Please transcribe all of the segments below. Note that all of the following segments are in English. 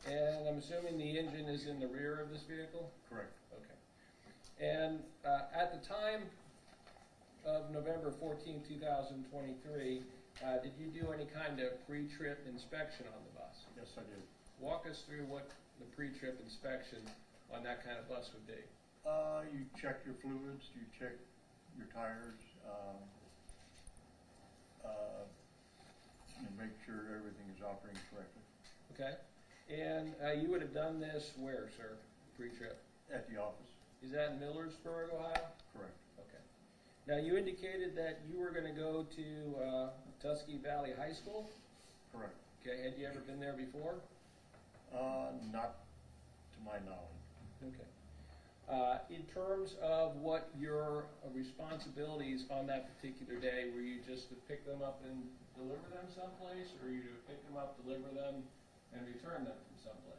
And I'm assuming the engine is in the rear of this vehicle? Correct. Okay. And at the time of November 14, 2023, did you do any kind of pre-trip inspection on the bus? Yes, I did. Walk us through what the pre-trip inspection on that kind of bus would be. You check your fluids, you check your tires, and make sure everything is operating correctly. Okay. And you would have done this where, sir, pre-trip? At the office. Is that in Millersburg, Ohio? Correct. Okay. Now, you indicated that you were going to go to Tusky Valley High School? Correct. Okay. Had you ever been there before? Not to my knowledge. Okay. In terms of what your responsibilities on that particular day, were you just to pick them up and deliver them someplace, or were you to pick them up, deliver them, and return them from someplace?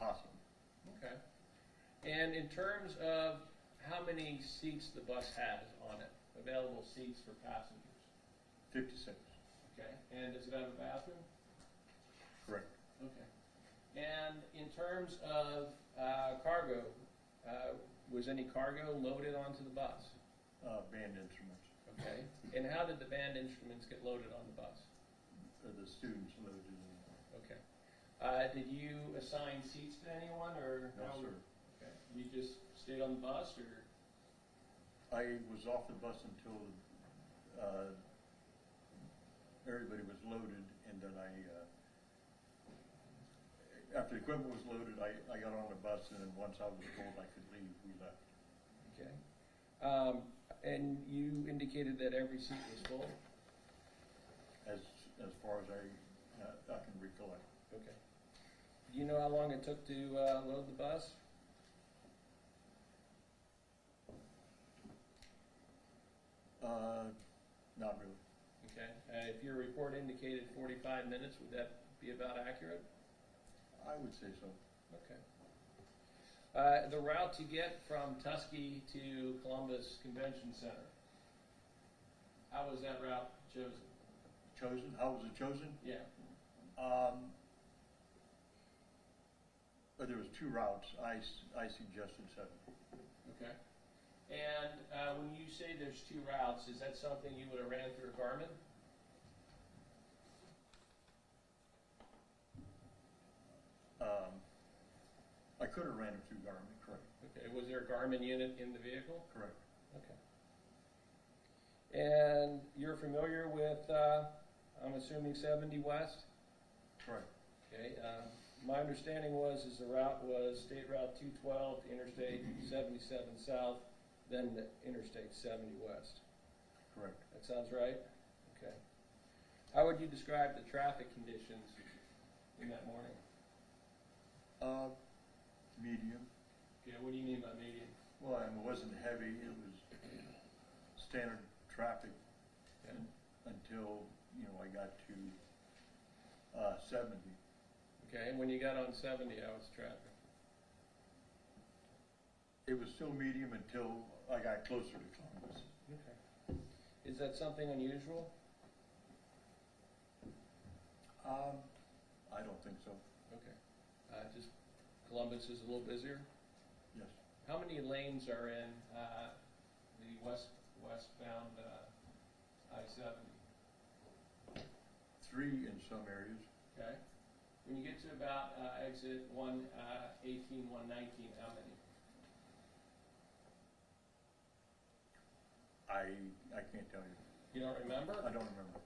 Possible. Okay. And in terms of how many seats the bus has on it, available seats for passengers? 56. Okay. And does it have a bathroom? Correct. Okay. And in terms of cargo, was any cargo loaded onto the bus? Band instruments. Okay. And how did the band instruments get loaded on the bus? The students loaded in. Okay. Did you assign seats to anyone, or No, how? sir. Okay. You just stayed on the bus, or? I was off the bus until everybody was loaded, and then after the equipment was loaded, I got on the bus, and then once I was told I could leave, we left. Okay. And you indicated that every seat was full? As far as I can recollect. Okay. Do you know how long it took to load the bus? Not really. Okay. If your report indicated 45 minutes, would that be about accurate? I would say so. Okay. The route to get from Tusky to Columbus Convention Center, how was that route chosen? Chosen? How was it chosen? Yeah. But there was two routes. I suggested 7. Okay. And when you say there's two routes, is that something you would have ran through a Garmin? I could have ran it through Garmin, correct. Okay. Was there a Garmin unit in the vehicle? Correct. Okay. And you're familiar with, I'm assuming 70 West? Correct. Okay. My understanding is the route was State Route 212 to Interstate 77 South, then the Interstate 70 West. Correct. That sounds right? Okay. How would you describe the traffic conditions in that morning? Medium. Okay, what do you mean by medium? Well, it wasn't heavy. It was standard traffic until, I got to 70. Okay, and when you got on 70, how was traffic? It was still medium until I got closer to Columbus. Okay. Is that something unusual? I don't think so. Okay. Just Columbus is a little busier? Yes. How many lanes are in the westbound I-70? 3 in some areas. Okay. When you get to about exit 118, 119, how many? I can't tell you. You don't remember? I don't remember.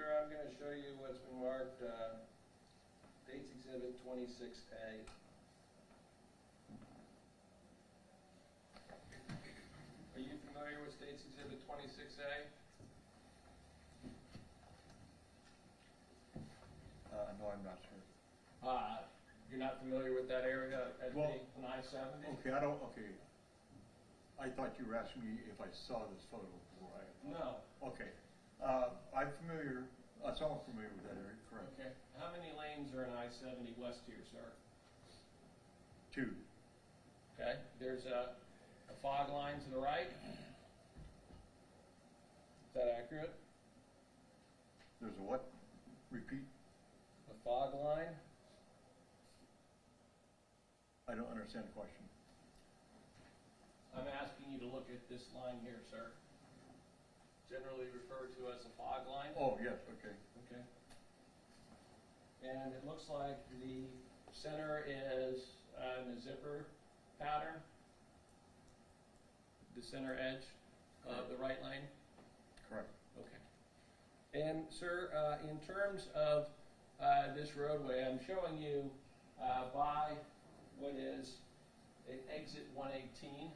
sir, I'm gonna show you what's been marked, State's Exhibit 26A. Are you familiar with State's Exhibit 26A? No, I'm not sure. You're not familiar with that area at Well, the I-70? Okay, I thought you were asking me if I saw this photo before. No. Okay, I'm familiar, somewhat familiar with that area, correct? Okay. How many lanes are in I-70 west here, sir? 2. Okay. There's a fog line to the right. Is that accurate? There's a what? Repeat? A fog line? I don't understand the question. I'm asking you to look at this line here, sir. Generally referred to as a fog line. Oh, yes, okay. Okay. And it looks like the center is in a zipper pattern. The center edge of the right lane. Correct. Okay. And sir, in terms of this roadway, I'm showing you by what is exit 118,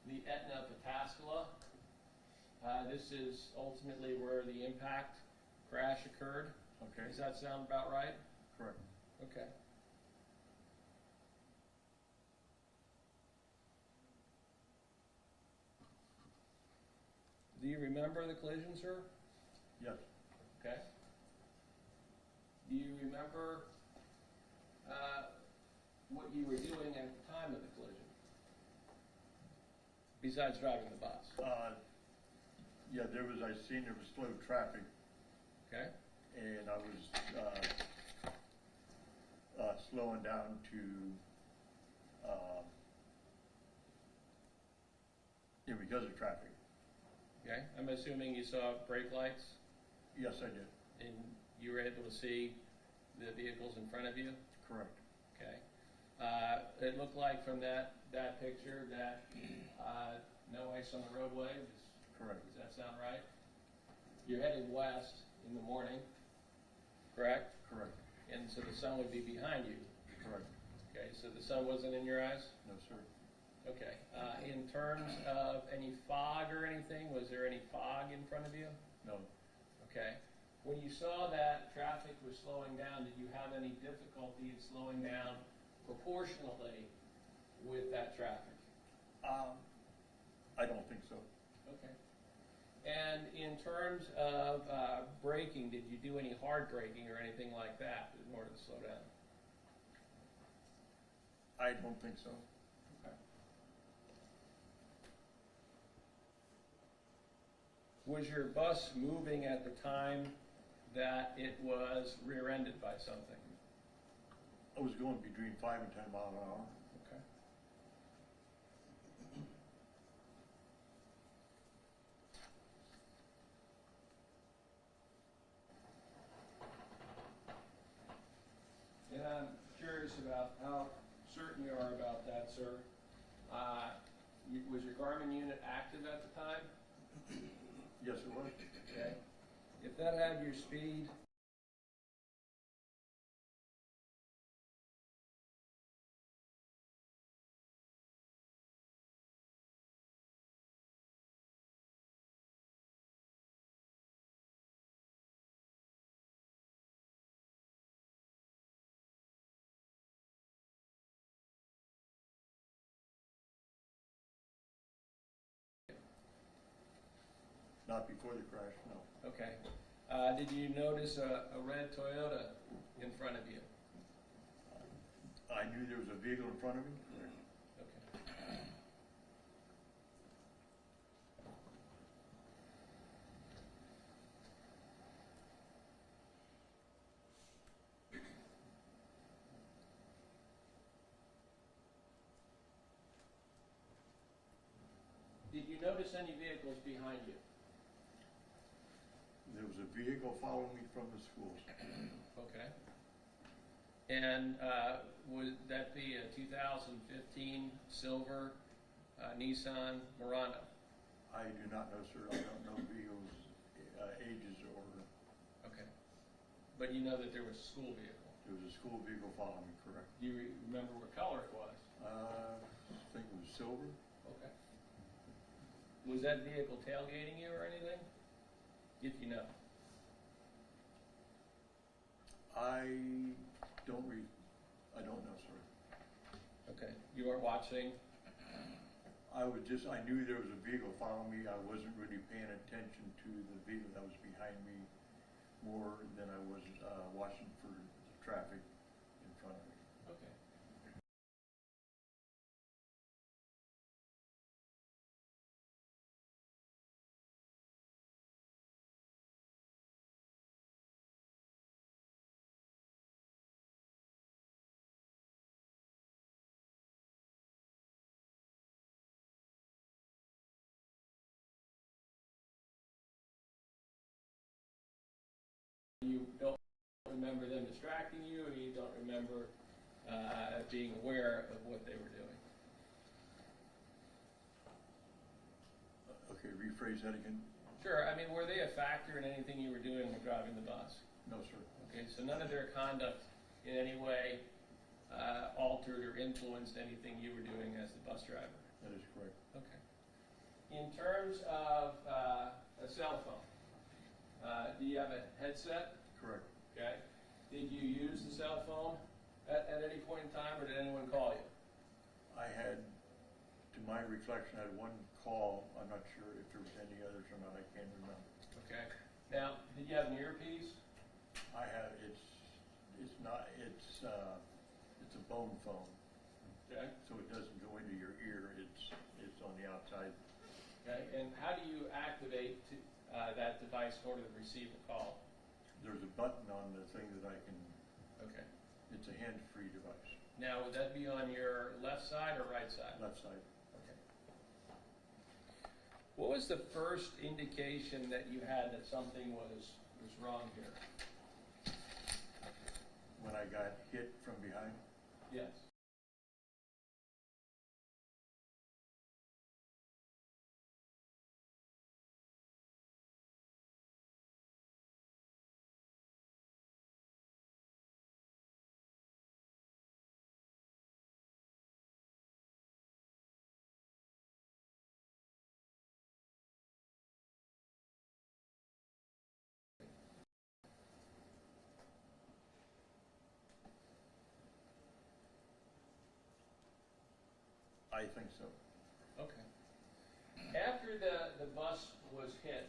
the Etna-Pataskala. This is ultimately where the impact crash occurred. Okay. Does that sound about right? Correct. Okay. Do you remember the collision, sir? Yes. Okay. Do you remember what you were doing at the time of the collision? Besides driving the bus. Yeah, I seen there was slow traffic, Okay. and I was slowing down to, because of traffic. Okay. I'm assuming you saw brake lights Yes, I did. and you were able to see the vehicles in front of you? Correct. Okay. It looked like from that picture that no ice on the roadway. Correct. Does that sound right? You're headed west in the morning, correct? Correct. And so the sun would be behind you. Correct. Okay, so the sun wasn't in your eyes? No, sir. Okay. In terms of any fog or anything, was there any fog in front of you? No. Okay. When you saw that traffic was slowing down, did you have any difficulty in slowing down proportionally with that traffic? I don't think so. Okay. And in terms of braking, did you do any hard braking or anything like that in order to slow down? I don't think so. Okay. Was your bus moving at the time that it was rear-ended by something? I was going between 5 and 10 miles an hour. Okay. And I'm curious about how certain you are about that, sir. Was your Garmin unit active at the time? Yes, it was. Okay. If that had your speed, Not before the crash, no. okay. Did you notice a red Toyota in front of you? I knew there was a vehicle in front of me. Okay. Did you notice any vehicles behind you? There was a vehicle following me from the school. Okay. And would that be a 2015 silver Nissan Murano? I do not know, sir. I don't know vehicles' ages or But you know that there was a school vehicle. There was a school vehicle following me, correct. Do you remember what color it was? I think it was silver. Okay. Was that vehicle tailgating you or anything? If you know. I don't know, sir. Okay. You weren't watching? I knew there was a vehicle following me. I wasn't really paying attention to the vehicle that was behind me more than I was watching for the traffic in front of me. Okay. You don't remember them distracting you, or you don't remember being aware of what they were doing? Okay, rephrase that again. Sure. I mean, were they a factor in anything you were doing when driving the bus? No, sir. Okay, so none of their conduct in any way altered or influenced anything you were doing as the bus driver? That is correct. Okay. In terms of a cell phone, do you have a headset? Correct. Okay. Did you use the cell phone at any point in time, or did anyone call you? I had, to my reflection, I had one call. I'm not sure if there was any others or not. I can't remember. Okay. Now, did you have an earpiece? I have. It's a bone phone. Okay. So it doesn't go into your ear. It's on the outside. Okay. And how do you activate that device in order to receive a call? There's a button on the thing that I can. Okay. It's a hands-free device. Now, would that be on your left side or right side? Left side. Okay. What was the first indication that you had that something was wrong here? When I got hit from behind. Yes. I think so. Okay. After the bus was hit,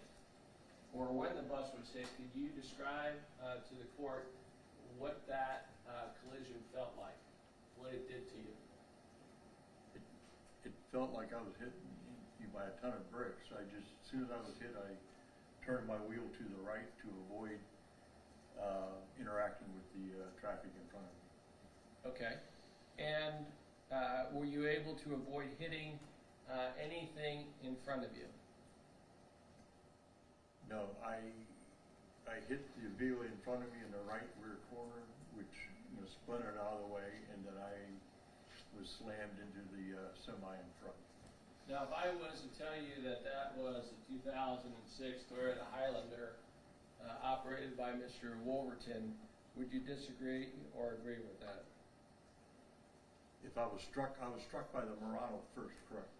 or when the bus was hit, could you describe to the court what that collision felt like, what it did to you? It felt like I was hit by a ton of bricks. As soon as I was hit, I turned my wheel to the right to avoid interacting with the traffic in front of me. Okay. And were you able to avoid hitting anything in front of you? No, I hit the vehicle in front of me in the right rear corner, which splintered out of the way, and then I was slammed into the semi in front. Now, if I was to tell you that that was a 2006 Toyota Highlander operated by Mr. Wolverton, would you disagree or agree with that? If I was struck by the Murano first, correct?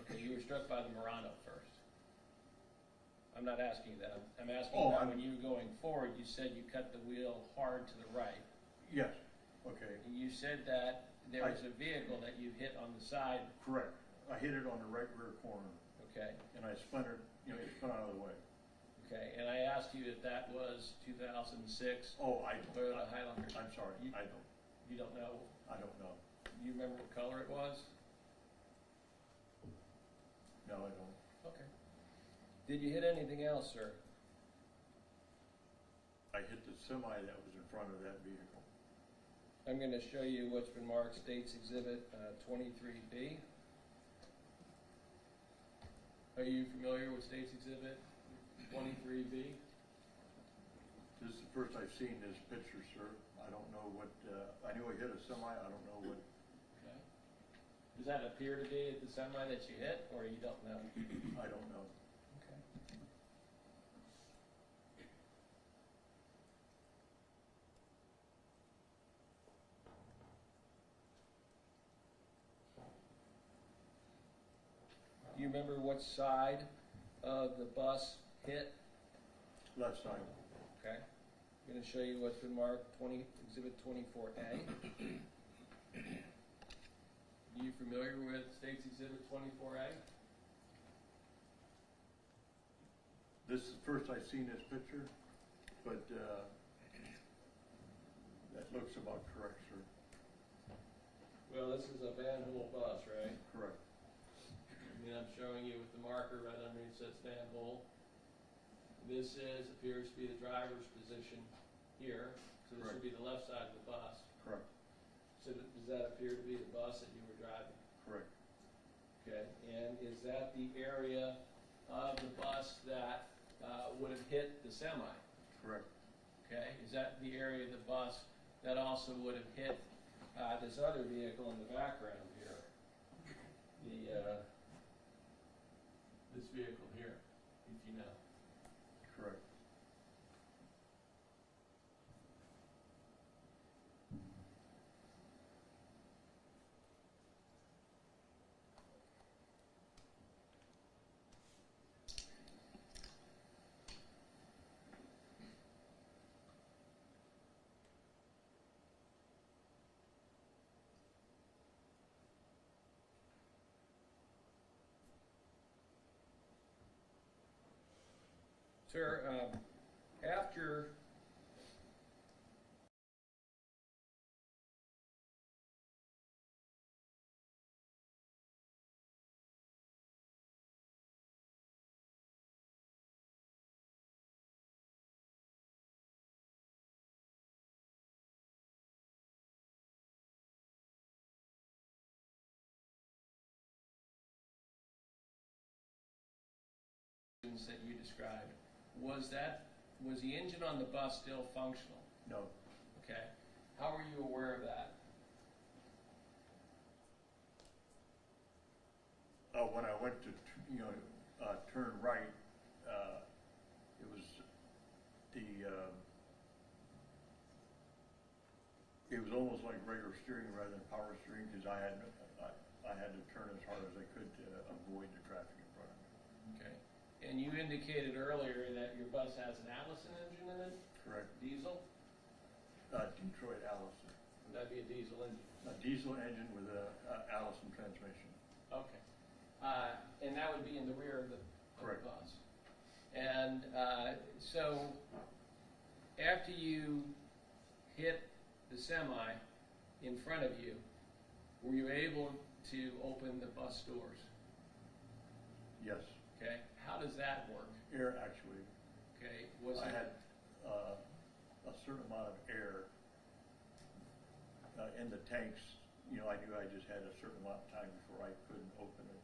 Okay, you were struck by the Murano first. I'm not asking you that. I'm asking when you were going forward, you said you cut the wheel hard to the right. Yes. Okay. And you said that there was a vehicle that you hit on the side. Correct. I hit it on the right rear corner. Okay. And I splintered, it spun out of the way. Okay, and I asked you if that was 2006 Oh, I don't. Toyota Highlander. I'm sorry, I don't. You don't know? I don't know. Do you remember what color it was? No, I don't. Okay. Did you hit anything else, sir? I hit the semi that was in front of that vehicle. I'm going to show you what's been marked State's Exhibit 23B. Are you familiar with State's Exhibit 23B? This is the first I've seen this picture, sir. I don't know what, I knew I hit a semi, I don't know what. Okay. Does that appear to be the semi that you hit, or you don't know? I don't know. Okay. you remember what side of the bus hit? Left side. Okay. I'm going to show you what's been marked Exhibit 24A. Are you familiar with State's Exhibit 24A? This is the first I've seen this picture, but that looks about correct, sir. Well, this is a manhole bus, right? Correct. And I'm showing you with the marker right underneath says manhole. This appears to be the driver's position here, so this would be the left side of the bus. Correct. So does that appear to be the bus that you were driving? Correct. Okay, and is that the area of the bus that would have hit the semi? Correct. Okay, is that the area of the bus that also would have hit this other vehicle in the background here? This vehicle here, if you know. Correct. Sir, after that you described, was the engine on the bus still functional? No. Okay. How were you aware of that? When I went to turn right, it was it was almost like regular steering rather than power steering, because I had to turn as hard as I could to avoid the traffic in front of me. Okay. And you indicated earlier that your bus has an Allison engine in it? Correct. Diesel? Detroit Allison. Would that be a diesel engine? A diesel engine with a Allison transmission. Okay. And that would be in the rear of the Correct. bus. And so after you hit the semi in front of you, were you able to open the bus doors? Yes. Okay. How does that work? Air actually. Okay. I had a certain amount of air in the tanks. I knew I just had a certain amount of time before I couldn't open it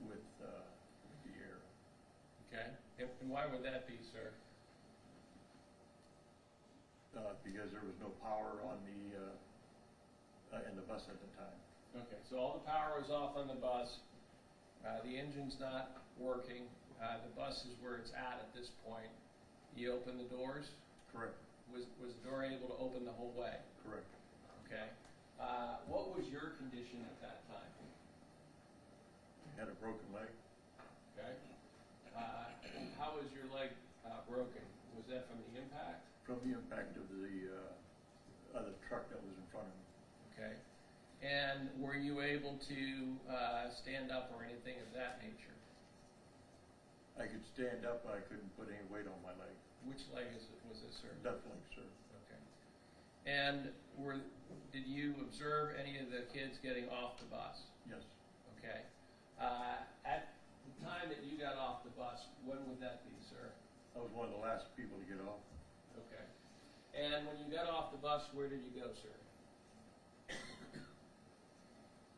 with the air. Okay. And why would that be, sir? Because there was no power on in the bus at the time. Okay. So all the power is off on the bus. The engine's not working. The bus is where it's at this point. You open the doors? Correct. Was the door able to open the whole way? Correct. Okay. What was your condition at that time? I had a broken leg. Okay. How was your leg broken? Was that from the impact? From the impact of the truck that was in front of me. Okay. And were you able to stand up or anything of that nature? I could stand up, but I couldn't put any weight on my leg. Which leg was this, sir? Left leg, sir. Okay. And did you observe any of the kids getting off the bus? Yes. Okay. At the time that you got off the bus, when would that be, sir? I was one of the last people to get off. Okay. And when you got off the bus, where did you go, sir?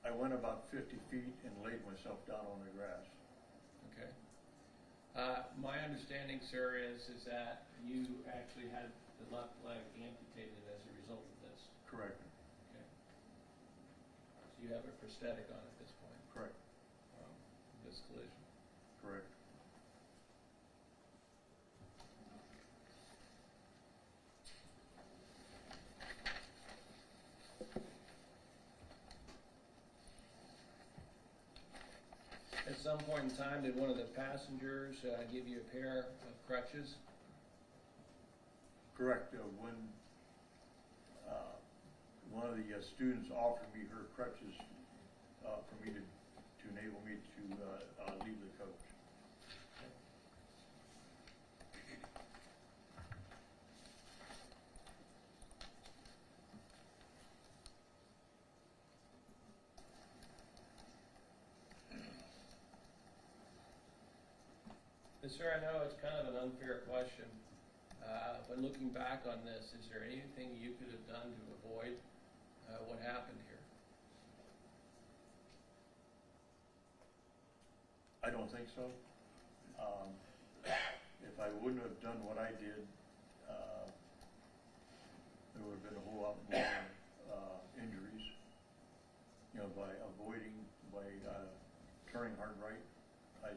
I went about 50 feet and laid myself down on the grass. Okay. My understanding, sir, is that you actually had the left leg amputated as a result of this. Correct. Okay. So you have a prosthetic on at this point. Correct. This collision. Correct. At some some point in time, did one of the passengers give you a pair of crutches? Correct. When one of the students offered me her crutches for me to enable me to leave the coach. Sir, I know it's kind of an unfair question, but looking back on this, is there anything you could have done to avoid what happened here? I don't think so. If I wouldn't have done what I did, there would have been a whole lot more injuries. You know, by turning hard right, I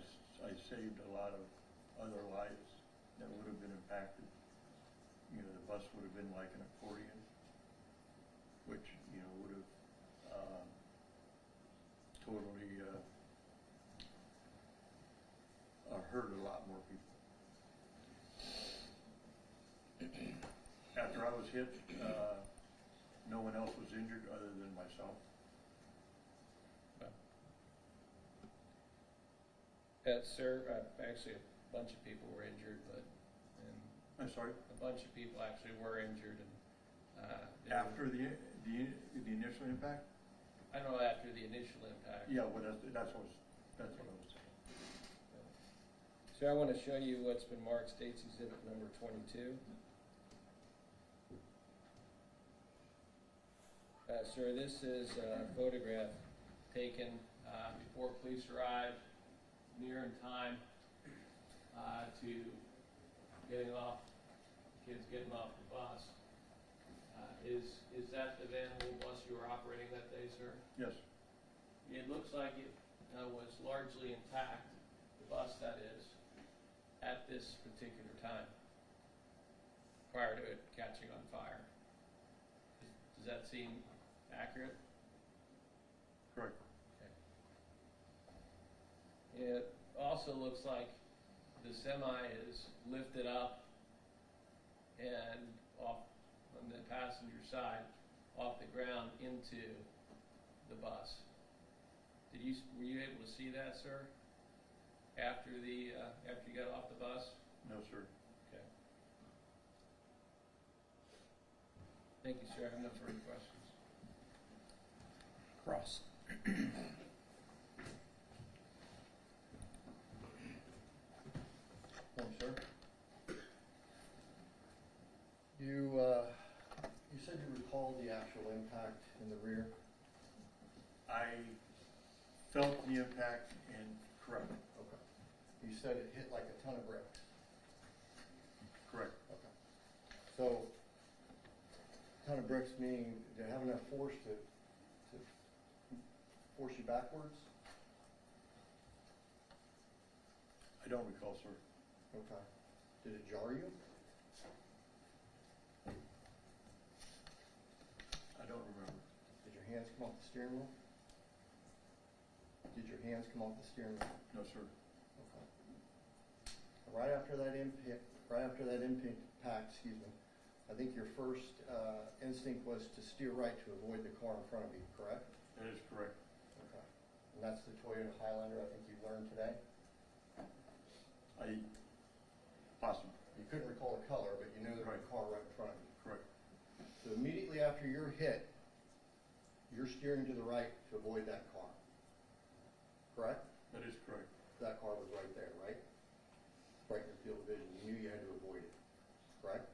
saved a lot of other lives that would have been impacted. You know, the bus would have been like an accordion, which, you know, would have totally hurt a lot more people. After I was hit, no one else was injured other than myself. Sir, actually a bunch of people were injured, I'm sorry? a bunch of people actually were injured. And After the initial impact? I don't know, after the initial impact. Yeah, well, that's what I was saying. So I want to show you what's been marked State's Exhibit number 22. Sir, this is a photograph taken before police arrived, near in time to getting off, kids getting off the bus. Is that the van bus you were operating that day, sir? Yes. It looks like it was largely intact, the bus that is, at this particular time, prior to it catching on fire. Does that seem accurate? Correct. Okay. It also looks like the semi is lifted up and off on the passenger side, off the ground into the bus. Were you able to see that, sir? After you got off the bus? No, sir. Okay. Thank you, sir. I have no further questions. Cross. Sir. You said you recalled the actual impact in the rear. I felt the impact and correct. Okay. You said it hit like a ton of bricks. Correct. Okay. So, ton of bricks meaning, did it have enough force to force you backwards? I don't recall, sir. Okay. Did it jar you? I don't remember. Did your hands come off the steering wheel? Did your hands come off the steering wheel? No, sir. Okay. Right after that impact, I think your first instinct was to steer right to avoid the car in front of you, correct? That is correct. Okay. And that's the Toyota Highlander I think you learned today? Possible. You couldn't recall the color, but you knew there was a car right in front of you. Correct. So immediately after you're hit, you're steering to the right to avoid that car, correct? That is correct. That car was right there, right? Right in your field of vision. You knew you had to avoid it, correct?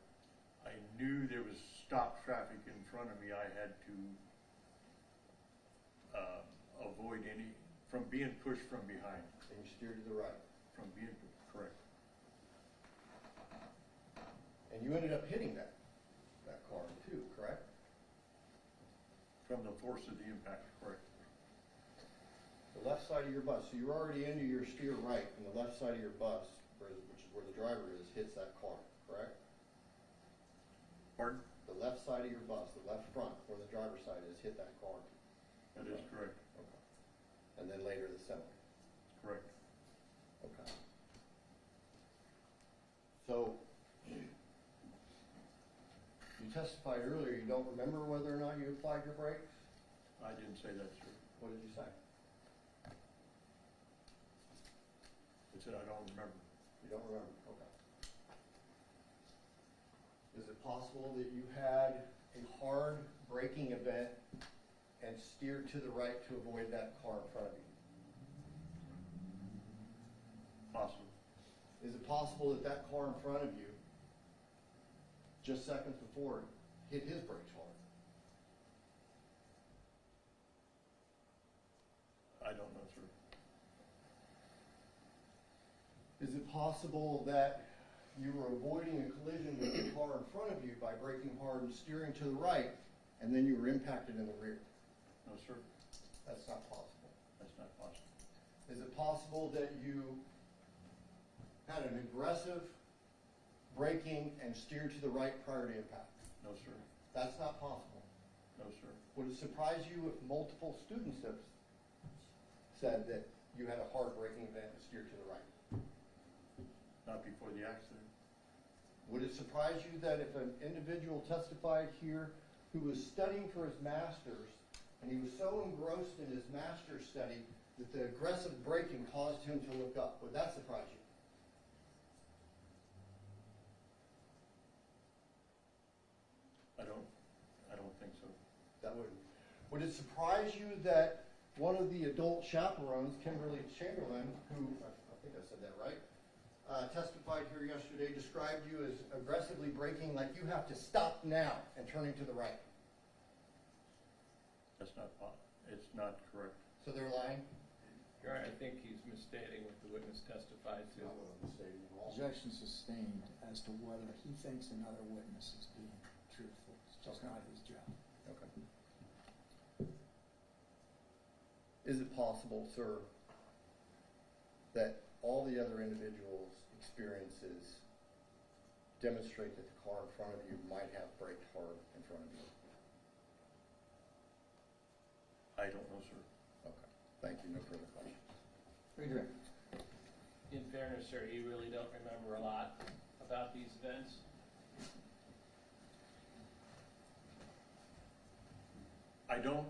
I knew there was stop traffic in front of me. I had to avoid from being pushed from behind. And you steered to the right. From being correct. And you ended up hitting that car too, correct? From the force of the impact, correct. The left side of your bus, so you're already into your steer right, and the left side of your bus, which is where the driver is, hits that car, correct? Pardon? The left side of your bus, the left front, where the driver's side is, hit that car. That is correct. Okay. And then later the semi. Correct. testified earlier, you don't remember whether or not you applied your brakes? I didn't say that, sir. What did you say? I said I don't remember. You don't remember, okay. Is it possible that you had a hard braking event and steered to the right to avoid that car in front of you? Possible. Is it possible that that car in front of you, just seconds before, hit his brakes hard? I don't know, sir. Is it possible that you were avoiding a collision with the car in front of you by braking hard and steering to the right, and then you were impacted in the rear? No, sir. That's not possible. That's not possible. Is it possible that you had an aggressive braking and steered to the right prior to impact? No, sir. That's not possible. No, sir. Would it surprise you if multiple students have said that you had a hard braking event and steered to the right? Not before the accident. Would it surprise you that if an individual testified here who was studying for his master's, and he was so engrossed in his master's study that the aggressive braking caused him to look up? Would that surprise you? I don't think so. That wouldn't. Would it surprise you that one of the adult chaperones, Kimberly Chamberlain, who, I think I said that right, testified here yesterday, described you as aggressively braking like you have to stop now and turning to the right? That's not, it's not correct. So they're lying? You're right, I think he's misstating what the witness testified to. Not what I'm stating at all. Objection sustained as to whether he thinks another witness is being truthful. It's just not his job. Okay. Is it possible, sir, that all the other individuals' experiences demonstrate that the car in front of you might have braked hard in front of you? I don't know, sir. Okay. Thank you. No further questions. Redirect. In fairness, sir, you really don't remember a lot about these events? I don't,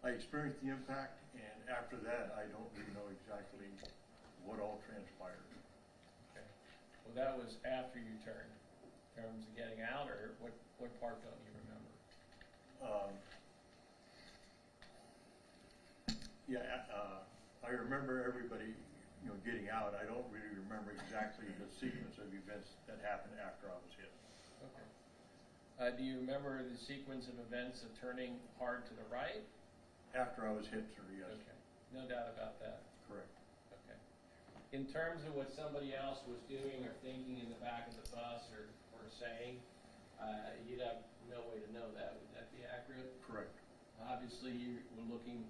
I experienced the impact, and after that, I don't really know exactly what all transpired. Okay. Well, that was after you turned, in terms of getting out, or what part don't you remember? I remember everybody, getting out. I don't really remember exactly the sequence of events that happened after I was hit. Okay. Do you remember the sequence of events of turning hard to the right? After I was hit, sir, yes. Okay. No doubt about that. Correct. Okay. In terms of what somebody else was doing or thinking in the back of the bus or saying, you'd have no way to know that. Would that be accurate? Correct. Obviously, you were looking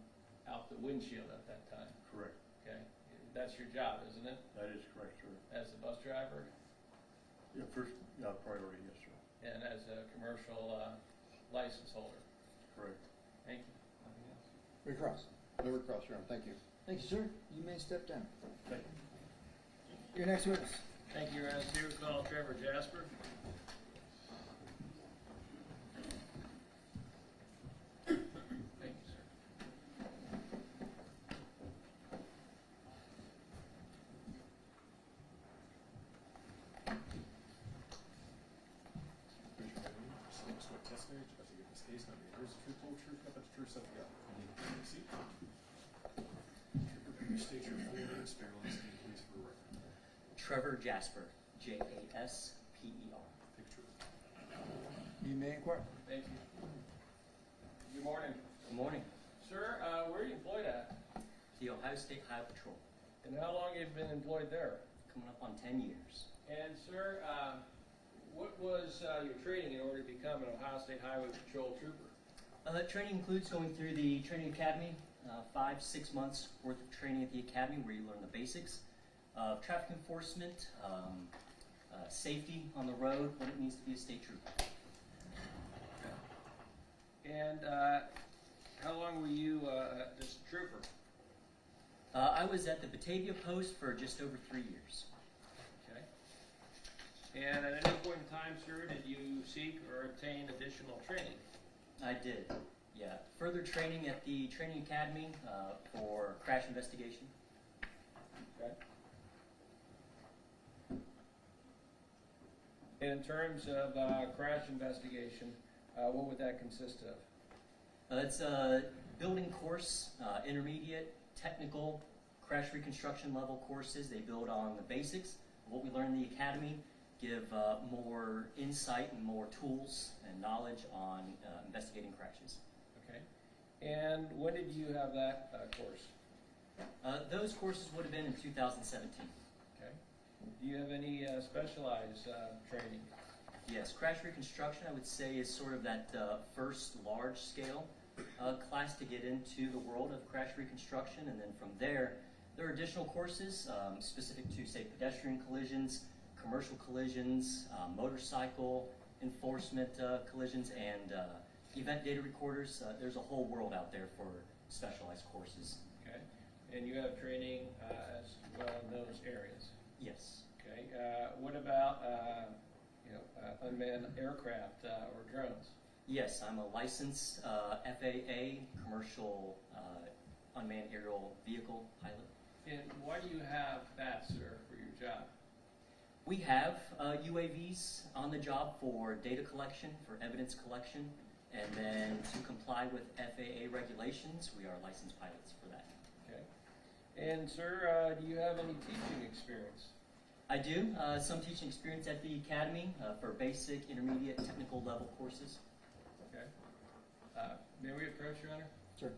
out the windshield at that time. Correct. Okay. That's your job, isn't it? That is correct, sir. As a bus driver Yeah, first, priority, yes, sir. and as a commercial license holder. Correct. Thank you. Nothing else? Recross. No recross, Your Honor. Thank you. Thank you, sir. You may step down. Thank you. Your next witness. Thank you, Your Honor. Here we call Trevor Jasper. Thank you, sir. Testimony to investigate this case, not be here's the truth, whole truth, nothing but the truth, so help you God. See? Trooper, can you state your full name, spare last name, please, for the record? Trevor Jasper, Jasper. Take truth. You may inquire. Thank you. Good morning. Good morning. Sir, where are you employed at? The Ohio State Highway Patrol, And how long have you been employed there? coming up on 10 years. And sir, what was your training in order to become an Ohio State Highway Patrol trooper? Training includes going through the training academy, 5-6 months worth of training at the academy where you learn the basics of traffic enforcement, safety on the road, what it means to be a state trooper. And how long were you just a trooper? I was at the Batavia post for just over 3 years. Okay. And at any point in time, sir, did you seek or obtain additional training? I did, yeah. Further training at the Training Academy for crash investigation. Okay. In terms of crash investigation, what would that consist of? It's a building course, intermediate, technical, crash reconstruction level courses. They build on the basics of what we learn in the academy, give more insight and more tools and knowledge on investigating crashes. Okay. And when did you have that course? Those courses would have been in 2017. Okay. Do you have any specialized training? Yes, crash reconstruction, I would say, is sort of that first large-scale class to get into the world of crash reconstruction, and then from there are additional courses specific to, say, pedestrian collisions, commercial collisions, motorcycle enforcement collisions, and event data recorders. There's a whole world out there for specialized courses. Okay. And you have training as well in those areas? Yes. Okay. What about unmanned aircraft or drones? Yes, I'm a licensed FAA commercial unmanned aerial vehicle pilot. And why do you have that, sir, for your job? We have UAVs on the job for data collection, for evidence collection, and then to comply with FAA regulations, we are licensed pilots for that. Okay. And, sir, do you have any teaching experience? I do. Some teaching experience at the academy for basic, intermediate, technical level courses. Okay. May we approach, Your Honor? Sure.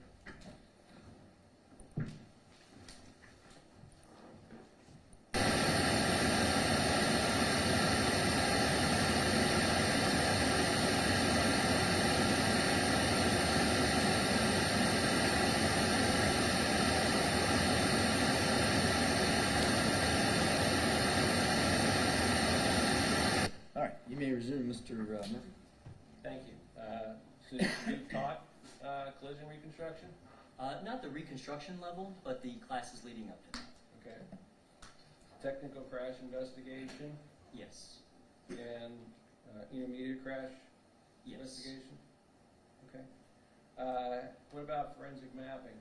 All right, you may resume, Mr. Murphy. Thank you. So you taught collision reconstruction? Not the reconstruction level, but the classes leading up to that. Okay. Technical crash investigation Yes. and intermediate crash Yes. investigation? Okay. What about forensic mapping?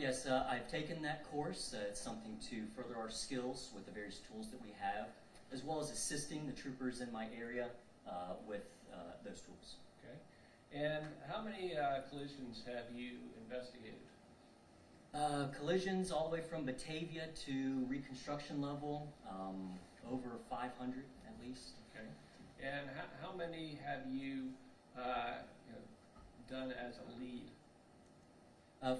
Yes, I've taken that course. It's something to further our skills with the various tools that we have, as well as assisting the troopers in my area with those tools. Okay. And how many collisions have you investigated? Collisions all the way from Batavia to reconstruction level, over 500 at least. Okay. And how many have you, done as a lead?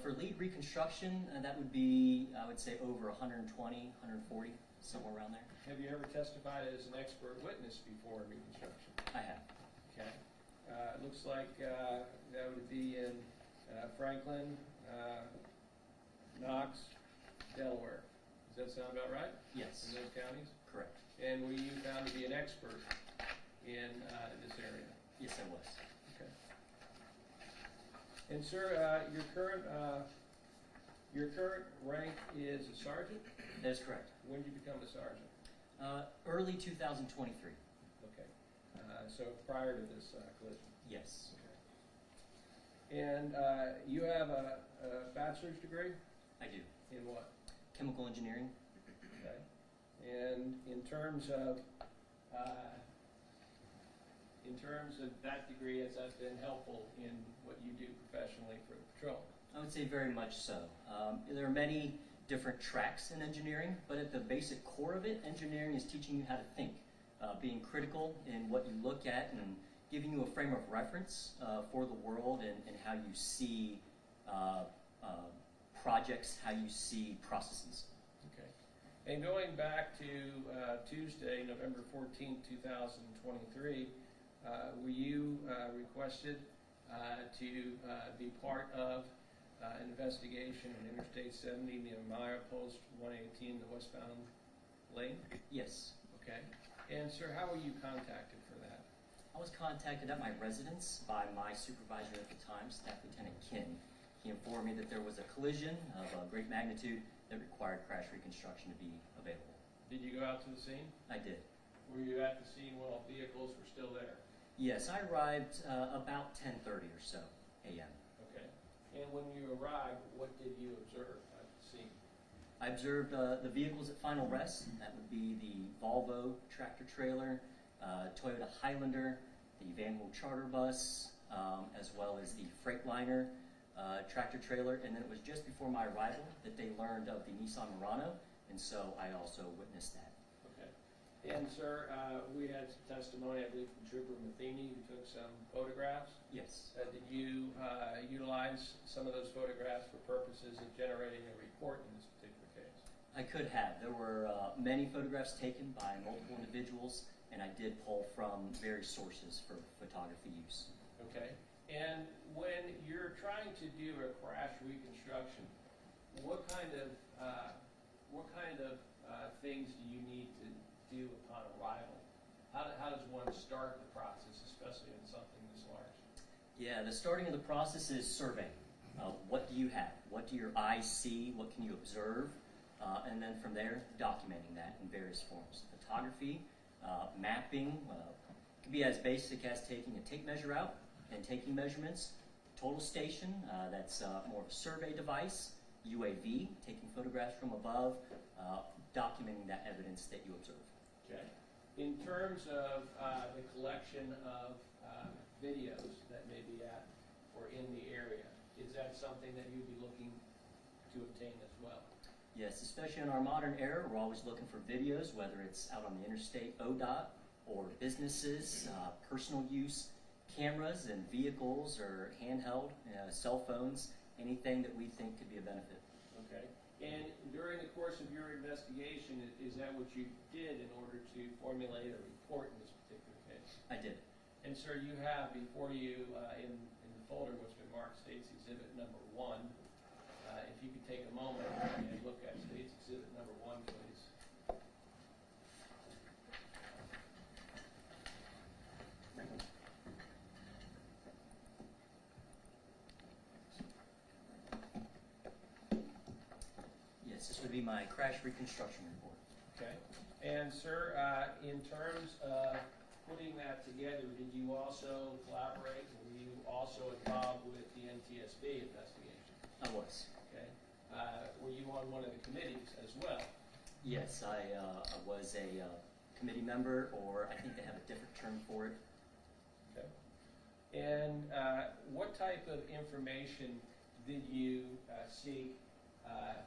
For lead reconstruction, that would be, I would say, over 120, 140, somewhere around there. Have you ever testified as an expert witness before in reconstruction? I have. Okay. It looks like that would be in Franklin, Knox, Delaware. Does that sound about right? Yes. In those counties? Correct. And were you found to be an expert in this area? Yes, I was. Okay. And sir, your current rank is a sergeant? That is correct. When did you become a sergeant? Early 2023. Okay. So prior to this collision? Yes. Okay. And you have a bachelor's degree? I do. In what? Chemical engineering. Okay. And in terms of that degree, has that been helpful in what you do professionally for the patrol? I would say very much so. There are many different tracks in engineering, but at the basic core of it, engineering is teaching you how to think, being critical in what you look at and giving you a frame of reference for the world and how you see projects, how you see processes. Okay. And going back to Tuesday, November 14th, 2023, were you requested to be part of an investigation in Interstate 70 near Post 118, the westbound lane? Yes. Okay. And sir, how were you contacted for that? I was contacted at my residence by my supervisor at the time, Staff Lieutenant Kin. He informed me that there was a collision of a great magnitude that required crash reconstruction to be available. Did you go out to the scene? I did. Were you at the scene when all vehicles were still there? Yes, I arrived about 10:30 or so a.m. Okay. And when you arrived, what did you observe at the scene? I observed the vehicles at final rest. That would be the Volvo tractor trailer, Toyota Highlander, the Vanwell charter bus, as well as the Freightliner tractor trailer. And then it was just before my arrival that they learned of the Nissan Murano, and so I also witnessed that. Okay. And sir, we had some testimony, I believe, from Trooper Matheny, who took some photographs. Yes. Did you utilize some of those photographs for purposes of generating a report in this particular case? I could have. There were many photographs taken by multiple individuals, and I did pull from various sources for photography use. Okay. And when you're trying to do a crash reconstruction, what kind of things do you need to do upon arrival? How does one start the process, especially in something this large? Yeah, the starting of the process is surveying. What do you have? What do your eyes see? What can you observe? And then from there, documenting that in various forms. Photography, mapping, it can be as basic as taking a tape measure out and taking measurements. Total station, that's more of a survey device. UAV, taking photographs from above, documenting that evidence that you observe. Okay. In terms of the collection of videos that may be at or in the area, is that something that you'd be looking to obtain as well? Yes, especially in our modern era, we're always looking for videos, whether it's out on the interstate, ODOT, or businesses, personal use, cameras and vehicles or handheld, cell phones, anything that we think could be a benefit. Okay. And during the course of your investigation, is that what you did in order to formulate a report in this particular case? I did. And sir, you have before you in the folder what's been marked State's Exhibit number 1. If you could take a moment and look at State's Exhibit number 1, please. Yes, this would be my crash reconstruction report. Okay. And sir, in terms of putting that together, did you also collaborate? Were you also involved with the NTSB investigation? I was. Okay. Were you on one of the committees as well? Yes, I was a committee member, or I think they have a different term for it. Okay. And what type of information did you seek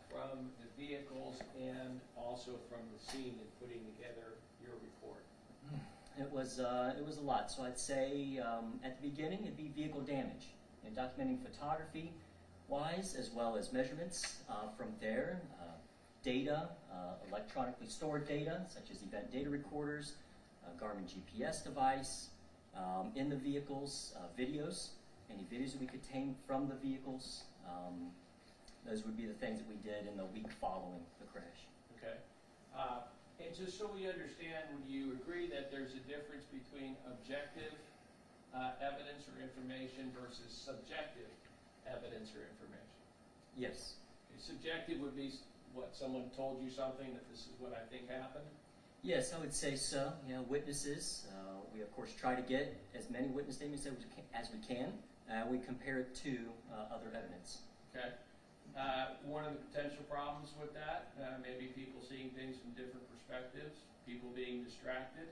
from the vehicles and also from the scene in putting together your report? It was a lot. So I'd say at the beginning it'd be vehicle damage and documenting photography wise as well as measurements. From there, data, electronically stored data such as event data recorders, Garmin GPS device, in the vehicles, videos, any videos that we could obtain from the vehicles. Those would be the things that we did in the week following the crash. Okay. And just so we understand, would you agree that there's a difference between objective evidence or information versus subjective evidence or information? Yes. Okay, subjective would be what, someone told you something that this is what I think happened? Yes, I would say so. You know, witnesses, we of course try to get as many witness statements as we can. We compare it to other evidence. Okay. One of the potential problems with that, maybe people seeing things from different perspectives, people being distracted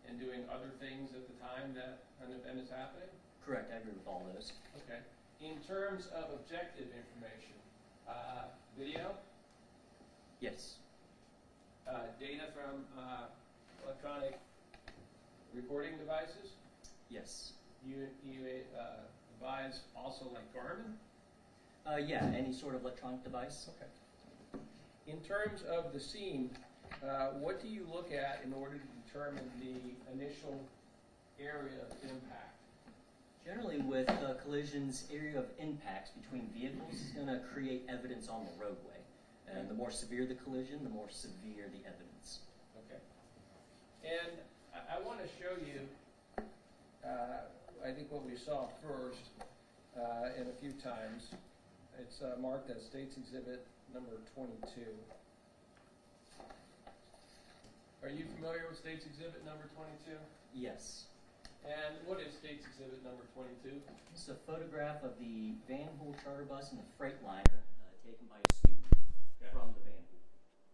and doing other things at the time that an event is happening? Correct, I agree with all those. Okay. In terms of objective information, video, Yes. data from electronic recording devices, Yes. you advise also like Garmin? Yeah, any sort of electronic device. Okay. In terms of the scene, what do you look at in order to determine the initial area of impact? Generally with collisions, area of impacts between vehicles is going to create evidence on the roadway. And the more severe the collision, the more severe the evidence. Okay. And I want to show you, I think what we saw first and a few times. It's marked as State's Exhibit number 22. Are you familiar with State's Exhibit number 22? Yes. And what is State's Exhibit number 22? This is a photograph of the Van Hool charter bus and the Freightliner taken by a student from the Van Hool.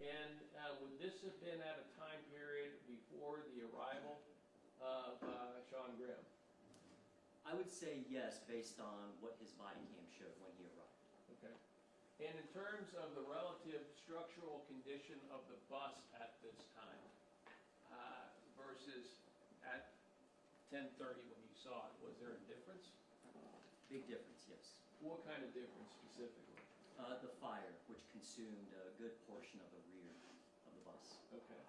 And would this have been at a time period before the arrival of Sean Grimm? I would say yes, based on what his body cam showed when he arrived. Okay. And in terms of the relative structural condition of the bus at this time versus at 10:30 when you saw it, was there a difference? Big difference, yes. What kind of difference specifically? The fire, which consumed a good portion of the rear of the bus. Okay.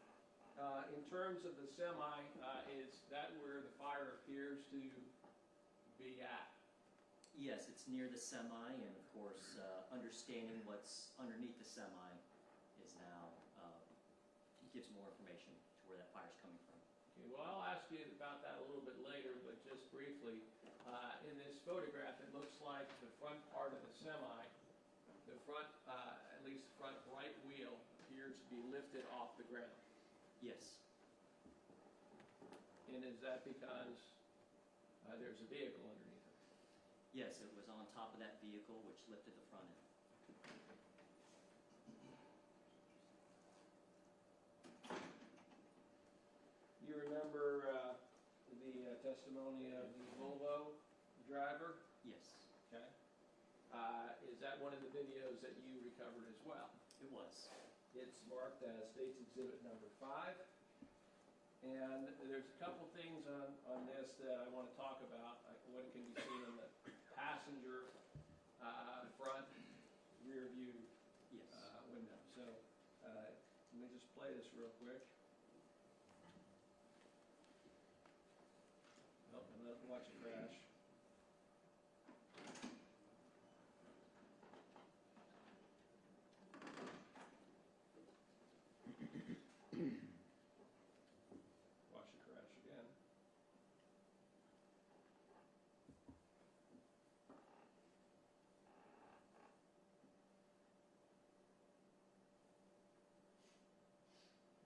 In terms of the semi, is that where the fire appears to be at? Yes, it's near the semi, and of course, understanding what's underneath the semi is now, gives more information to where that fire's coming from. Okay, well, I'll ask you about that a little bit later, but just briefly, in this photograph, it looks like the front part of the semi, the front, at least the front right wheel, appears to be lifted off the ground. Yes, And is that because there's a vehicle underneath it? yes, it was on top of that vehicle, which lifted the front end. You remember the testimony of the Volvo driver? Yes, Okay. Is that one of the videos that you recovered as well? it was. It's marked as State's Exhibit number 5. And there's a couple things on this that I want to talk about. What can be seen in the passenger front rear view Yes. window. So let me just play this real quick. Oh, and let watch it crash. Watch it crash again.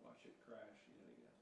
Watch it crash yet again.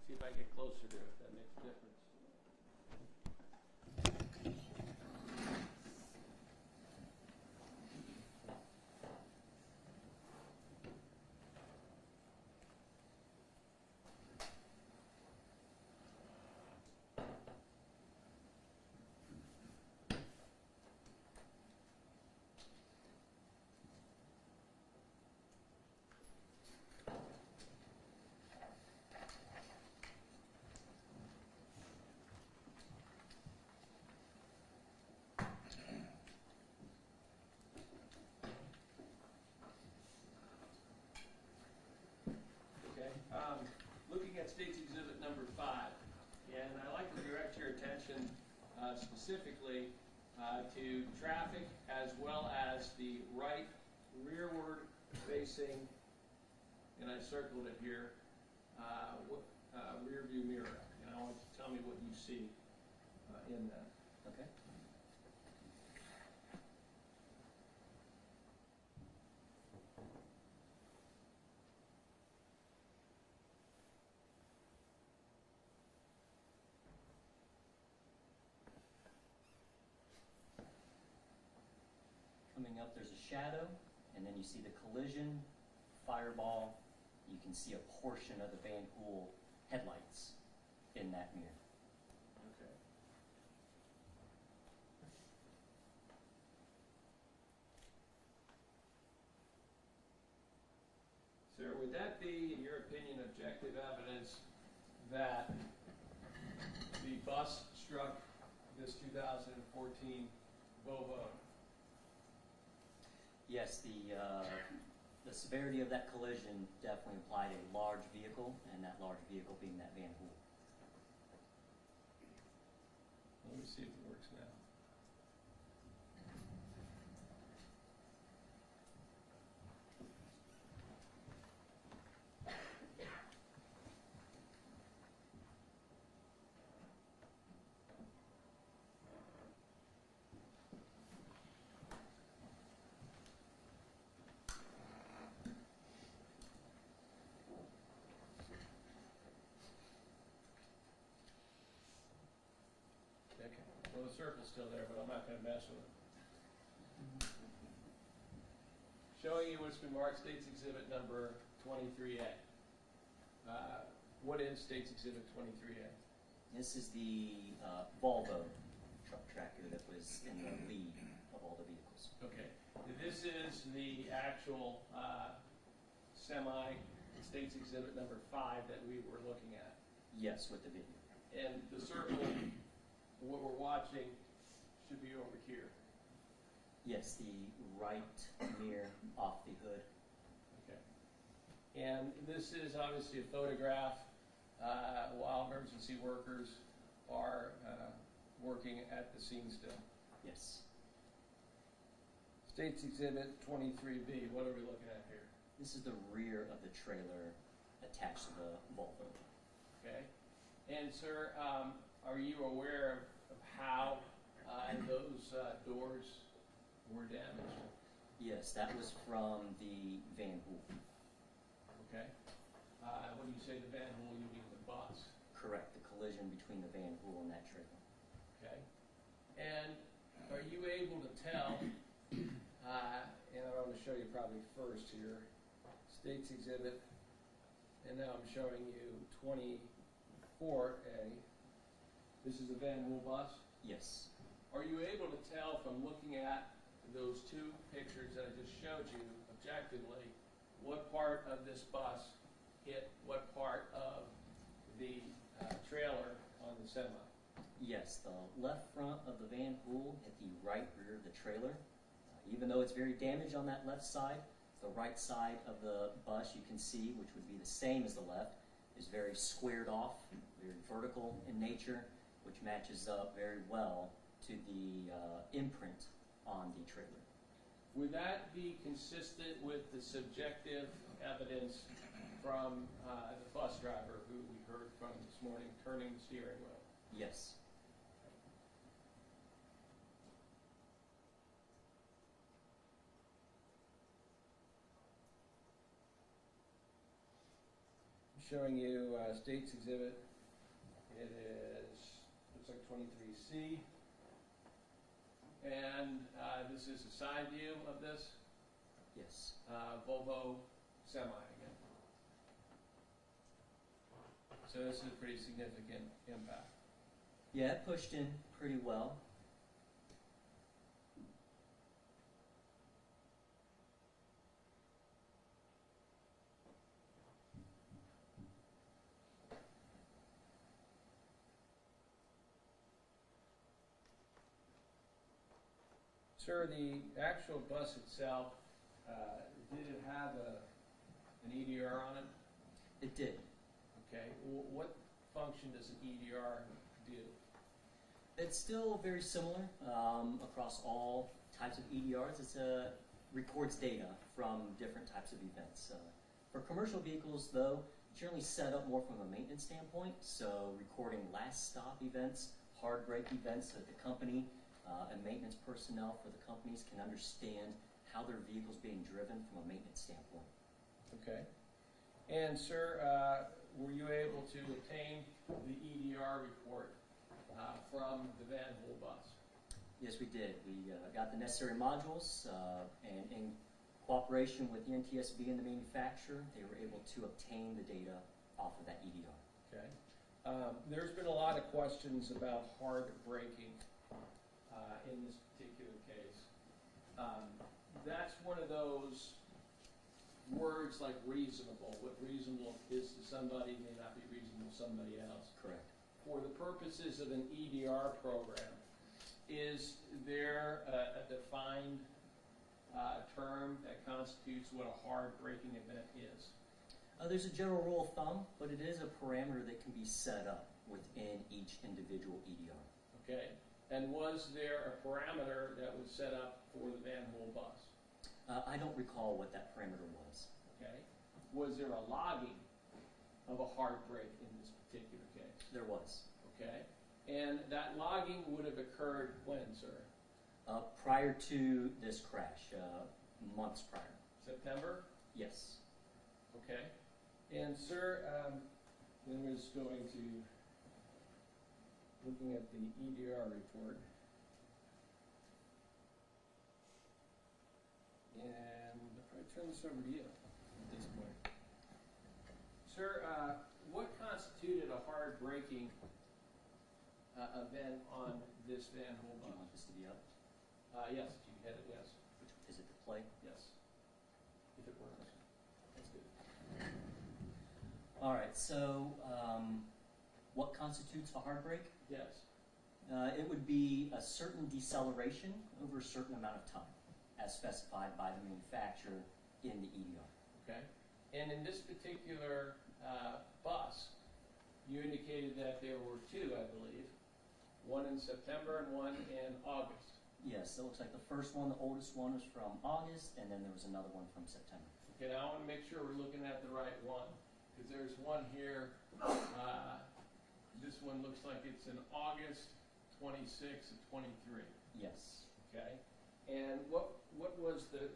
See if I get closer to it, if that makes a difference. Okay, looking at State's Exhibit number 5, and I'd like to direct your attention specifically to traffic as well as the right rearward facing, and I circled it here, rear view mirror. And I want you to tell me what you see in that. Okay. Coming up, there's a shadow, and then you see the collision, fireball. You can see a portion of the Van Hool headlights in that mirror. Okay. would that be, in your opinion, objective evidence that the bus struck this 2014 Volvo? Yes, the severity of that collision definitely implied a large vehicle, and that large vehicle being that Van Hool. Let me see if it works now. Okay, well, the circle's still there, but I'm not gonna mess with it. Showing you what's been marked State's Exhibit number 23A. What is State's Exhibit 23A? This is the Volvo truck tractor that was in the lead of all the vehicles. Okay, this is the actual semi, State's Exhibit number 5 that we were looking at. Yes, with the video. And the circle, what we're watching, should be over here. Yes, the right mirror off the hood. Okay. And this is obviously a photograph while emergency workers are working at the scene still. Yes. State's Exhibit 23B, what are we looking at here? This is the rear of the trailer attached to the Volvo. Okay. And sir, are you aware of how those doors were damaged? Yes, that was from the Van Hool. Okay. When you say the Van Hool, you mean the bus? Correct, the collision between the Van Hool and that trailer. Okay. And are you able to tell, and I want to show you probably first here, State's Exhibit, and now I'm showing you 24A. This is the Van Hool bus. Yes. Are you able to tell from looking at those two pictures that I just showed you objectively, what part of this bus hit what part of the trailer on the semi? Yes, the left front of the Van Hool hit the right rear of the trailer. Even though it's very damaged on that left side, the right side of the bus you can see, which would be the same as the left, is very squared off, very vertical in nature, which matches up very well to the imprint on the trailer. Would that be consistent with the subjective evidence from the bus driver who we heard from this morning turning the steering wheel? Yes. I'm showing you State's Exhibit. It is, looks like 23C. And this is a side view of this Yes. Volvo semi again. So this is a pretty significant impact. Yeah, it pushed in pretty well. Sir, the actual bus itself, did it have an EDR on it? It did. Okay, what function does an EDR do? It's still very similar across all types of EDRs. It records data from different types of events. For commercial vehicles, though, generally set up more from a maintenance standpoint, so recording last stop events, hard brake events so that the company and maintenance personnel for the companies can understand how their vehicle's being driven from a maintenance standpoint. Okay. And sir, were you able to obtain the EDR report from the Van Hool bus? Yes, we did. We got the necessary modules, and in cooperation with the NTSB and the manufacturer, they were able to obtain the data off of that EDR. Okay. There's been a lot of questions about hard braking in this particular case. That's one of those words like reasonable. What reasonable is to somebody may not be reasonable to somebody else. Correct. For the purposes of an EDR program, is there a defined term that constitutes what a hard braking event is? There's a general rule of thumb, but it is a parameter that can be set up within each individual EDR. Okay, and was there a parameter that was set up for the manhole bus? I don't recall what that parameter was. Okay, was there a logging of a hard brake in this particular case? There was. Okay, and that logging would have occurred when, sir? Prior to this crash, months prior. September? Yes. Okay, and sir, when I was looking at the EDR report, and I'll probably turn this over to you at this point. Sir, what constituted a hard braking event on this manhole Do you bus? want this to be up? Yes, if you hit it, yes. Which, is it the play? Yes. If it works. That's good. All right, so what constitutes a hard brake? Yes. It would be a certain deceleration over a certain amount of time, as specified by the manufacturer in the EDR. Okay. And in this particular bus, you indicated that there were two, I believe. One in September and one in August. Yes, it looks like the first one, the oldest one, was from August, and then there was another one from September. Okay, now I want to make sure we're looking at the right one, because there's one here, this one looks like it's in August 26 of 23, Yes. okay? And what was the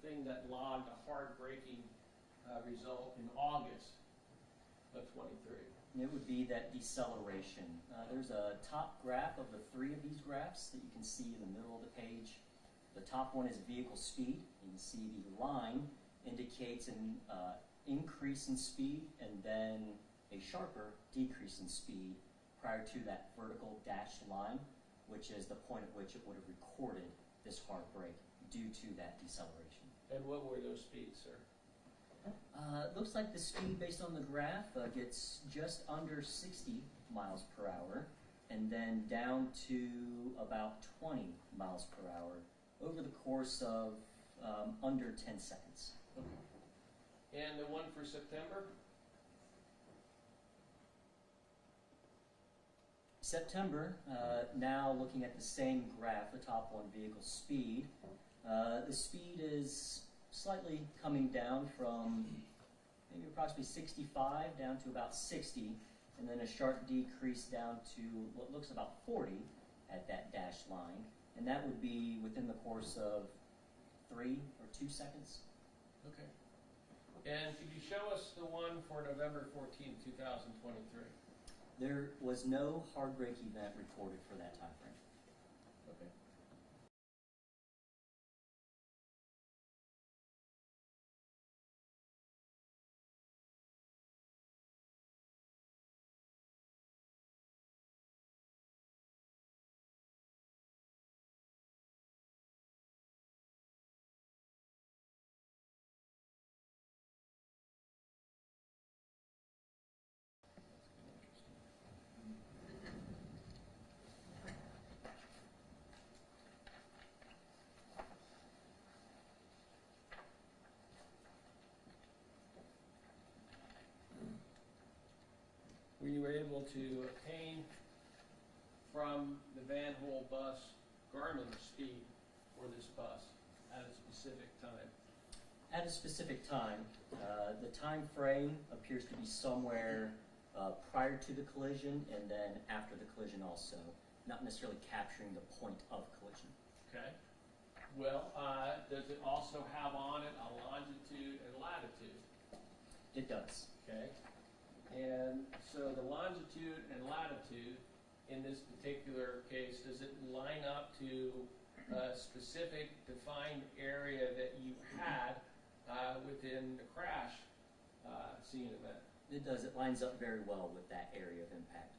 thing that logged a hard braking result in August of 23? It would be that deceleration. There's a top graph of the three of these graphs that you can see in the middle of the page. The top one is vehicle speed. You can see the line indicates an increase in speed and then a sharper decrease in speed prior to that vertical dashed line, which is the point at which it would have recorded this hard brake due to that deceleration. And what were those speeds, sir? It looks like the speed based on the graph gets just under 60 miles per hour and then down to about 20 miles per hour over the course of under 10 seconds. Okay. And the one for September? September, now looking at the same graph, the top one, vehicle speed, the speed is slightly coming down from maybe approximately 65 down to about 60, and then a sharp decrease down to what looks about 40 at that dashed line, and that would be within the course of 3 or 2 seconds. Okay. And could you show us the one for November 14, 2023? There was no hard brake event recorded for that time frame. Okay. We were able to obtain from the Van Hole bus Garmin speed for this bus at a specific time. At a specific time, the time frame appears to be somewhere prior to the collision and then after the collision also, not necessarily capturing the point of collision. Okay. Well, does it also have on it a longitude and latitude? It does. Okay. And so the longitude and latitude in this particular case, does it line up to a specific defined area that you had within the crash scene event? It does. It lines up very well with that area of impact.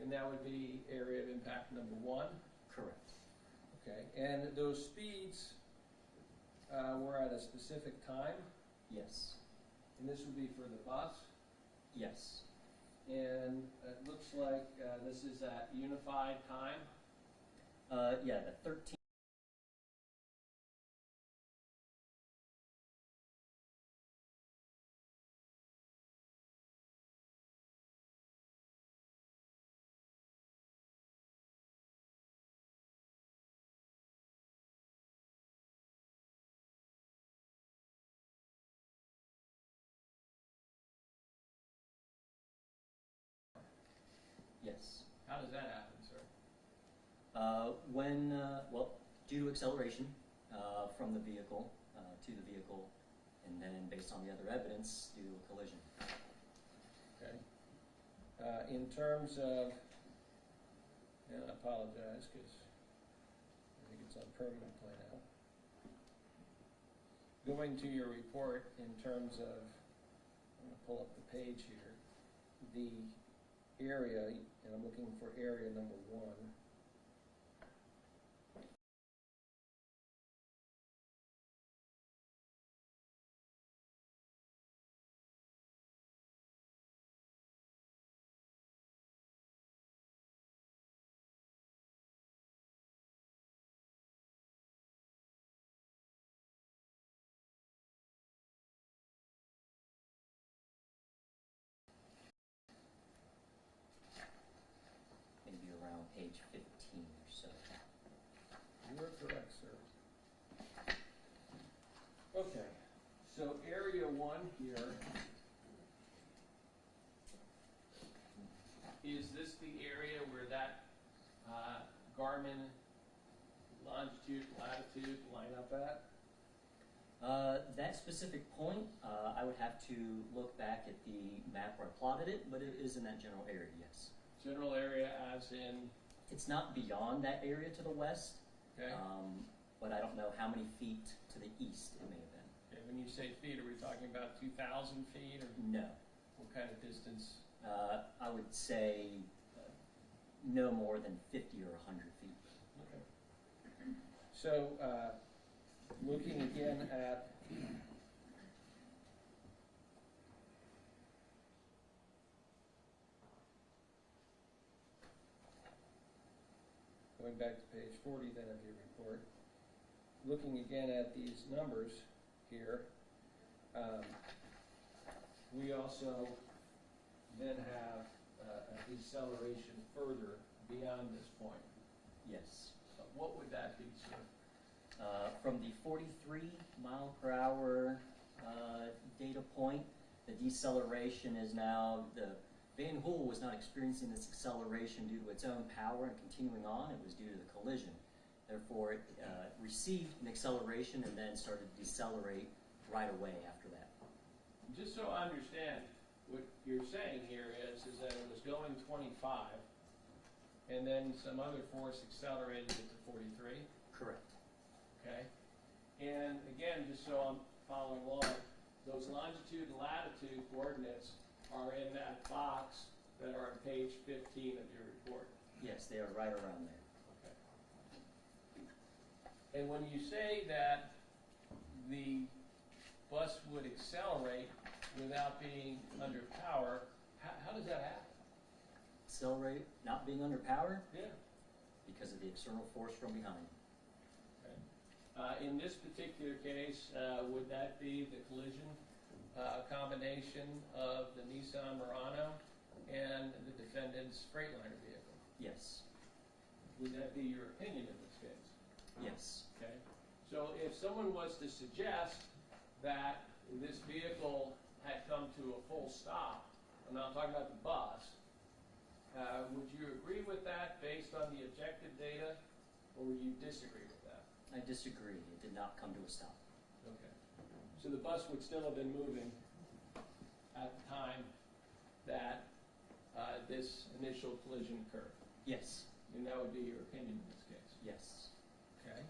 And that would be area of impact number 1? Correct. Okay. And those speeds were at a specific time? Yes. And this would be for the bus? Yes. And it looks like this is at unified time? Yeah, the 13. Yes. How does that happen, sir? Well, due to acceleration from the vehicle to the vehicle, and then based on the other evidence, due to a collision. Okay. In terms of, and I apologize because I think it's on permanent play now. Going to your report in terms of, I'm going to pull up the page here, the area, and I'm looking for area number 1. Maybe around page 15 or so. You are correct, sir. Okay, so area 1 here, is this the area where that Garmin longitude, latitude line up at? That specific point, I would have to look back at the map where I plotted it, but it is in that general area, yes. General area as in, It's not beyond that area to the west, okay? but I don't know how many feet to the east it may have been. Okay, when you say feet, are we talking about 2,000 feet or No. what kind of distance? I would say no more than 50 or 100 feet. Okay. So, looking again at going back to page 40 then of your report, looking again at these numbers here, we also then have a deceleration further beyond this point. Yes. What would that be, sir? From the 43 mile per hour data point, the deceleration is now, the Van Hool was not experiencing this acceleration due to its own power and continuing on, it was due to the collision. Therefore, it received an acceleration and then started to decelerate right away after that. Just so I understand, what you're saying here is that it was going 25, and then some other force accelerated it to 43, Correct. okay? And again, just so I'm following along, those longitude and latitude coordinates are in that box that are on page 15 of your report. Yes, they are right around there. Okay. And when you say that the bus would accelerate without being under power, how does that happen? Accelerate, not being under power Yeah. because of the external force from behind. Okay. In this particular case, would that be the collision combination of the Nissan Murano and the defendant's Freightliner vehicle? Yes. Would that be your opinion in this case? Yes. Okay. So if someone was to suggest that this vehicle had come to a full stop, and I'm talking about the bus, would you agree with that based on the objective data, or would you disagree with that? I disagree. It did not come to a stop. Okay. So the bus would still have been moving at the time that this initial collision occurred, Yes. and that would be your opinion in this case? Yes. Okay.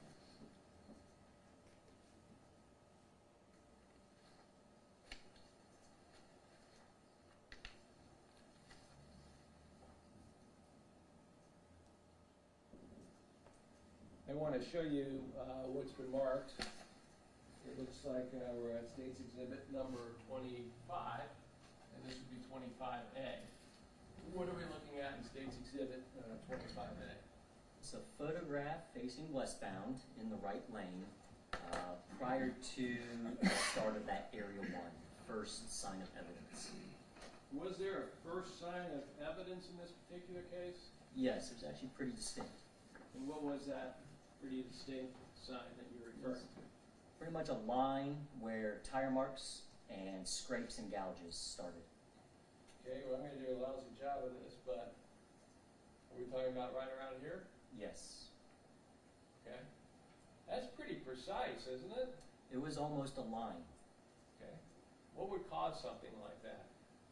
I want to show you what's been marked It looks like we're at State's Exhibit number 25, and this would be 25A. What are we looking at in State's Exhibit 25A? It's a photograph facing westbound in the right lane prior to the start of that Area 1, first sign of evidence. Was there a first sign of evidence in this particular case? Yes, it was actually pretty distinct. And what was that pretty distinct sign that you're referring to? Pretty much a line where tire marks and scrapes and gouges started. Okay, well, I'm going to do a lousy job of this, but are we talking about right around here? Yes. Okay. That's pretty precise, isn't it? It was almost a line. Okay. What would cause something like that?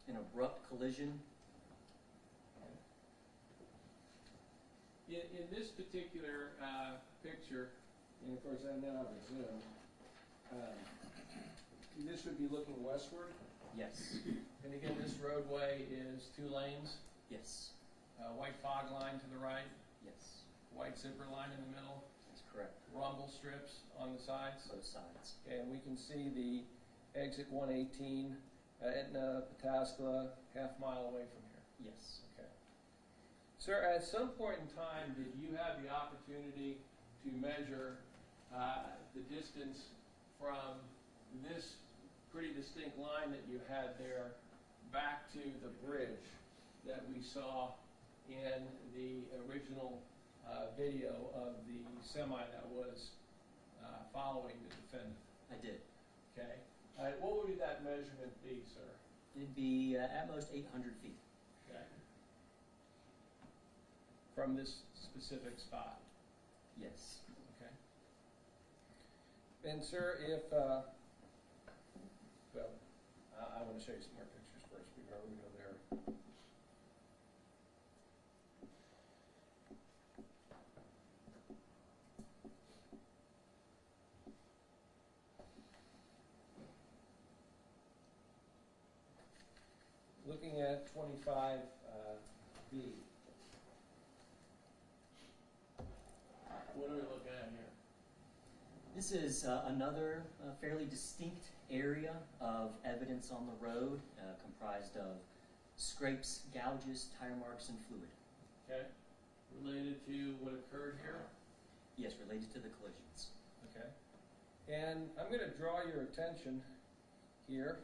An abrupt collision. In this particular picture, and of course I now have a zoom, this would be looking westward. Yes. And again, this roadway is 2 lanes, Yes. white fog line to the right, Yes. white zipper line in the middle, That's correct. rumble strips on the sides. Both sides. Okay, and we can see the exit 118, Etna, Pataskala, half mile away from here. Yes. Okay. Sir, at some point in time, did you have the opportunity to measure the distance from this pretty distinct line that you had there back to the bridge that we saw in the original video of the semi that was following the defendant? I did. Okay. What would that measurement be, sir? It'd be at most 800 feet. Okay. From this specific spot? Yes. Okay. And sir, if, well, I want to show you some more pictures first before we go there. Looking at 25B. What are we looking at here? This is another fairly distinct area of evidence on the road, comprised of scrapes, gouges, tire marks, and fluid. Okay. Related to what occurred here? Yes, related to the collisions. Okay. And I'm going to draw your attention here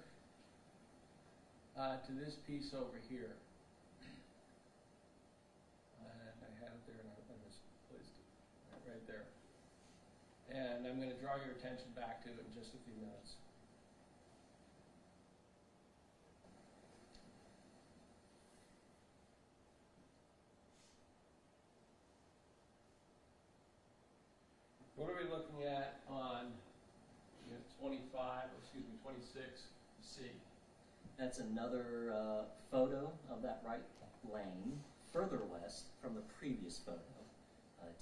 to this piece over here. And I had it there and I misplaced it. Right there. And I'm going to draw your attention back to it in just a few minutes. What are we looking at on 26C? That's another photo of that right lane, further west from the previous photo,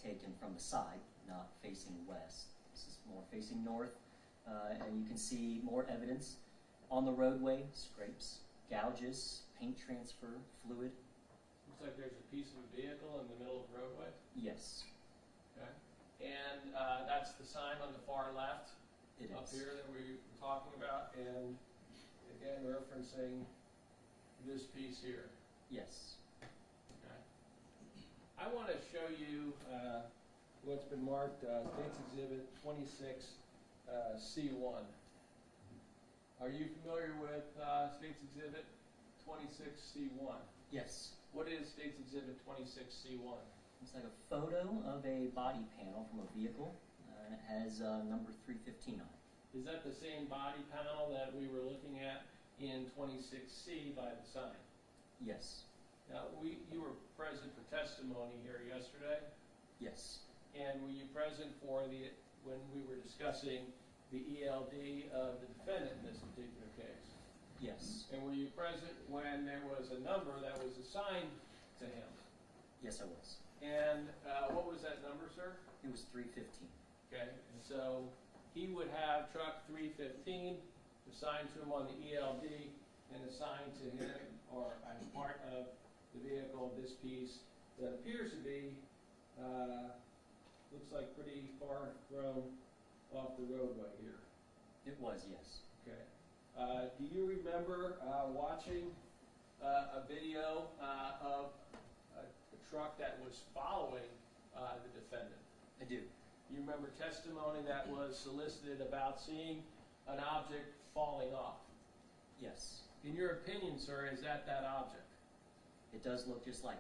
taken from the side, not facing west. This is more facing north, and you can see more evidence on the roadway: scrapes, gouges, paint transfer, fluid. Looks like there's a piece of a vehicle in the middle of the roadway. Yes. Okay. And that's the sign on the far left It up is. here that we were talking about, and again referencing this piece here. Yes. Okay. I want to show you what's been marked State's Exhibit 26C1. Are you familiar with State's Exhibit 26C1? Yes. What is State's Exhibit 26C1? It's like a photo of a body panel from a vehicle. It has number 315 on it. Is that the same body panel that we were looking at in 26C by the sign? Yes. Now, you were present for testimony here yesterday, Yes. and were you present for when we were discussing the ELD of the defendant in this particular case? Yes. And were you present when there was a number that was assigned to him? Yes, I was. And what was that number, sir? It was 315. Okay, and so he would have truck 315 assigned to him on the ELD and assigned to him, or as part of the vehicle, this piece that appears to be, looks like pretty far grown off the roadway here. It was, yes. Okay. Do you remember watching a video of a truck that was following the defendant? I do. You remember testimony that was solicited about seeing an object falling off? Yes. In your opinion, sir, is that object? It does look just like it.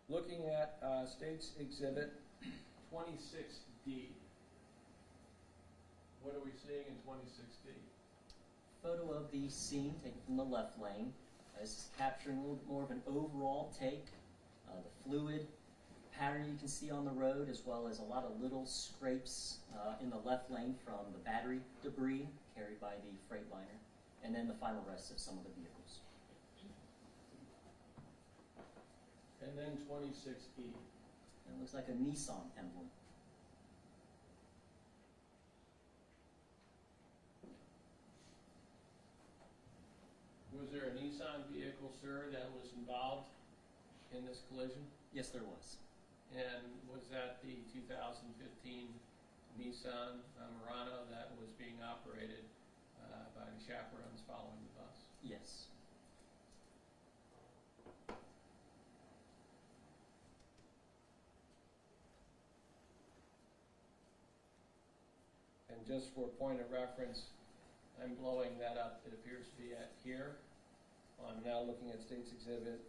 Looking at State's Exhibit 26D, what are we seeing in 26D? Photo of the scene taken from the left lane. This is capturing a little bit more of an overall take. The fluid pattern you can see on the road, as well as a lot of little scrapes in the left lane from the battery debris carried by the freight liner, and then the final rest of some of the vehicles. And then 26E. And it looks like a Nissan emblem. Was there a Nissan vehicle, sir, that was involved in this collision? Yes, there was. And was that the 2015 Nissan Murano that was being operated by the chaperones following the bus? Yes. And just for point of reference, I'm blowing that up. It appears to be at here. I'm now looking at State's Exhibit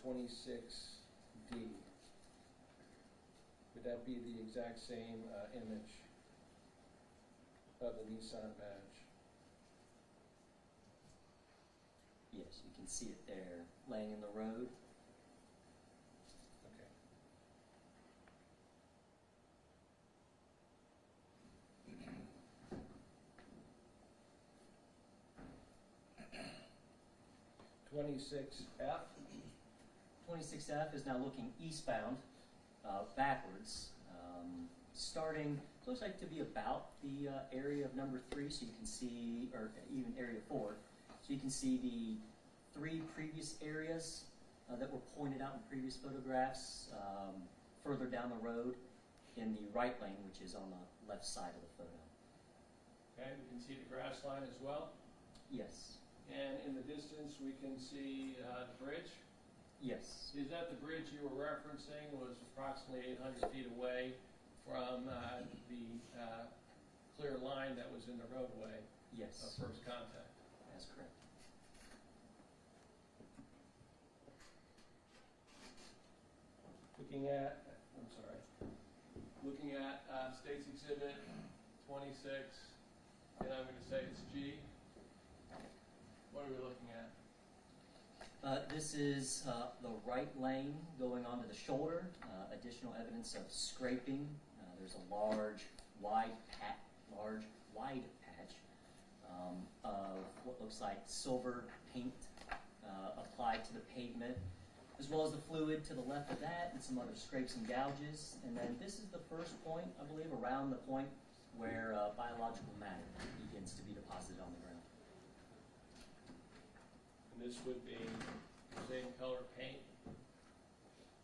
26D. Would that be the exact same image of the Nissan badge? Yes, you can see it there, laying in the road. Okay. (26F). 26F is now looking eastbound, backwards, starting, looks like to be about the area of number 3, so you can see, or even area 4, so you can see the 3 previous areas that were pointed out in previous photographs further down the road in the right lane, which is on the left side of the photo. Okay, we can see the grass line as well. Yes. And in the distance, we can see the bridge. Yes. Is that the bridge you were referencing was approximately 800 feet away from the clear line that was in the roadway Yes. of first contact? That's correct. Looking at State's Exhibit 26, and I'm going to say it's G. What are we looking at? This is the right lane going onto the shoulder. Additional evidence of scraping. There's a large, wide patch of what looks like silver paint applied to the pavement, as well as the fluid to the left of that, and some other scrapes and gouges. And then this is the first point, I believe, around the point where biological matter begins to be deposited on the ground. And this would be the same color paint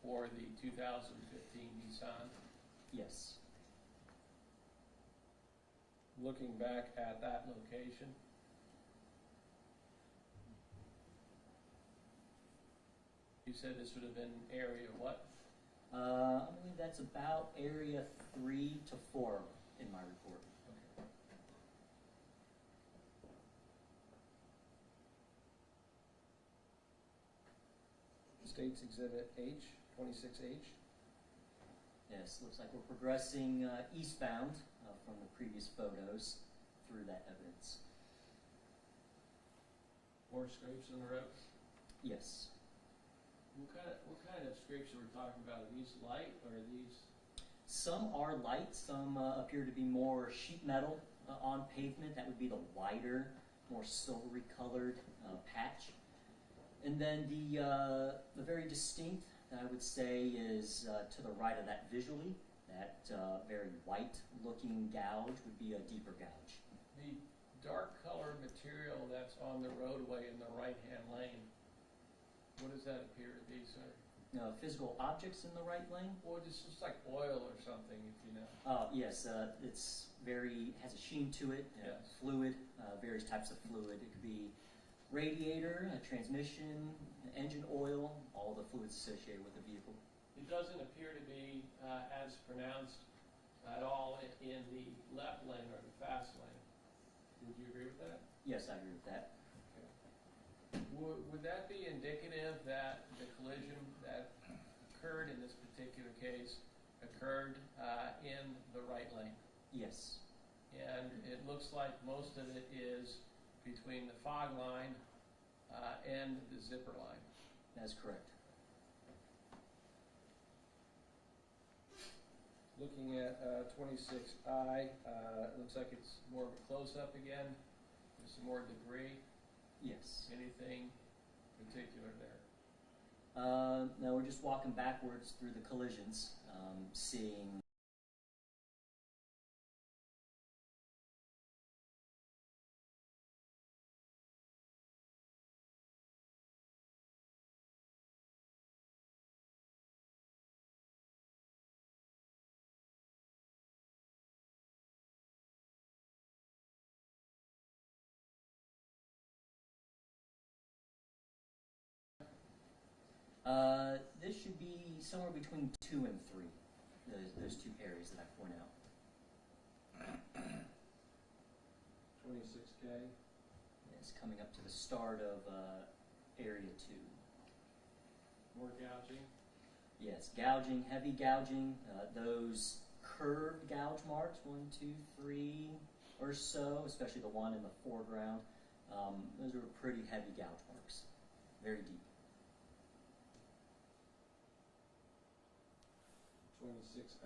for the 2015 Nissan. Yes. Looking back at that location, you said this would have been area what? I believe that's about area 3 to 4 in my report. Okay. State's Exhibit H, 26H. Yes, looks like we're progressing eastbound from the previous photos through that evidence. More scrapes on the road. Yes. What kind of scrapes are we talking about? Are these light or are these? Some are light, some appear to be more sheet metal on pavement. That would be the wider, more silvery colored patch. And then the very distinct, I would say, is to the right of that visually. That very white looking gouge would be a deeper gouge. The dark colored material that's on the roadway in the right-hand lane, What does that appear to be, sir? Physical objects in the right lane? Or just like oil or something, if you know. Yes, it's has a sheen to it, Yes. fluid, various types of fluid. It could be radiator, a transmission, engine oil, all the fluids associated with the vehicle. It doesn't appear to be as pronounced at all in the left lane or the fast lane. Would you agree with that? Yes, I agree with that. Would that be indicative that the collision that occurred in this particular case occurred in the right lane? Yes. And it looks like most of it is between the fog line and the zipper line. That's correct. Looking at 26I, it looks like it's more of a close-up again. There's some more debris. Yes. Anything particular there? No, we're just walking backwards through the collisions, seeing this should be somewhere between 2 and 3, those two areas that I point out. 26K. It's coming up to the start of area 2. More gouging. Yes, gouging, heavy gouging, those curved gouge marks, 1, 2, 3 or so, especially the one in the foreground. Those are pretty heavy gouge marks, very deep. 26.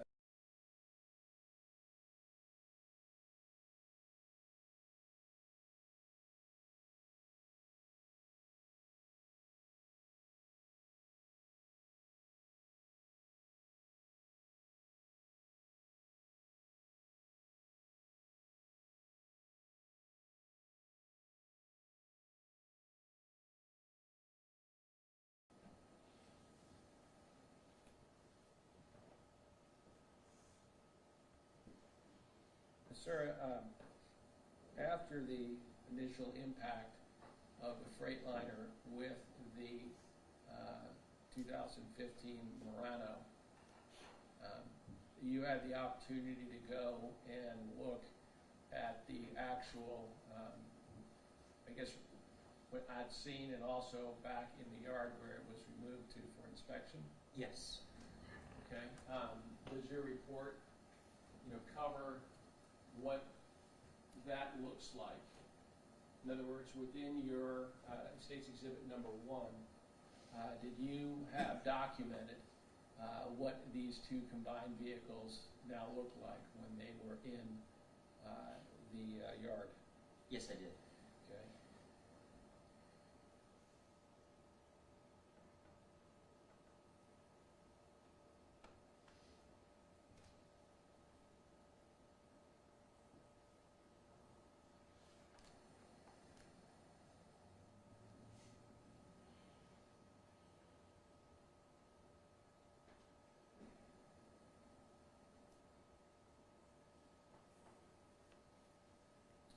Sir, after the initial impact of the Freightliner with the 2015 Murano, you had the opportunity to go and look at the actual, I guess, what I'd seen, and also back in the yard where it was removed to for inspection. Yes. Okay. Does your report, cover what that looks like? In other words, within your State's Exhibit number 1, did you have documented what these two combined vehicles now look like when they were in the yard? Yes, I did. Okay.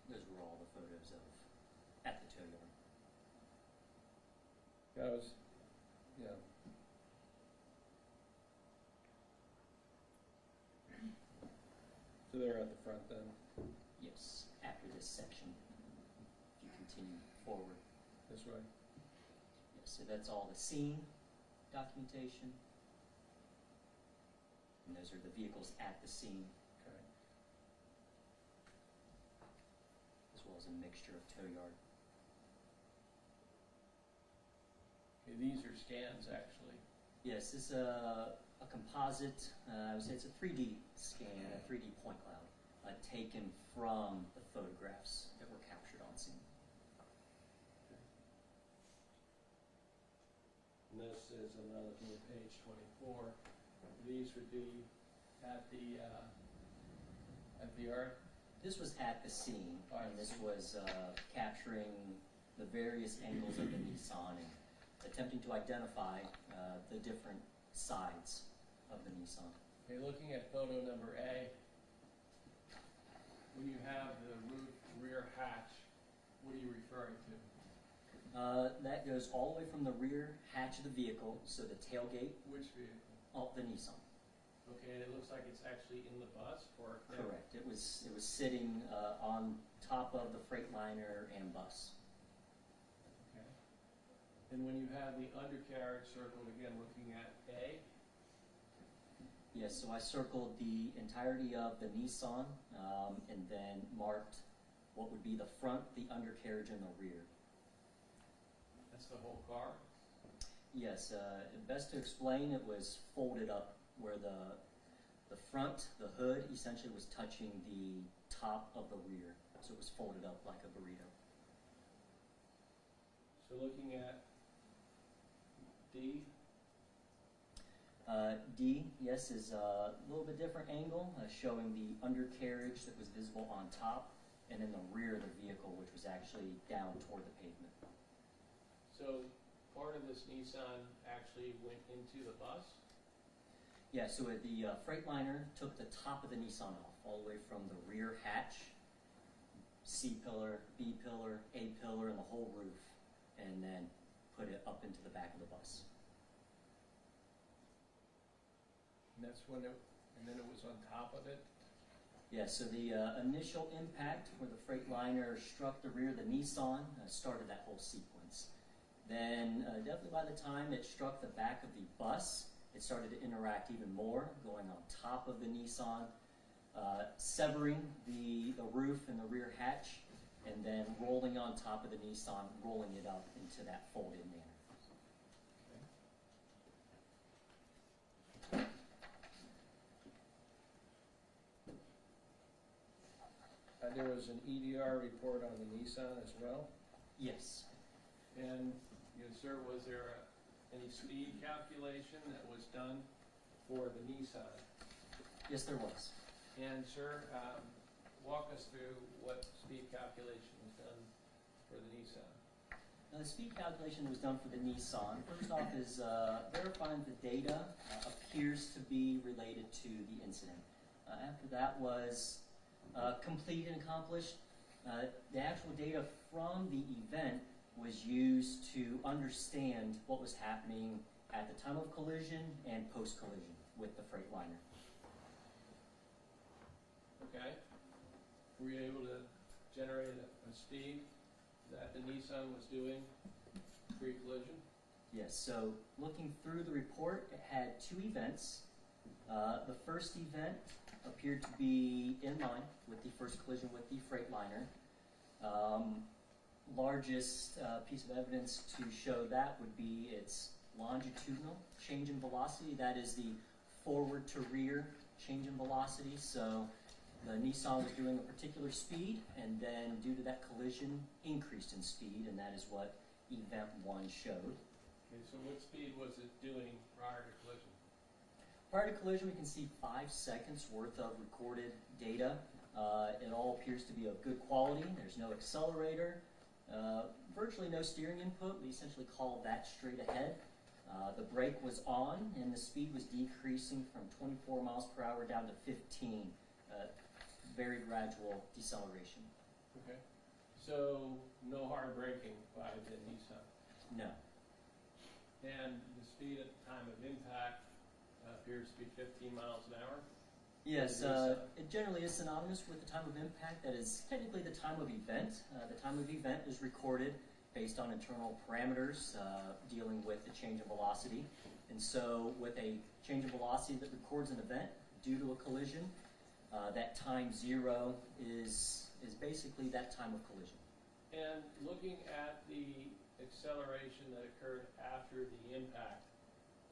Those were all the photos of at the tow yard. Yeah. So they're at the front then? Yes, after this section, if you continue forward. This way? Yes, so that's all the scene documentation. And those are the vehicles at the scene, Okay. as well as a mixture of tow yard. Okay, these are scans, actually. Yes, this is a composite, I would say it's a 3D scan, a 3D point cloud, taken from the photographs that were captured on scene. And this is another from page 24. These would be at the yard. This was at the scene, Oh, and this was capturing the various angles of the Nissan and attempting to identify the different sides of the Nissan. Okay, looking at photo number A, when you have the roof rear hatch, what are you referring to? That goes all the way from the rear hatch of the vehicle, so the tailgate, Which vehicle? the Nissan. Okay, it looks like it's actually in the bus or? Correct. It was sitting on top of the Freightliner and bus. Okay. And when you have the undercarriage circled, again, looking at A, Yes, so I circled the entirety of the Nissan and then marked what would be the front, the undercarriage, and the rear. that's the whole car? Yes, best to explain, it was folded up where the front, the hood, essentially was touching the top of the rear. So it was folded up like a burrito. So looking at D, D, yes, is a little bit different angle, showing the undercarriage that was visible on top, and then the rear of the vehicle, which was actually down toward the pavement. so part of this Nissan actually went into the bus? Yeah, so the Freightliner took the top of the Nissan off, all the way from the rear hatch, C-pillar, B-pillar, A-pillar, and the whole roof, and then put it up into the back of the bus. And that's when it, and then it was on top of it? Yeah, so the initial impact where the Freightliner struck the rear of the Nissan started that whole sequence. Then definitely by the time it struck the back of the bus, it started to interact even more, going on top of the Nissan, severing the roof and the rear hatch, and then rolling on top of the Nissan, rolling it up into that folded manner. There was an EDR report on the Nissan as well? Yes. And, sir, was there any speed calculation that was done for the Nissan? Yes, there was. And, sir, walk us through what speed calculation was done for the Nissan. Now, the speed calculation that was done for the Nissan, first off, is verifying the data appears to be related to the incident. After that was complete and accomplished, the actual data from the event was used to understand what was happening at the time of collision and post-collision with the Freightliner. Okay? Were you able to generate a speed that the Nissan was doing pre-collision? Yes, so looking through the report, it had two events. The first event appeared to be in line with the first collision with the Freightliner. Largest piece of evidence to show that would be its longitudinal change in velocity. That is the forward to rear change in velocity. So the Nissan was doing a particular speed, and then due to that collision, increased in speed, and that is what event 1 showed. Okay, so what speed was it doing prior to collision? Prior to collision, we can see 5 seconds worth of recorded data. It all appears to be of good quality. There's no accelerator, virtually no steering input. We essentially call that straight ahead. The brake was on, and the speed was decreasing from 24 miles per hour down to 15. Very gradual deceleration. Okay. So no hard braking by the Nissan. No. And the speed at the time of impact appears to be 15 miles an hour. Yes, it generally is synonymous with the time of impact. That is technically the time of event. The time of event is recorded based on internal parameters dealing with the change in velocity. And so with a change in velocity that records an event due to a collision, that time 0 is basically that time of collision. And looking at the acceleration that occurred after the impact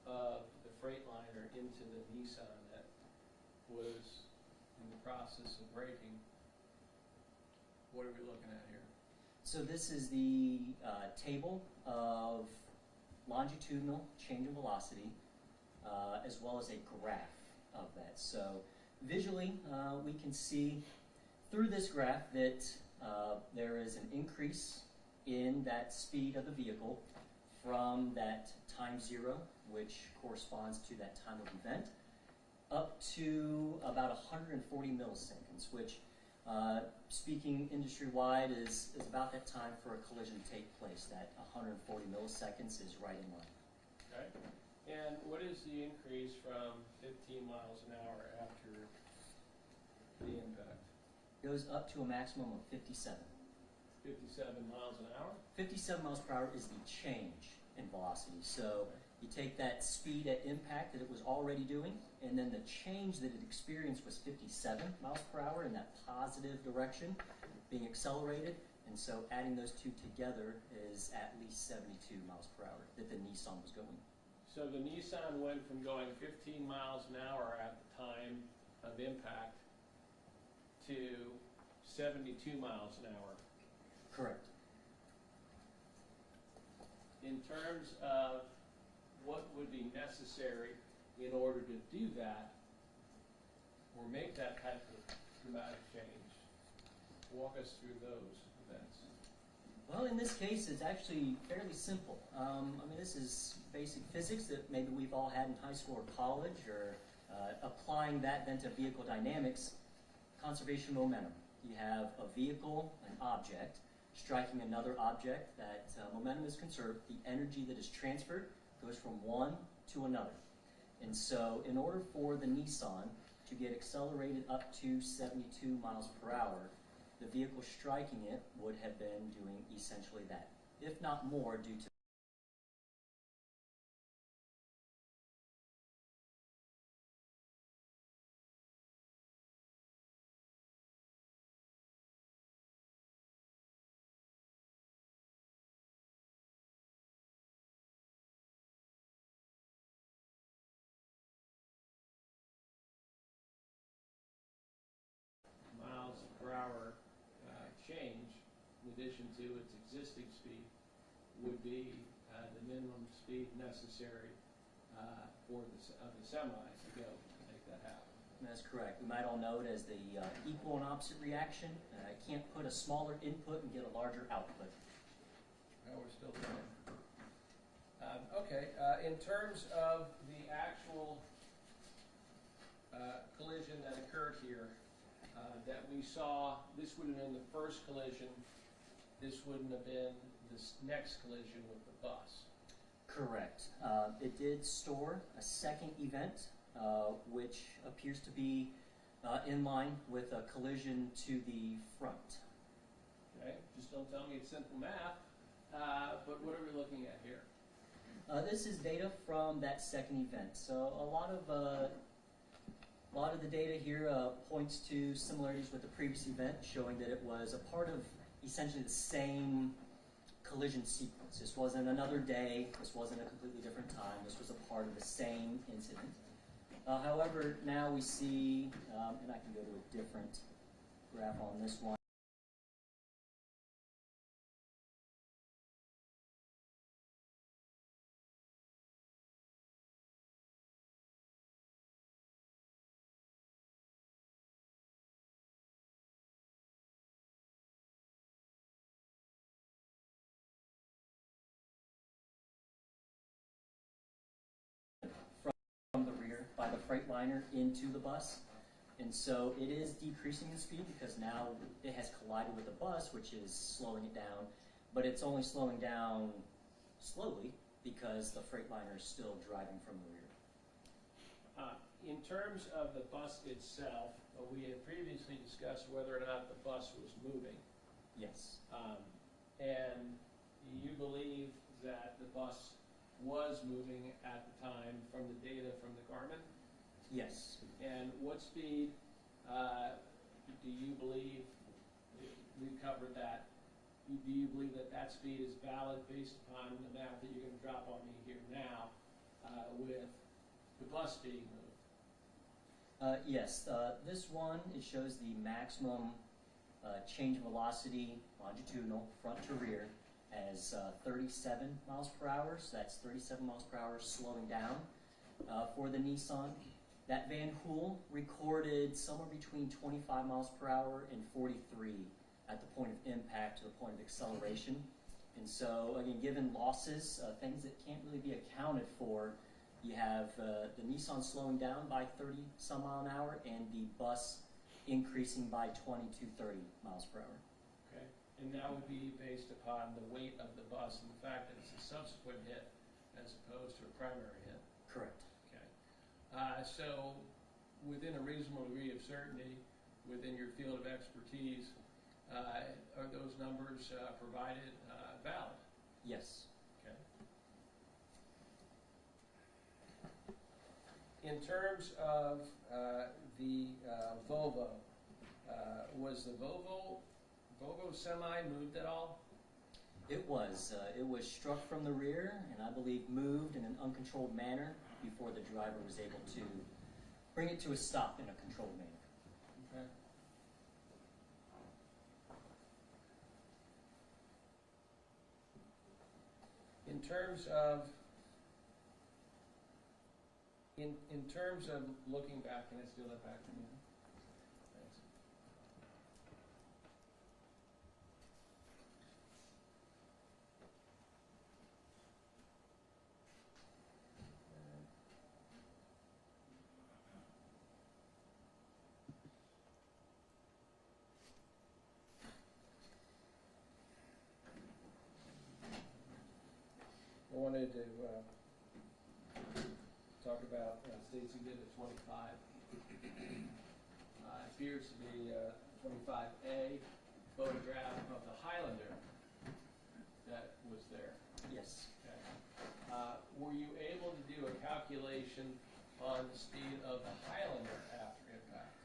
of the Freightliner into the Nissan that was in the process of braking, what are we looking at here? So this is the table of longitudinal change in velocity, as well as a graph of that. So visually, we can see through this graph that there is an increase in that speed of the vehicle from that time zero, which corresponds to that time of event, up to about 140 milliseconds, which, speaking industry-wide, is about that time for a collision to take place. That 140 milliseconds is right in line. Okay. And what is the increase from 15 miles an hour after the impact? Goes up to a maximum of 57. 57 miles an hour? 57 miles per hour is the change in velocity. So you take that speed at impact that it was already doing, and then the change that it experienced was 57 miles per hour in that positive direction, being accelerated. And so adding those two together is at least 72 miles per hour that the Nissan was going. So the Nissan went from going 15 miles an hour at the time of impact to 72 miles an hour. Correct. In terms of what would be necessary in order to do that or make that type of dramatic change, walk us through those events. Well, in this case, it's actually fairly simple. I mean, this is basic physics that maybe we've all had in high school or college, or applying that then to vehicle dynamics. Conservation momentum. You have a vehicle, an object, striking another object. That momentum is conserved. The energy that is transferred goes from one to another. And so in order for the Nissan to get accelerated up to 72 miles per hour, the vehicle striking it would have been doing essentially that, if not more, due to miles per hour change, in addition to its existing speed, would be the minimum speed necessary for the semi to go to make that happen. That's correct. We might all know it as the equal and opposite reaction. Can't put a smaller input and get a larger output. No, we're still doing it. Okay, in terms of the actual collision that occurred here, that we saw, this would have been the first collision, this wouldn't have been this next collision with the bus. Correct. It did store a second event, which appears to be in line with a collision to the front. Okay, just don't tell me it's simple math, but what are we looking at here? This is data from that second event. So a lot of the data here points to similarities with the previous event, showing that it was a part of essentially the same collision sequence. This wasn't another day, this wasn't a completely different time, this was a part of the same incident. However, now we see, and I can go to a different graph on this one. From the rear by the Freightliner into the bus. And so it is decreasing in speed because now it has collided with the bus, which is slowing it down. But it's only slowing down slowly because the Freightliner is still driving from the rear. In terms of the bus itself, we had previously discussed whether or not the bus was moving. Yes. And you believe that the bus was moving at the time from the data from the Garmin? Yes. And what speed do you believe, we covered that, do you believe that that speed is valid based upon the math that you're going to drop on me here now with the bus being moved? Yes. This one, it shows the maximum change in velocity, longitudinal, front to rear, as 37 miles per hour. So that's 37 miles per hour slowing down for the Nissan. That Van Hool recorded somewhere between 25 miles per hour and 43 at the point of impact to the point of acceleration. And so, again, given losses, things that can't really be accounted for, you have the Nissan slowing down by 30 some mile an hour and the bus increasing by 20 to 30 miles per hour. Okay, and that would be based upon the weight of the bus and the fact that it's a subsequent hit as opposed to a primary hit. Correct. Okay. So within a reasonable degree of certainty, within your field of expertise, are those numbers provided valid? Yes. Okay. In terms of the Volvo, was the Volvo semi moved at all? It was struck from the rear and I believe moved in an uncontrolled manner before the driver was able to bring it to a stop in a controlled manner. Okay. In terms of looking back, can I steal that back from you? Thanks. I wanted to talk about State's Exhibit 25. Appears to be 25A, photograph of the Highlander that was there. Yes. Okay. Were you able to do a calculation on the speed of the Highlander after impact?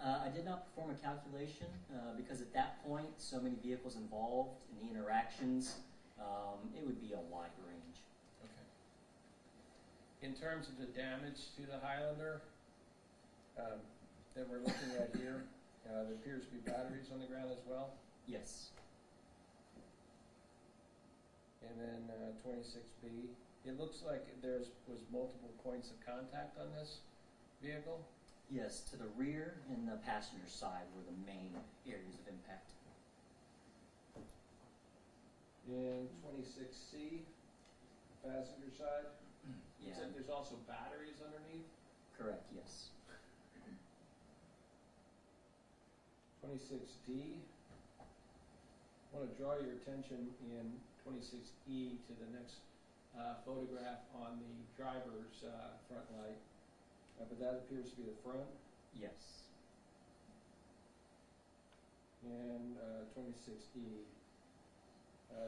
I did not perform a calculation because at that point, so many vehicles involved in the interactions, it would be a wide range. Okay. In terms of the damage to the Highlander that we're looking at here, there appears to be batteries on the ground as well. Yes. And then 26B, it looks like was multiple points of contact on this vehicle. Yes, to the rear and the passenger side were the main areas of impact. In 26C, passenger side, Yeah. looks like there's also batteries underneath. Correct, yes. 26D, I want to draw your attention in 26E to the next photograph on the driver's front light, but that appears to be the front. Yes. And 26E,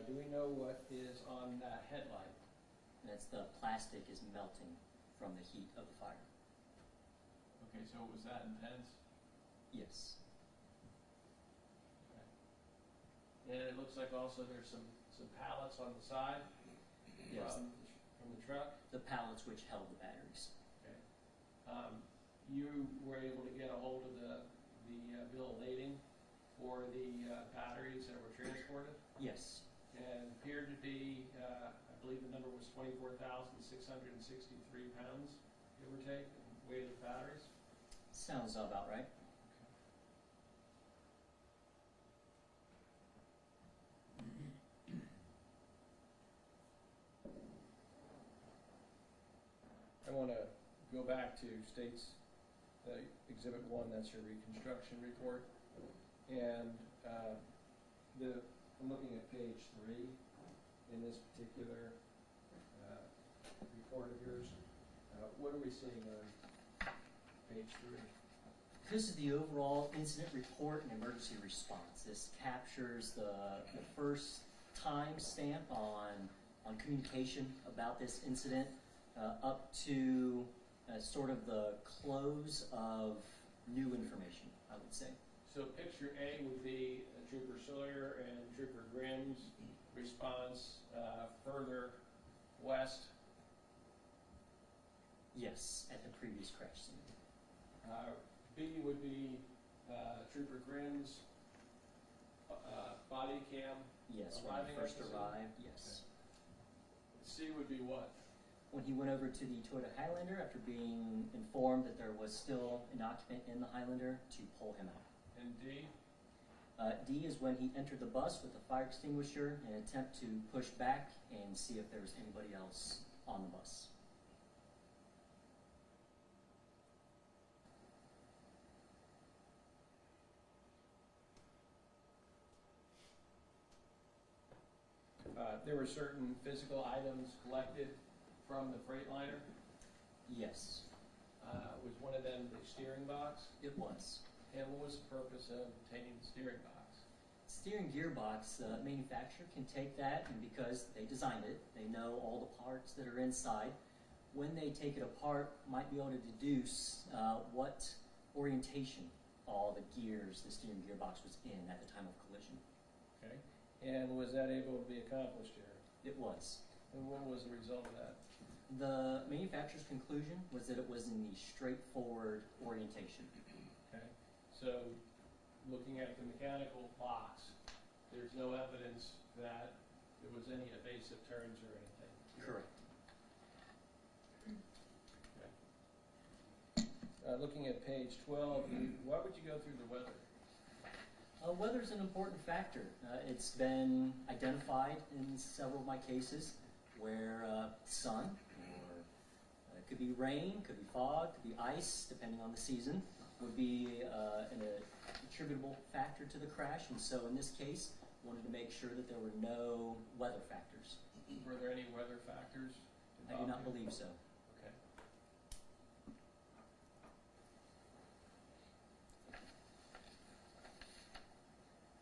do we know what is on that headlight? That's the plastic is melting from the heat of the fire. Okay, so was that intense? Yes. And it looks like also there's some pallets on the side Yes. from the truck. The pallets which held the batteries. Okay. You were able to get a hold of the bill of lading for the batteries that were transported, Yes. and appeared to be, I believe the number was 24,663 pounds, give or take, weight of batteries. Sounds about right. I want to go back to State's Exhibit 1, that's your Reconstruction report. And I'm looking at page 3 in this particular report of yours. What are we seeing on page 3? This is the overall incident report and emergency response. This captures the first time stamp on communication about this incident up to sort of the close of new information, I would say. So picture A would be Trooper Sawyer and Trooper Grimm's response further west. Yes, at the previous crash scene. B would be Trooper Grimm's body cam. Yes, when Arriving he first at the scene? arrived, yes. C would be what? When he went over to the Toyota Highlander after being informed that there was still an occupant in the Highlander to pull him out. And D? D is when he entered the bus with a fire extinguisher in an attempt to push back and see if there was anybody else on the bus. There were certain physical items collected from the Freightliner. Yes, Was one of them the steering box? it was. And what was the purpose of obtaining the steering box? Steering gearbox, manufacturer can take that, and because they designed it, they know all the parts that are inside. When they take it apart, might be able to deduce what orientation all the gears, the steering gearbox was in at the time of collision. Okay. And was that able to be accomplished here? It was. And what was the result of that? The manufacturer's conclusion was that it was in the straightforward orientation. Okay. So, looking at the mechanical box, there's no evidence that there was any evasive turns or anything. Correct. Looking at page 12, why would you go through the weather? Weather's an important factor. It's been identified in several of my cases where sun, or it could be rain, could be fog, could be ice, depending on the season, would be an attributable factor to the crash. And so in this case, wanted to make sure that there were no weather factors. Were there any weather factors? I do not believe so. Okay.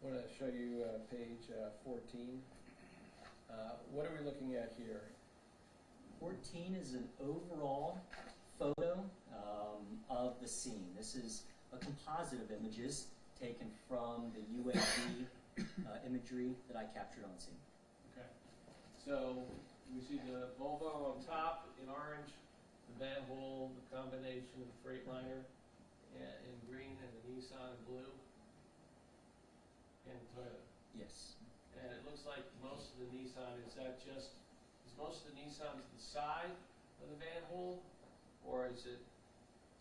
I want to show you page 14. What are we looking at here? 14 is an overall photo of the scene. This is a composite of images taken from the UAV imagery that I captured on scene. Okay. So we see the Volvo on top in orange, the van hole, the combination of the Freightliner in green, and the Nissan in blue, and Toyota. Yes. And it looks like most of the Nissan, is most of the Nissan to the side of the van hole, or is it?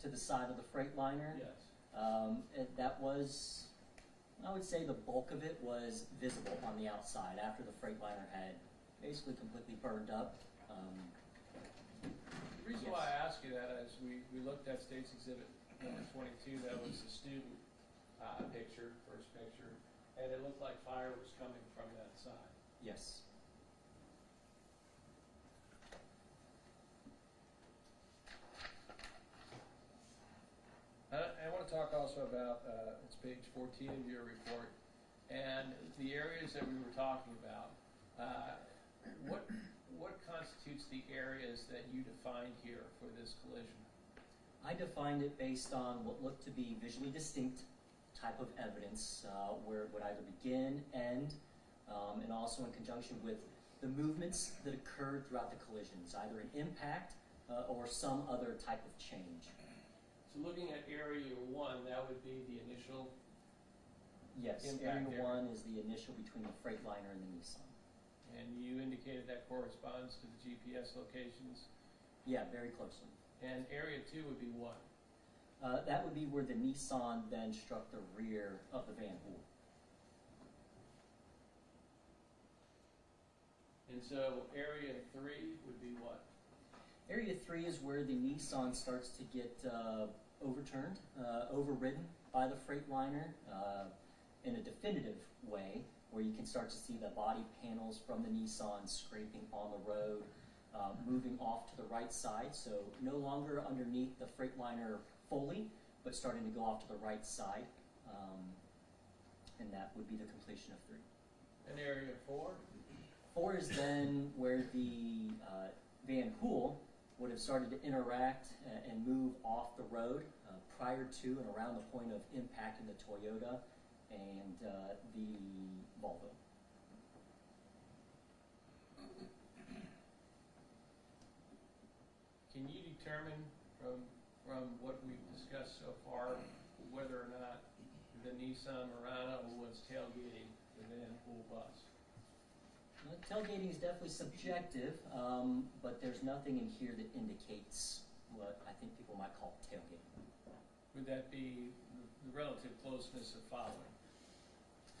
To the side of the Freightliner. Yes. That was, I would say the bulk of it was visible on the outside after the Freightliner had basically completely burned up. The reason why I ask you that is we looked at State's Exhibit number 22, that was the student picture, first picture, and it looked like fire was coming from that side. Yes. I want to talk also about, it's page 14 of your report, and the areas that we were talking about. What constitutes the areas that you defined here for this collision? I defined it based on what looked to be visually distinct type of evidence, where it would either begin, end, and also in conjunction with the movements that occurred throughout the collisions, either an impact or some other type of change. So looking at area 1, that would be the initial. Yes, Impact area area. 1 is the initial between the Freightliner and the Nissan. And you indicated that corresponds to the GPS locations. Yeah, very closely. And area 2 would be what? That would be where the Nissan then struck the rear of the van hool. And so area 3 would be what? Area 3 is where the Nissan starts to get overturned, overridden by the Freightliner in a definitive way, where you can start to see the body panels from the Nissan scraping on the road, moving off to the right side, so no longer underneath the Freightliner fully, but starting to go off to the right side, and that would be the completion of 3. And area 4? 4 is then where the van hool would have started to interact and move off the road prior to and around the point of impact in the Toyota and the Volvo. Can you determine from what we've discussed so far whether or not the Nissan Murano was tailgating the van hool bus? Tailgating is definitely subjective, but there's nothing in here that indicates what I think people might call tailgating. Would that be the relative closeness of following?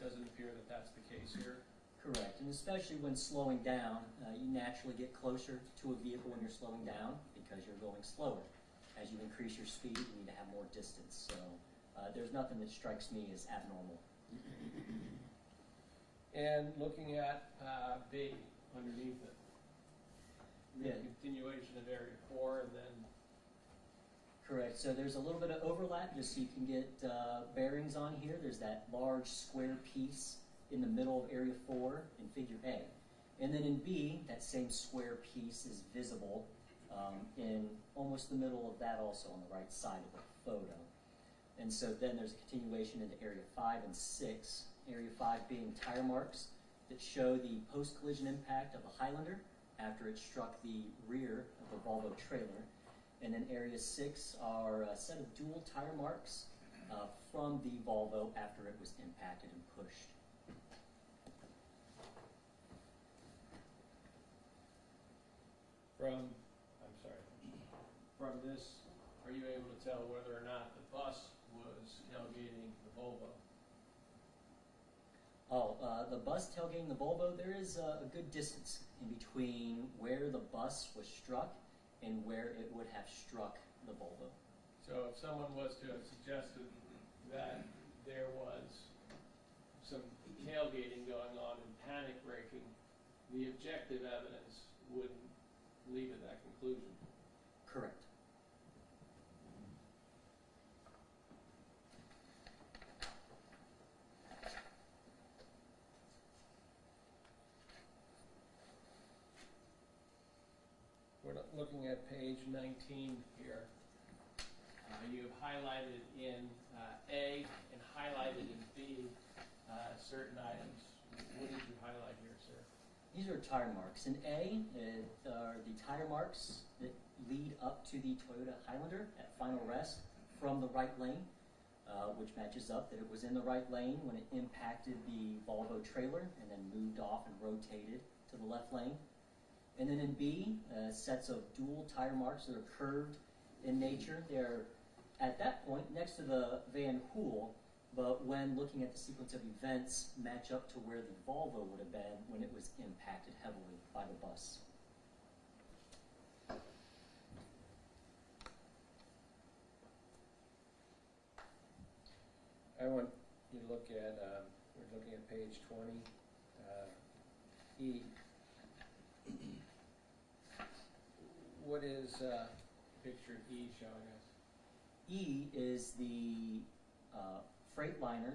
doesn't appear that that's the case here. Correct, and especially when slowing down, you naturally get closer to a vehicle when you're slowing down because you're going slower. As you increase your speed, you need to have more distance. So there's nothing that strikes me as abnormal. And looking at B underneath it, the Yeah. continuation of Area 4, and then Correct, so there's a little bit of overlap just so you can get bearings on here. There's that large square piece in the middle of Area 4 in Figure A. And then in B, that same square piece is visible in almost the middle of that also on the right side of the photo. And so then there's a continuation into Area 5 and 6. Area 5 being tire marks that show the post-collision impact of the Highlander after it struck the rear of the Volvo trailer. And then Area 6 are a set of dual tire marks from the Volvo after it was impacted and pushed. from this, are you able to tell whether or not the bus was tailgating the Volvo? The bus tailgating the Volvo, there is a good distance in between where the bus was struck and where it would have struck the Volvo. So if someone was to have suggested that there was some tailgating going on and panic braking, the objective evidence wouldn't lead to that conclusion. Correct. We're looking at page 19 here. You have highlighted in A and highlighted in B certain items. What did you highlight here, sir? These are tire marks. In A are the tire marks that lead up to the Toyota Highlander at final rest from the right lane, which matches up that it was in the right lane when it impacted the Volvo trailer and then moved off and rotated to the left lane. And then in B, sets of dual tire marks that are curved in nature. They're at that point next to the Van Hool, but when looking at the sequence of events, match up to where the Volvo would have been when it was impacted heavily by the bus. I want you to look at, we're looking at page 20, E. What is picture E showing us? E is the Freightliner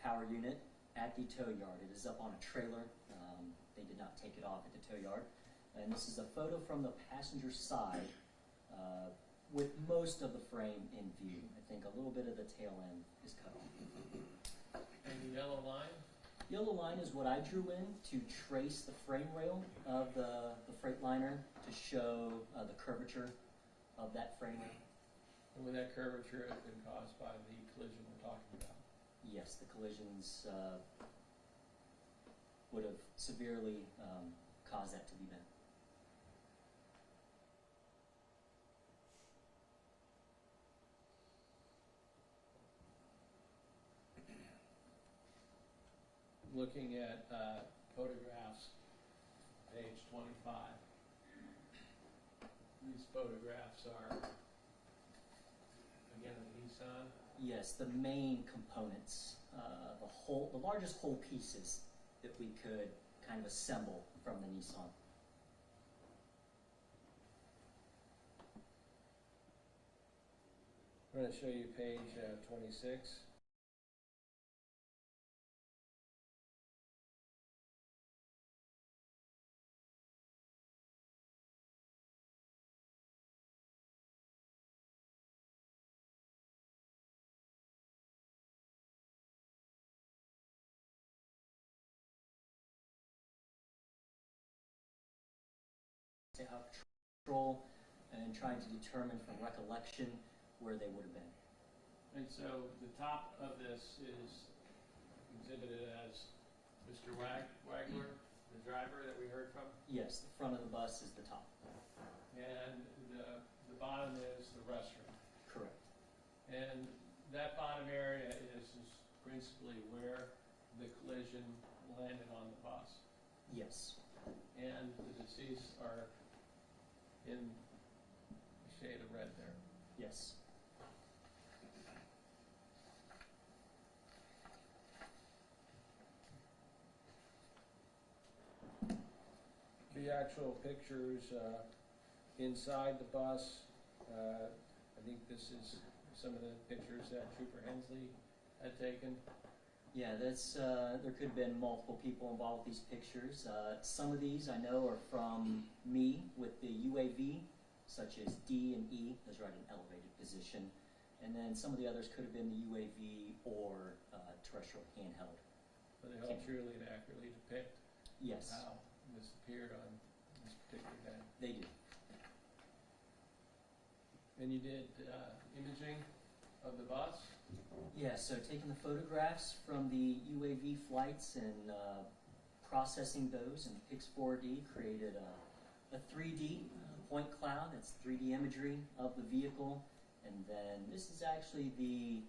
power unit at the tow yard. It is up on a trailer. They did not take it off at the tow yard. And this is a photo from the passenger side with most of the frame in view. I think a little bit of the tail end is cut off. And the yellow line? Yellow line is what I drew in to trace the frame rail of the Freightliner to show the curvature of that frame rail. And would that curvature have been caused by the collision we're talking about? Yes, the collisions would have severely caused that to be bent. Looking at photographs, page 25. These photographs are, again, a Nissan. Yes, the main components, the largest whole pieces that we could kind of assemble from the Nissan. I'm going to show you page 26. Control and trying to determine from recollection where they would have been. And so the top of this is exhibited as Mr. Wagler, the driver that we heard from, Yes, the front of the bus is the top. and the bottom is the restroom. Correct. And that bottom area is principally where the collision landed on the bus. Yes. And the deceased are in the shade of red there. Yes. The actual pictures inside the bus, I think this is some of the pictures that Trooper Hensley had taken. Yeah, that's there could have been multiple people involved with these pictures. Some of these I know are from me with the UAV, such as D and E. Those are at an elevated position. And then some of the others could have been the UAV or terrestrial handheld. But they help truly and accurately depict Yes, how this appeared on this particular day. they do. And you did imaging of the bus? Yeah, so taking the photographs from the UAV flights and processing those in Pix4D created a 3D point cloud. That's 3D imagery of the vehicle. And then this is actually the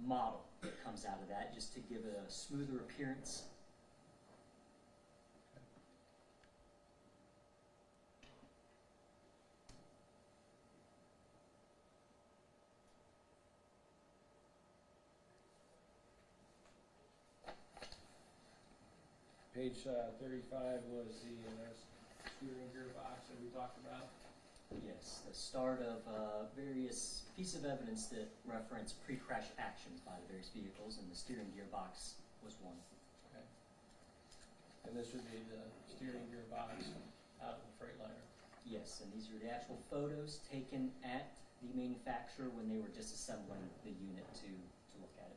model that comes out of that, just to give it a smoother appearance. Page 35 was the steering gearbox that we talked about. Yes, the start of various pieces of evidence that reference pre-crash actions by the various vehicles, and the steering gearbox was one. Okay. And this would be the steering gearbox out of the Freightliner. Yes, and these are the actual photos taken at the manufacturer when they were disassembling the unit to look at it.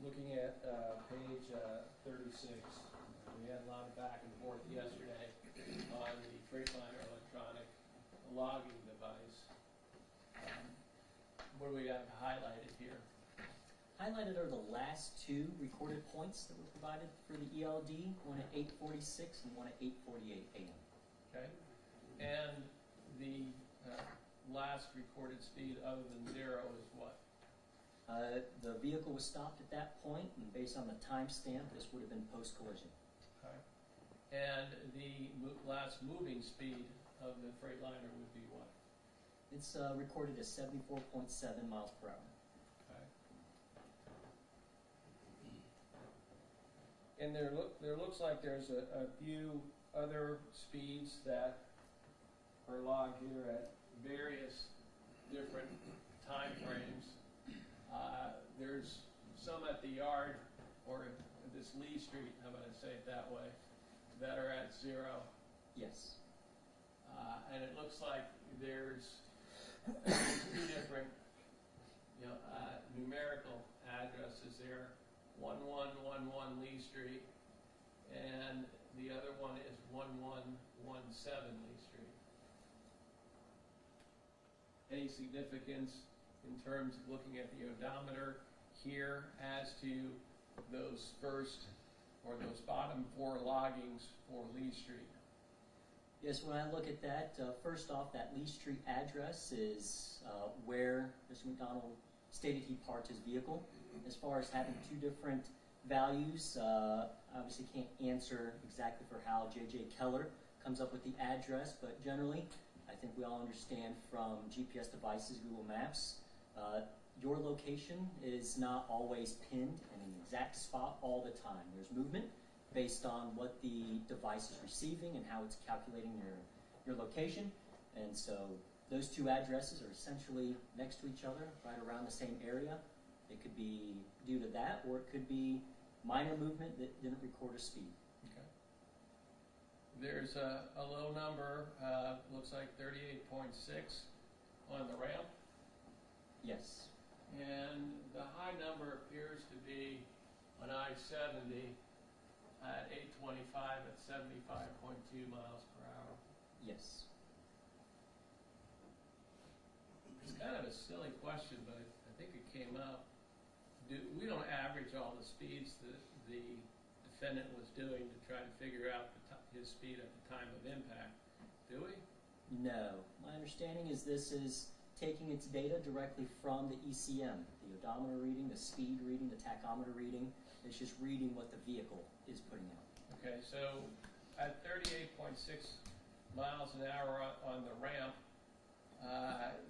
Looking at page 36, we had a lot of back and forth yesterday on the Freightliner electronic logging device. What do we have highlighted here? Highlighted are the last two recorded points that were provided for the ELD, one at 8:46 and one at 8:48 a.m. Okay. And the last recorded speed other than 0 is what? The vehicle was stopped at that point, and based on the timestamp, this would have been post-collision. Okay. And the last moving speed of the Freightliner would be what? It's recorded as 74.7 miles per hour. Okay. And there looks like there's a few other speeds that are logged here at various different time frames. There's some at the yard, or this Lee Street, how about I say it that way, that are at 0. Yes. And it looks like there's two different, numerical addresses there. 1111 Lee Street, and the other one is 1117 Lee Street. Any significance in terms of looking at the odometer here as to those first or those bottom 4 loggings for Lee Street? Yes, when I look at that, first off, that Lee Street address is where Mr. McDonald stated he parked his vehicle. As far as having two different values, obviously can't answer exactly for how J.J. Keller comes up with the address, but generally, I think we all understand from GPS devices, Google Maps, your location is not always pinned in an exact spot all the time. There's movement based on what the device is receiving and how it's calculating your location. And so those two addresses are essentially next to each other, right around the same area. It could be due to that, or it could be minor movement that didn't record a speed. Okay. There's a low number, looks like 38.6 on the ramp. Yes. And the high number appears to be on I-70 at 825 at 75.2 miles per hour. Yes. It's kind of a silly question, but I think it came up. We don't average all the speeds that the defendant was doing to try to figure out his speed at the time of impact, do we? No. My understanding is this is taking its data directly from the ECM, the odometer reading, the speed reading, the tachometer reading. It's just reading what the vehicle is putting out. Okay, so at 38.6 miles an hour on the ramp,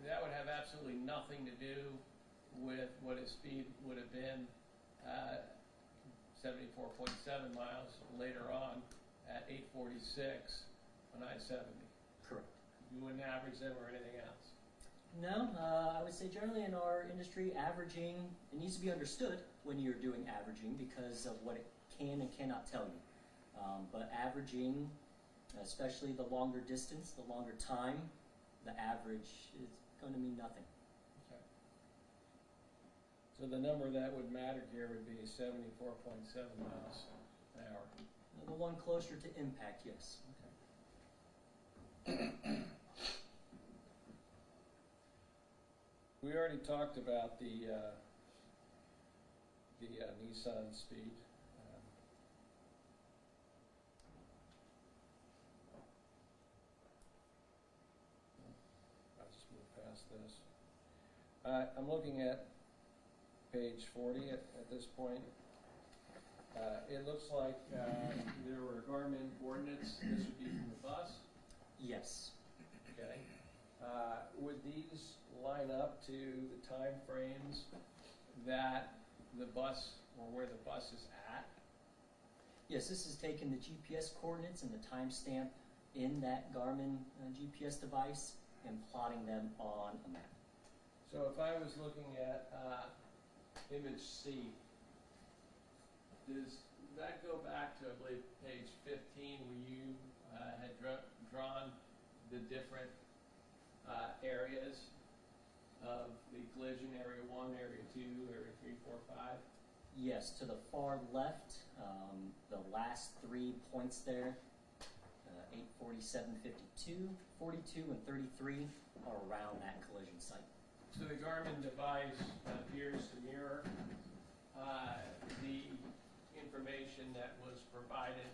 that would have absolutely nothing to do with what his speed would have been 74.7 miles later on at 846 on I-70. Correct. You wouldn't average them or anything else? No, I would say generally in our industry, averaging, it needs to be understood when you're doing averaging because of what it can and cannot tell you. But averaging, especially the longer distance, the longer time, the average is going to mean nothing. Okay. So the number that would matter here would be 74.7 miles an hour. The one closer to impact, yes. We already talked about the Nissan speed. I'll just move past this. I'm looking at page 40 at this point. It looks like there were Garmin coordinates. This would be from the bus. Yes. Okay. Would these line up to the time frames that the bus or where the bus is at? Yes, this is taking the GPS coordinates and the timestamp in that Garmin GPS device and plotting them on a map. So if I was looking at image C, does that go back to, I believe, page 15 where you had drawn the different areas of the collision, area 1, area 2, area 3, 4, 5? Yes, to the far left, the last 3 points there, 847, 52, 42, and 33 are around that collision site. So the Garmin device appears to mirror the information that was provided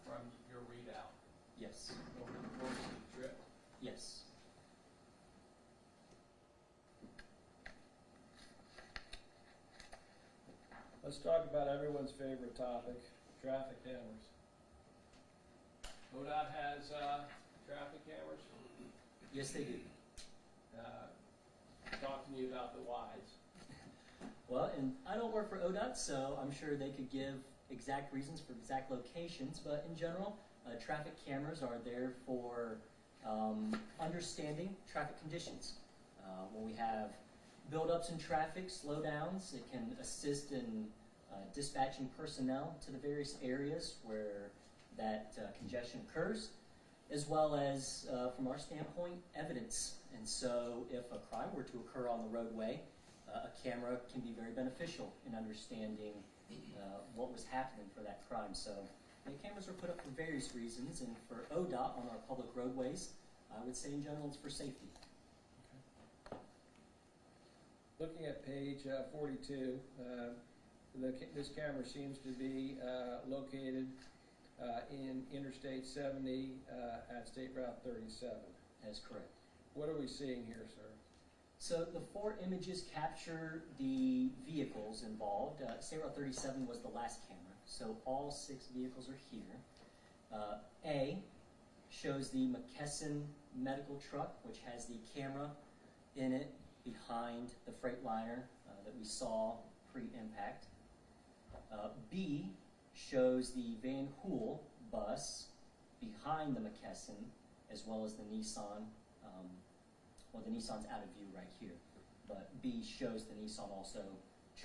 from your readout Yes. over the course of the trip. Yes. Let's talk about everyone's favorite topic, traffic cameras. ODOT has traffic cameras. Yes, they do. Talk to me about the whys. Well, and I don't work for ODOT, so I'm sure they could give exact reasons for exact locations, but in general, traffic cameras are there for understanding traffic conditions. When we have buildups in traffic, slowdowns, it can assist in dispatching personnel to the various areas where that congestion occurs, as well as, from our standpoint, evidence. And so if a crime were to occur on the roadway, a camera can be very beneficial in understanding what was happening for that crime. So the cameras are put up for various reasons, and for ODOT on our public roadways, I would say in general it's for safety. Looking at page 42, this camera seems to be located in Interstate 70 at State Route 37. That is correct. What are we seeing here, sir? So the 4 images capture the vehicles involved. State Route 37 was the last camera, so all 6 vehicles are here. A shows the McKesson medical truck, which has the camera in it behind the Freightliner that we saw pre-impact. B shows the Van Hool bus behind the McKesson, as well as the Nissan. Well, the Nissan's out of view right here, but B shows the Nissan also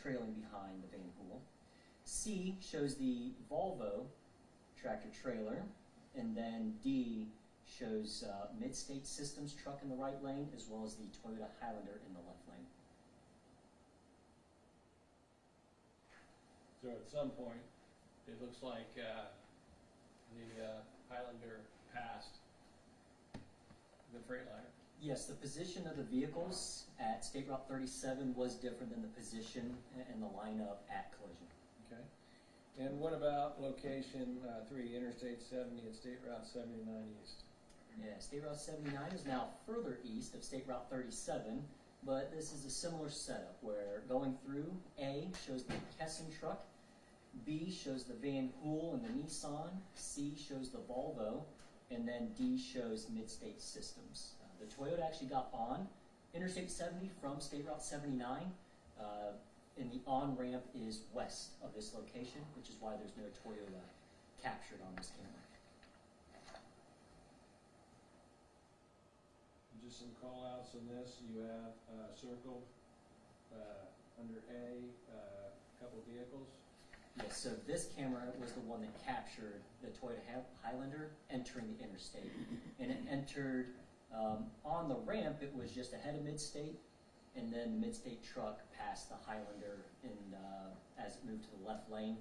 trailing behind the Van Hool. C shows the Volvo tractor trailer, and then D shows Mid-State Systems truck in the right lane, as well as the Toyota Highlander in the left lane. So at some point, it looks like the Highlander passed the Freightliner. Yes, the position of the vehicles at State Route 37 was different than the position and the lineup at collision. Okay. And what about location 3, Interstate 70 at State Route 79 East? Yeah, State Route 79 is now further east of State Route 37, but this is a similar setup where going through, A shows the McKesson truck, B shows the Van Hool and the Nissan, C shows the Volvo, and then D shows Mid-State Systems. The Toyota actually got on Interstate 70 from State Route 79, and the on-ramp is west of this location, which is why there's no Toyota captured on this camera. Just some call-outs on this. You have circled under A, a couple vehicles. Yes, so this camera was the one that captured the Toyota Highlander entering the interstate. And it entered on the ramp, it was just ahead of Mid-State, and then the Mid-State truck passed the Highlander as it moved to the left lane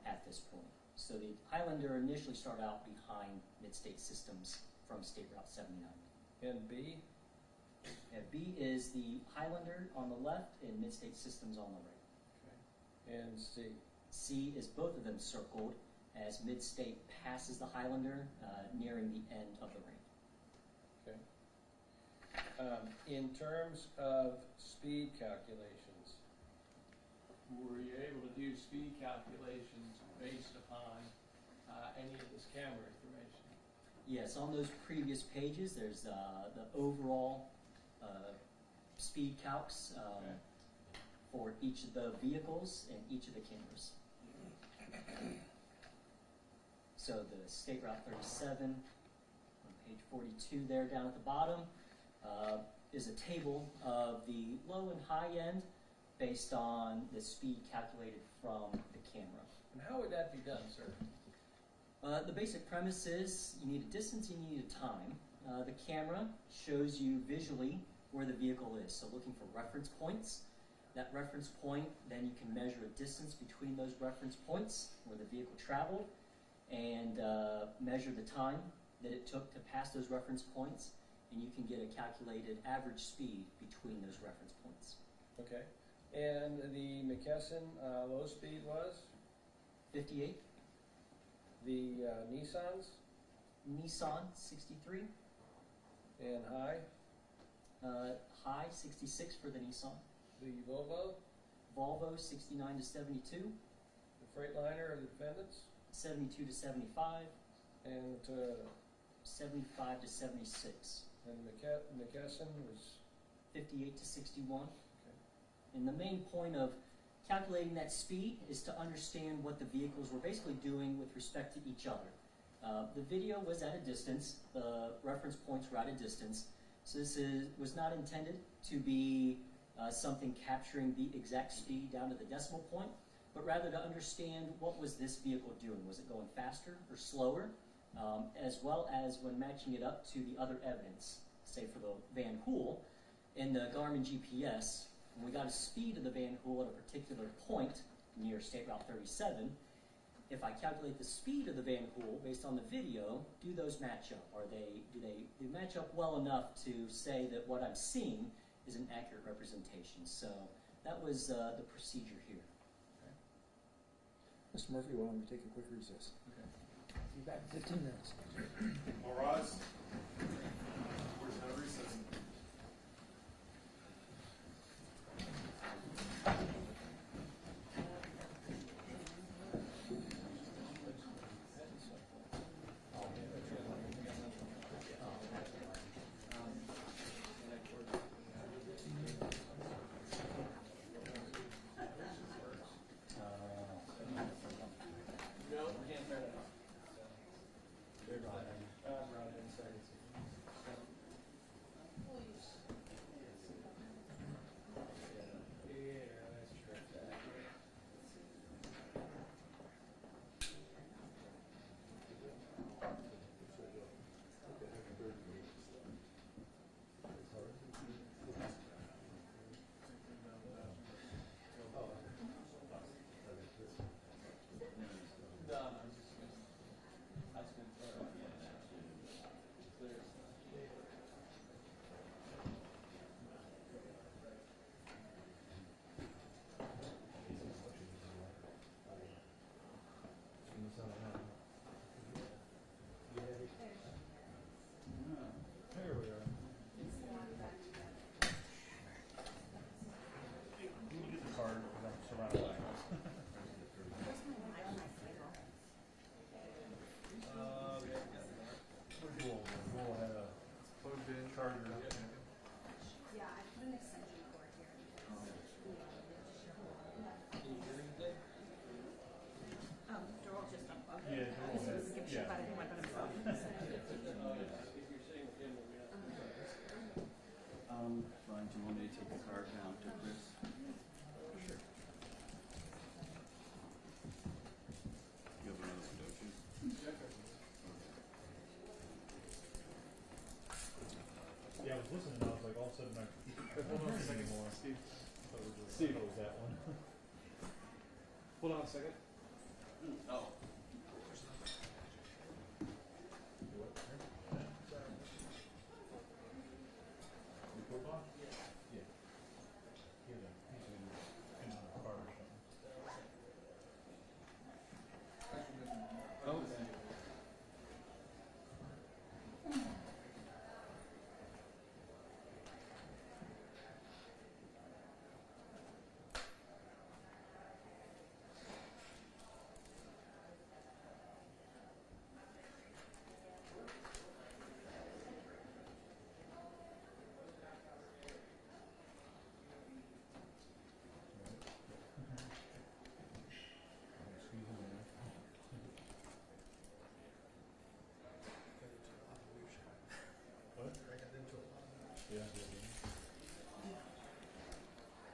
at this point. So the Highlander initially started out behind Mid-State Systems from State Route 79. And B? And B is the Highlander on the left and Mid-State Systems on the right. Okay. And C? C is both of them circled as Mid-State passes the Highlander nearing the end of the ramp. In terms of speed calculations, were you able to do speed calculations based upon any of this camera information? Yes, on those previous pages, there's the overall speed calcs Okay. for each of the vehicles and each of the cameras. So the State Route 37, on page 42 there down at the bottom, is a table of the low and high end based on the speed calculated from the camera. And how would that be done, sir? The basic premise is you need a distance and you need a time. The camera shows you visually where the vehicle is, so looking for reference points. That reference point, then you can measure a distance between those reference points where the vehicle traveled and measure the time that it took to pass those reference points, and you can get a calculated average speed between those reference points. Okay. And the McKesson low speed was? 58, The Nissans? Nissan 63, And high? high 66 for the Nissan, The Volvo? Volvo 69 to 72, The Freightliner of the defendants? 72 to 75, And the Toyota? 75 to 76, And McKesson was? 58 to 61. And the main point of calculating that speed is to understand what the vehicles were basically doing with respect to each other. The video was at a distance, the reference points were at a distance, so this was not intended to be something capturing the exact speed down to the decimal point, but rather to understand what was this vehicle doing. Was it going faster or slower? As well as when matching it up to the other evidence, say for the Van Hool, in the Garmin GPS, when we got a speed of the Van Hool at a particular point near State Route 37, if I calculate the speed of the Van Hool based on the video, do those match up? Do they match up well enough to say that what I'm seeing is an accurate representation? So that was the procedure here. Mr. Murphy, why don't we take a quick recess? Okay. Be back in 15 minutes. All rise. We're just out of recess. No, we can't turn it off. Brought in, sorry. Yeah, He doesn't give a shit about anyone but himself. If you're sitting with him, we'll be out. Brian, do you want me to take the card down to Chris? Sure. You have another one, don't you? Yeah, I was listening and I was like, all of a sudden I don't know anymore. Steve. I thought Steve. it was that one. Hold on a second. Oh. What? You put on? Yeah. Yeah. He's in a car or something. Oh. Squeeze him in there. What? Yeah, yeah, yeah.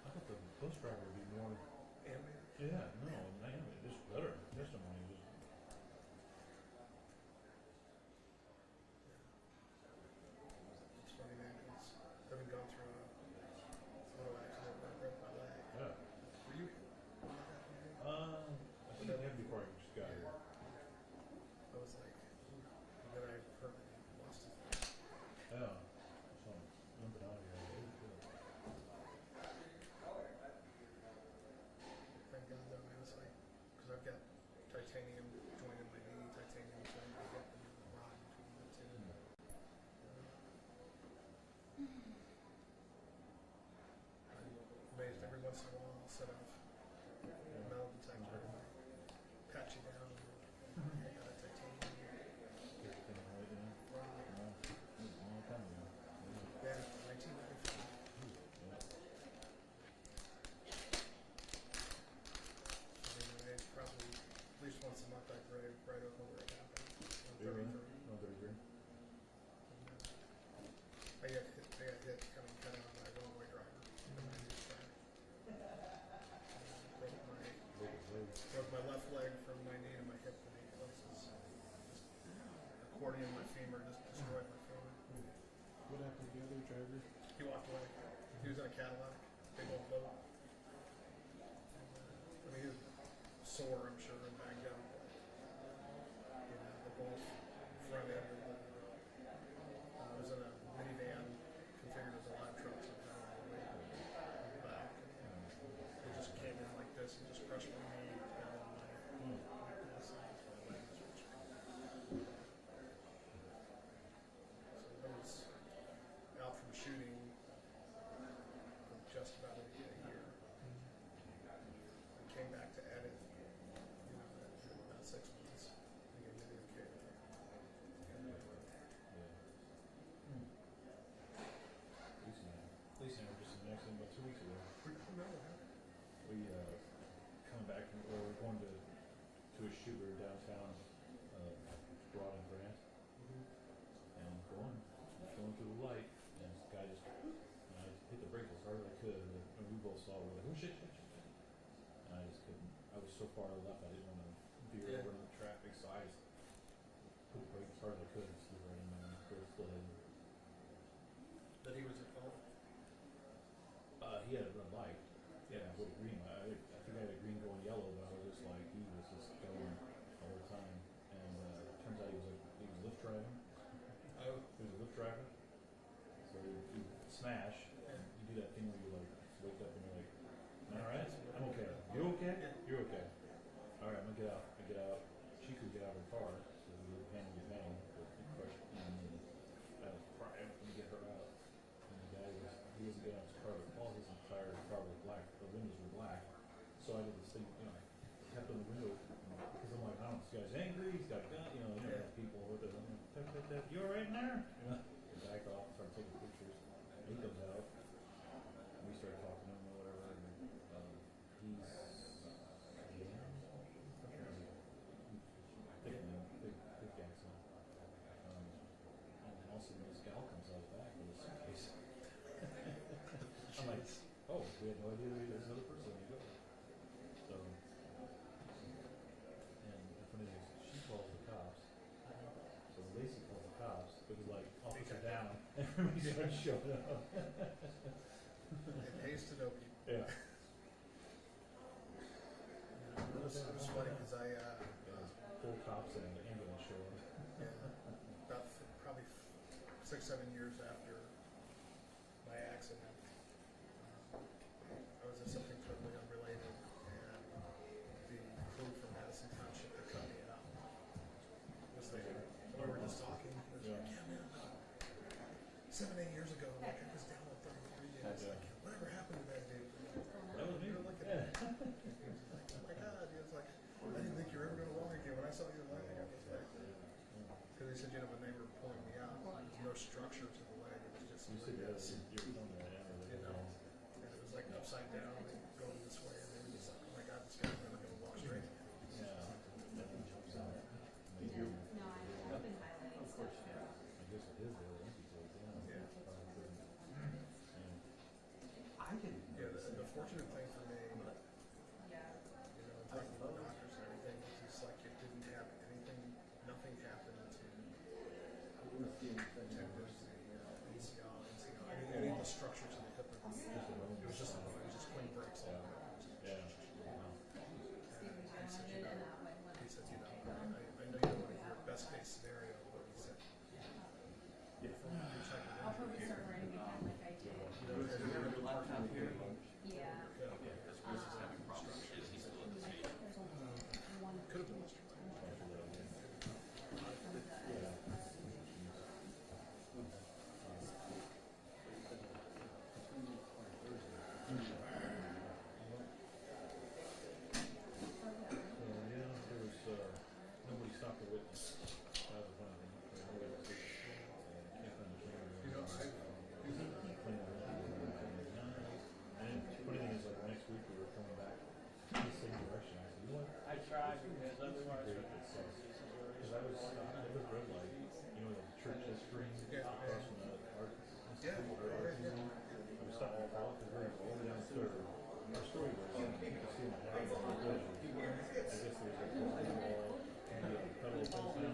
I thought the bus driver would be more. Yeah, no, I am. Just better testimony. Just It's funny, man. It's having gone through a auto accident where I broke my leg. yeah. Were you here? when that happened? I think I had before I just got here. I was like, and then I heard that he lost his leg. Yeah. So limping out of here. Thank God though, man. It's like, because I've got titanium joint in my knee, titanium joint in my hip, and a rod between the two. I'm amazed every once in a while I'll set off a metal detector and patch it down. And I got a titanium Everything right in. rod. Yeah. It was a long time ago. Yeah, 1995. Yeah. I mean, I probably, at least once a month, I drive right over where it happened, on You were in? 33. No, 33. I got hit coming kind of on my wrong-way driver, in my new car. Broke my left leg from my knee to my hip in 8 places. Just accordion my femur, just destroyed my femur. What happened to the other driver? He walked away. He was in a Cadillac, big old boat. I mean, he was sore, I'm sure, and banged up. You know, the both front end of the, was in a minivan configured as a live truck, so it was out all the way in the back. It just came in like this and just crushed my knee and my this and my legs, which. So I was out from shooting for just about a year. I came back to edit, you know, about 6 months to get video camera. Lisa and I were just in an accident about 2 weeks ago. No, what happened? We come back from, or we're going to a shooter downtown, Broad and Grant, and going through the light, and this guy just, and I hit the brake as hard as I could, and we both saw it, we're like, oh shit, shit, shit, shit. And I just couldn't, I was so far left, I didn't want to veer over into the traffic, so I just put the brake as hard as I could and flew right in there, and both still hit. That he was at fault? He had a red light. Yeah, with a green light. I think I had a green going yellow, but I was just like, he was just going all the time. And turns out he was lift driving. Oh. He was a lift driver. So you smash, and you do that thing where you like wake up and you're like, all right, I'm okay. You okay? You're okay. All right, I'm gonna get out. I get out. She couldn't get out of her car, so we were hand in hand, but it crushed me. And I was crying to get her out. And the guy he wasn't getting out of his car, but all his entire car was black. The windows were black. So I did this thing, you know, I tapped on the window because I'm like, oh, this guy's angry. He's got a gun, you know, people with it. I'm like, tap, tap, tap. You all right in there? You know, back off, start taking pictures. He comes out. We start talking to him or whatever. And, he's, I think Everybody starts showing up. It pays to know people. Yeah. It was funny because Full cops and an ambulance show up. about probably 6-7 years after my accident, I was in something totally unrelated, and the crew from Madison Township that cut me out was there. And we were just talking. He was like, "Yeah, man, 7-8 years ago, like I was down on 33, and it's like, whatever happened to that dude?" That was me. You're looking at me. Oh my God, he was like, "I didn't think you were ever going to walk again. When I saw you leg, I was like," because they said, when they were pulling me out, there was no structure to the leg. It was just You said like that this, you were telling me that, you know, and it was like upside down, like going this way, and they were just like, "Oh my God, this guy's never going to walk straight." Yeah. No, I've been highlighting stuff. I guess it is the Olympics, yeah. Yeah, the fortunate thing for me, Yeah. you know, talking to the doctors and everything, was just like it didn't have anything, nothing happened to tendons, any of the structures of the hip. It was just clean breaks all around. Yeah. And he said, you know, I know you don't want to hear best case scenario, but he said, I'll probably start writing again like I did. have you ever been parked out here? Yeah. This was having problems. Is he still at the state? There's only one. Could have been Mr. Yeah, there was, nobody stopped the witness. That was one of them. Can't find the camera. You know, And funny thing is, like, next week we were coming back in the same direction. I said, you know what? I tried because otherwise. Because I was stopped at the red light, you know, the church is green across from the art. Yeah. I was stopped at all the way down third. Our story was, you could see my dad was on the ledge. I guess there was like a wall and the pedal things down.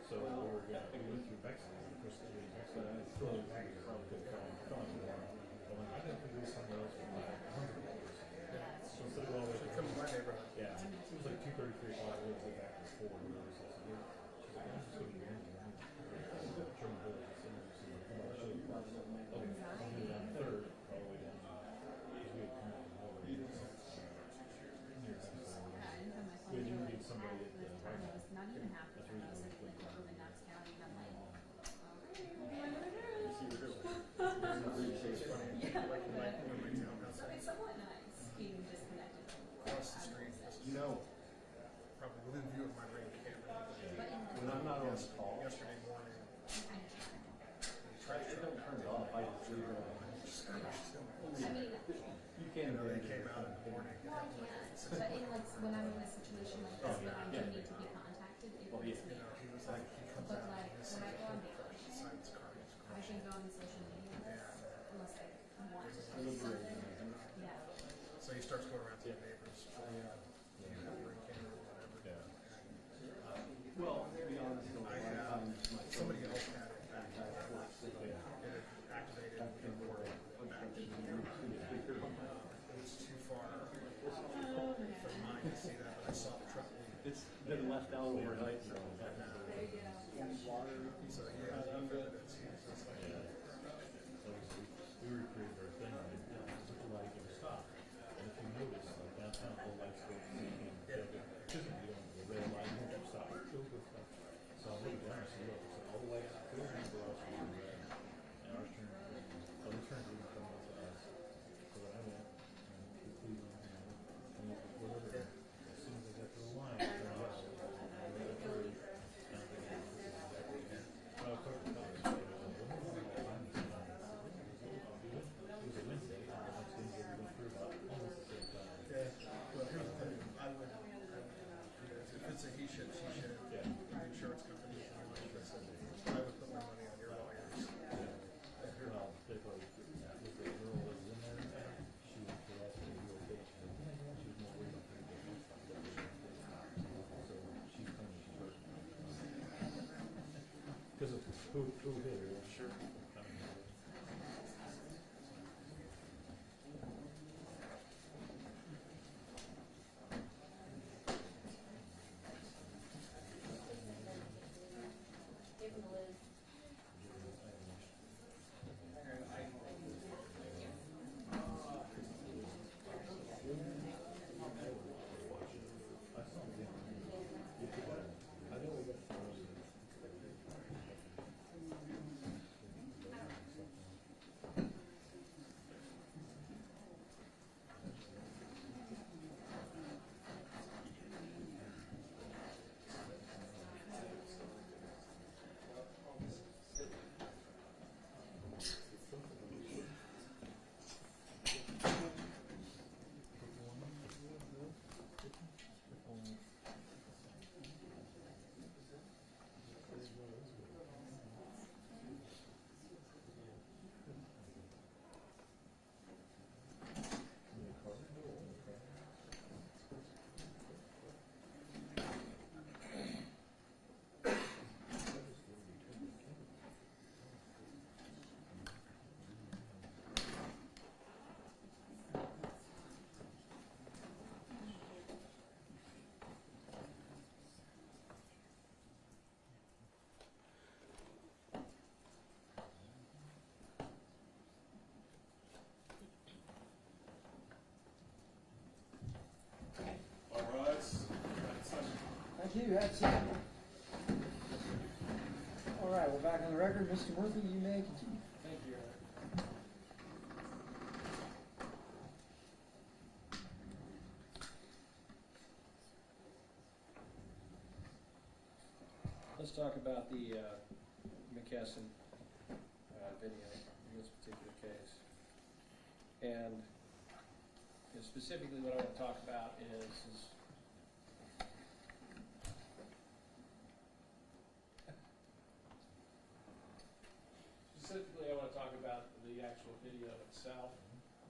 So we went through Mexico. Of course, Mexico, I was still back here. I couldn't come anymore. But I'm like, I didn't think there was somewhere else with $100. So instead of all the way Should come to my neighborhood. yeah, it was like 2:33 o'clock. We had to go back to 4. She's like, I'm just going to be in here. German village. I'll show you. Okay, I'll do down third, all the way down. Because we had come out from over here. Near Mexico. We had interviewed somebody at the White House. Not even half the time I was in like urban Knox County, and I'm like, okay, what am I gonna do? It's funny, like in my townhouse So it's somewhat nice being disconnected from across the street, You know, probably within view of my ring camera. But in the when I'm not on call, Yesterday morning, I don't turn it off. I just leave it on. I mean, You you can't know, do they it. came out in the morning. It happened like at 6 but in o'clock. like when I'm in a situation like this, when I do need to be contacted, it works You me. know, he was like, he comes But out like and he when I sees go on a crash vacation, beside his car. He's I crashing. can go on social media unless I want to do Deliberating. something. Yeah. So he starts going around to the neighbors. Do you have a ring camera or whatever? Yeah. Well, to be honest, a lot I of have, times my somebody else had it back in the day. Yeah. And it activated and recorded back in the day. It was too far from mine to see that, but I saw the truck leave. It's been left out overnight, so. So he has enough evidence. He was just like, We recreated our thing, and it's a light and stop. And if you notice, like downtown, the lights go green and you don't, the red light, you don't stop. It's filled with stuff. So I looked down and said, look, so all the lights are filled and go out to the red. And ours turned green. So we turned green and come out to us. So then I went to Cleveland, and whatever. As soon as I got to the line, I turned out, I was hurry. And I'm thinking, this is exactly it. When I was talking about it, I was like, well, it was a Wednesday, and the next thing that we went through about almost the same time. yeah. Well, here's the thing. I would, if it's a he should, she should, Yeah. the insurance company, I would put my money on your lawyers. Well, they probably, with the girl that was in there, she went to ask me, "Are you okay?" She said, "Yeah, she was more worried about her than me." So she's coming, she's working. Because of who hit her? Sure. I mean, Thank you, that's it. All right, we're back on the record. Mr. Murphy, you may continue. Thank you, Eric. Let's talk about the McKesson video in this particular case. And specifically what I want to talk about is specifically I want to talk about the actual video itself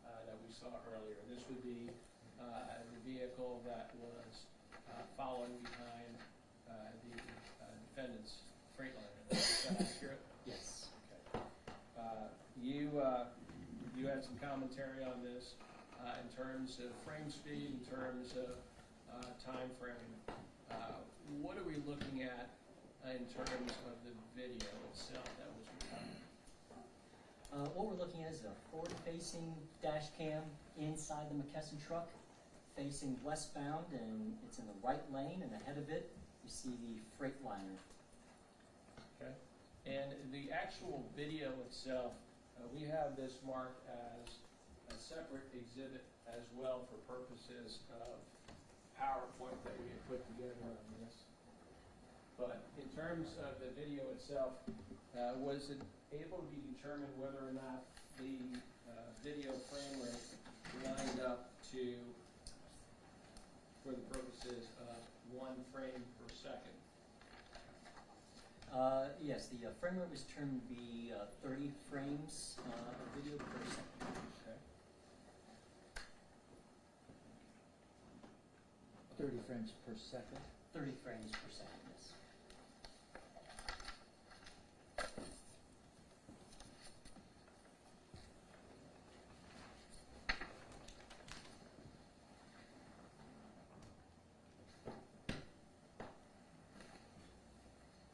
that we saw earlier. This would be the vehicle that was following behind the defendant's Freightliner. Is that accurate? Yes. Okay. You had some commentary on this in terms of frame speed, in terms of time frame. What are we looking at in terms of the video itself that was recovered? What we're looking at is a forward-facing dash cam inside the McKesson truck, facing westbound, and it's in the right lane, and ahead of it, you see the Freightliner. Okay. And the actual video itself, we have this marked as a separate exhibit as well for purposes of PowerPoint that we had put together on this. But in terms of the video itself, was it able to be determined whether or not the video frame rate lined up to, for the purposes of 1 frame per second? Yes, the frame rate was determined to be 30 frames of video per second. Okay. 30 frames per second. 30 frames per second, yes.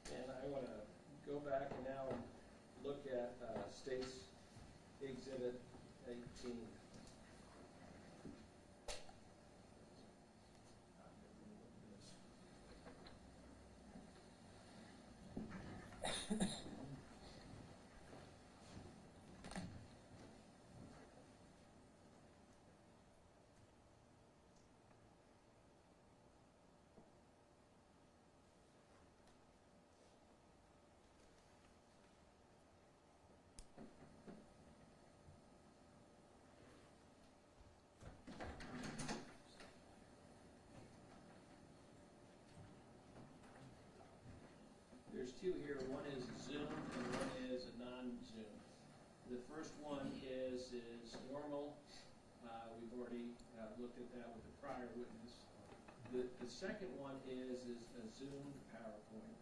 And I want to go back and now look at State's Exhibit 18. There's two here. One is zoomed and one is a non-zoom. The first one is normal. We've already looked at that with the prior witness. The second one is a zoomed PowerPoint.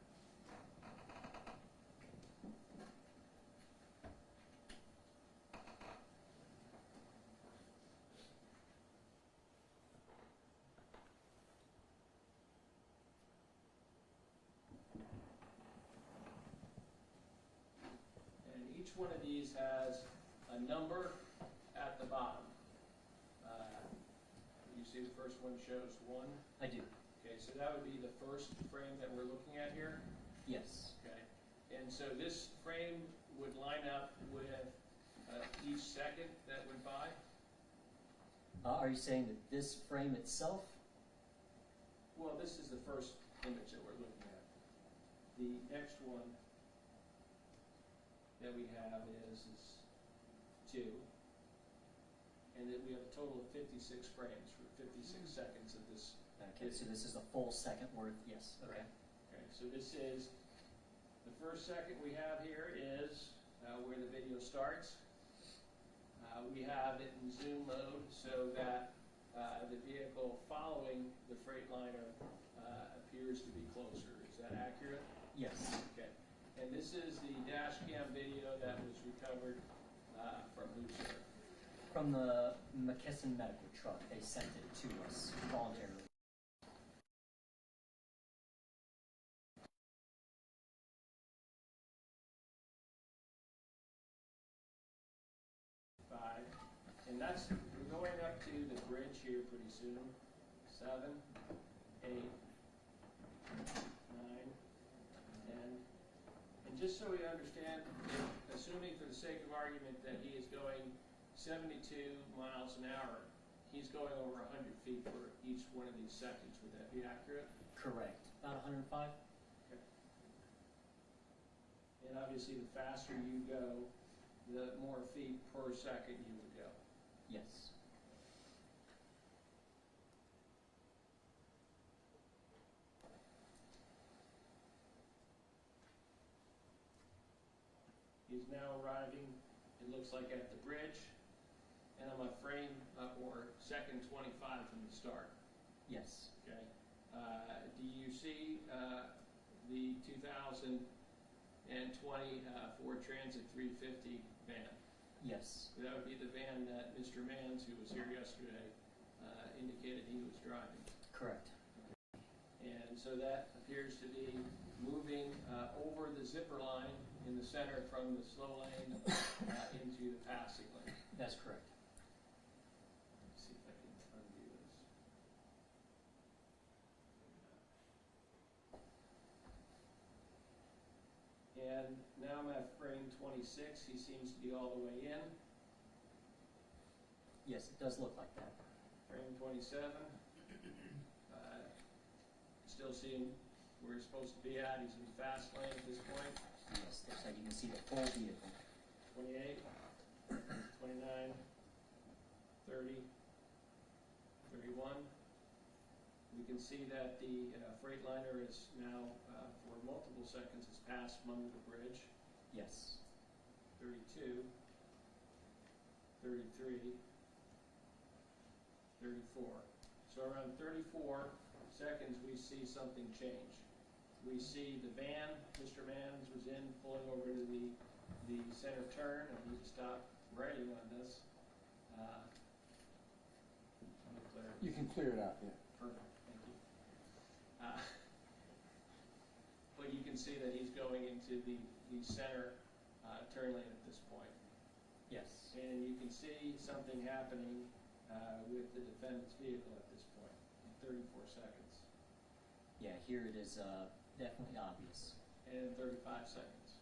Each one of these has a number at the bottom. You see the first one shows 1. I do. Okay, so that would be the first frame that we're looking at here. Yes. Okay, and so this frame would line up with each second that went by. Are you saying that this frame itself? Well, this is the first image that we're looking at. The next one that we have is 2, and then we have a total of 56 frames for 56 seconds of this. Okay, so this is a full second worth, yes, okay. Okay, so this is, the first second we have here is where the video starts. We have it in zoom mode so that the vehicle following the Freightliner appears to be closer. Is that accurate? Yes. Okay. And this is the dash cam video that was recovered from who, sir? From the McKesson medical truck. They sent it to us voluntarily. And that's, we're going up to the bridge here pretty soon. 7, 8, 9, just so we understand, assuming for the sake of argument that he is going 72 miles an hour, he's going over 100 feet for each one of these seconds. Would that be accurate? Correct. About 105? Okay. And obviously, the faster you go, the more feet per second you would go. Yes. He's now arriving, it looks like, at the bridge, and I'm a frame or second 25 from the start. Yes. Okay. Do you see the 2020 Ford Transit 350 van? Yes. That would be the van that Mr. Mans, who was here yesterday, indicated he was driving. Correct. And so that appears to be moving over the zipper line in the center from the slow lane into the passing lane. That's correct. Let's see if I can undo this. And now I'm at frame 26. He seems to be all the way in. Yes, it does look like that. Frame 27. Still seeing where he's supposed to be at. He's in the fast lane at this point. Yes, looks like you can see the full vehicle. 28, 29, 30, 31. We can see that the Freightliner is now, for multiple seconds, has passed under the bridge. Yes. 32, 33, 34. So around 34 seconds, we see something change. We see the van Mr. Mans was in pulling over to the center turn. I need to stop writing on this. Let me clear it. You can clear it out, yeah. Perfect, thank you. But you can see that he's going into the center turn lane at this point. Yes. And you can see something happening with the defendant's vehicle at this point in 34 seconds. Yeah, here it is definitely obvious. And 35 seconds.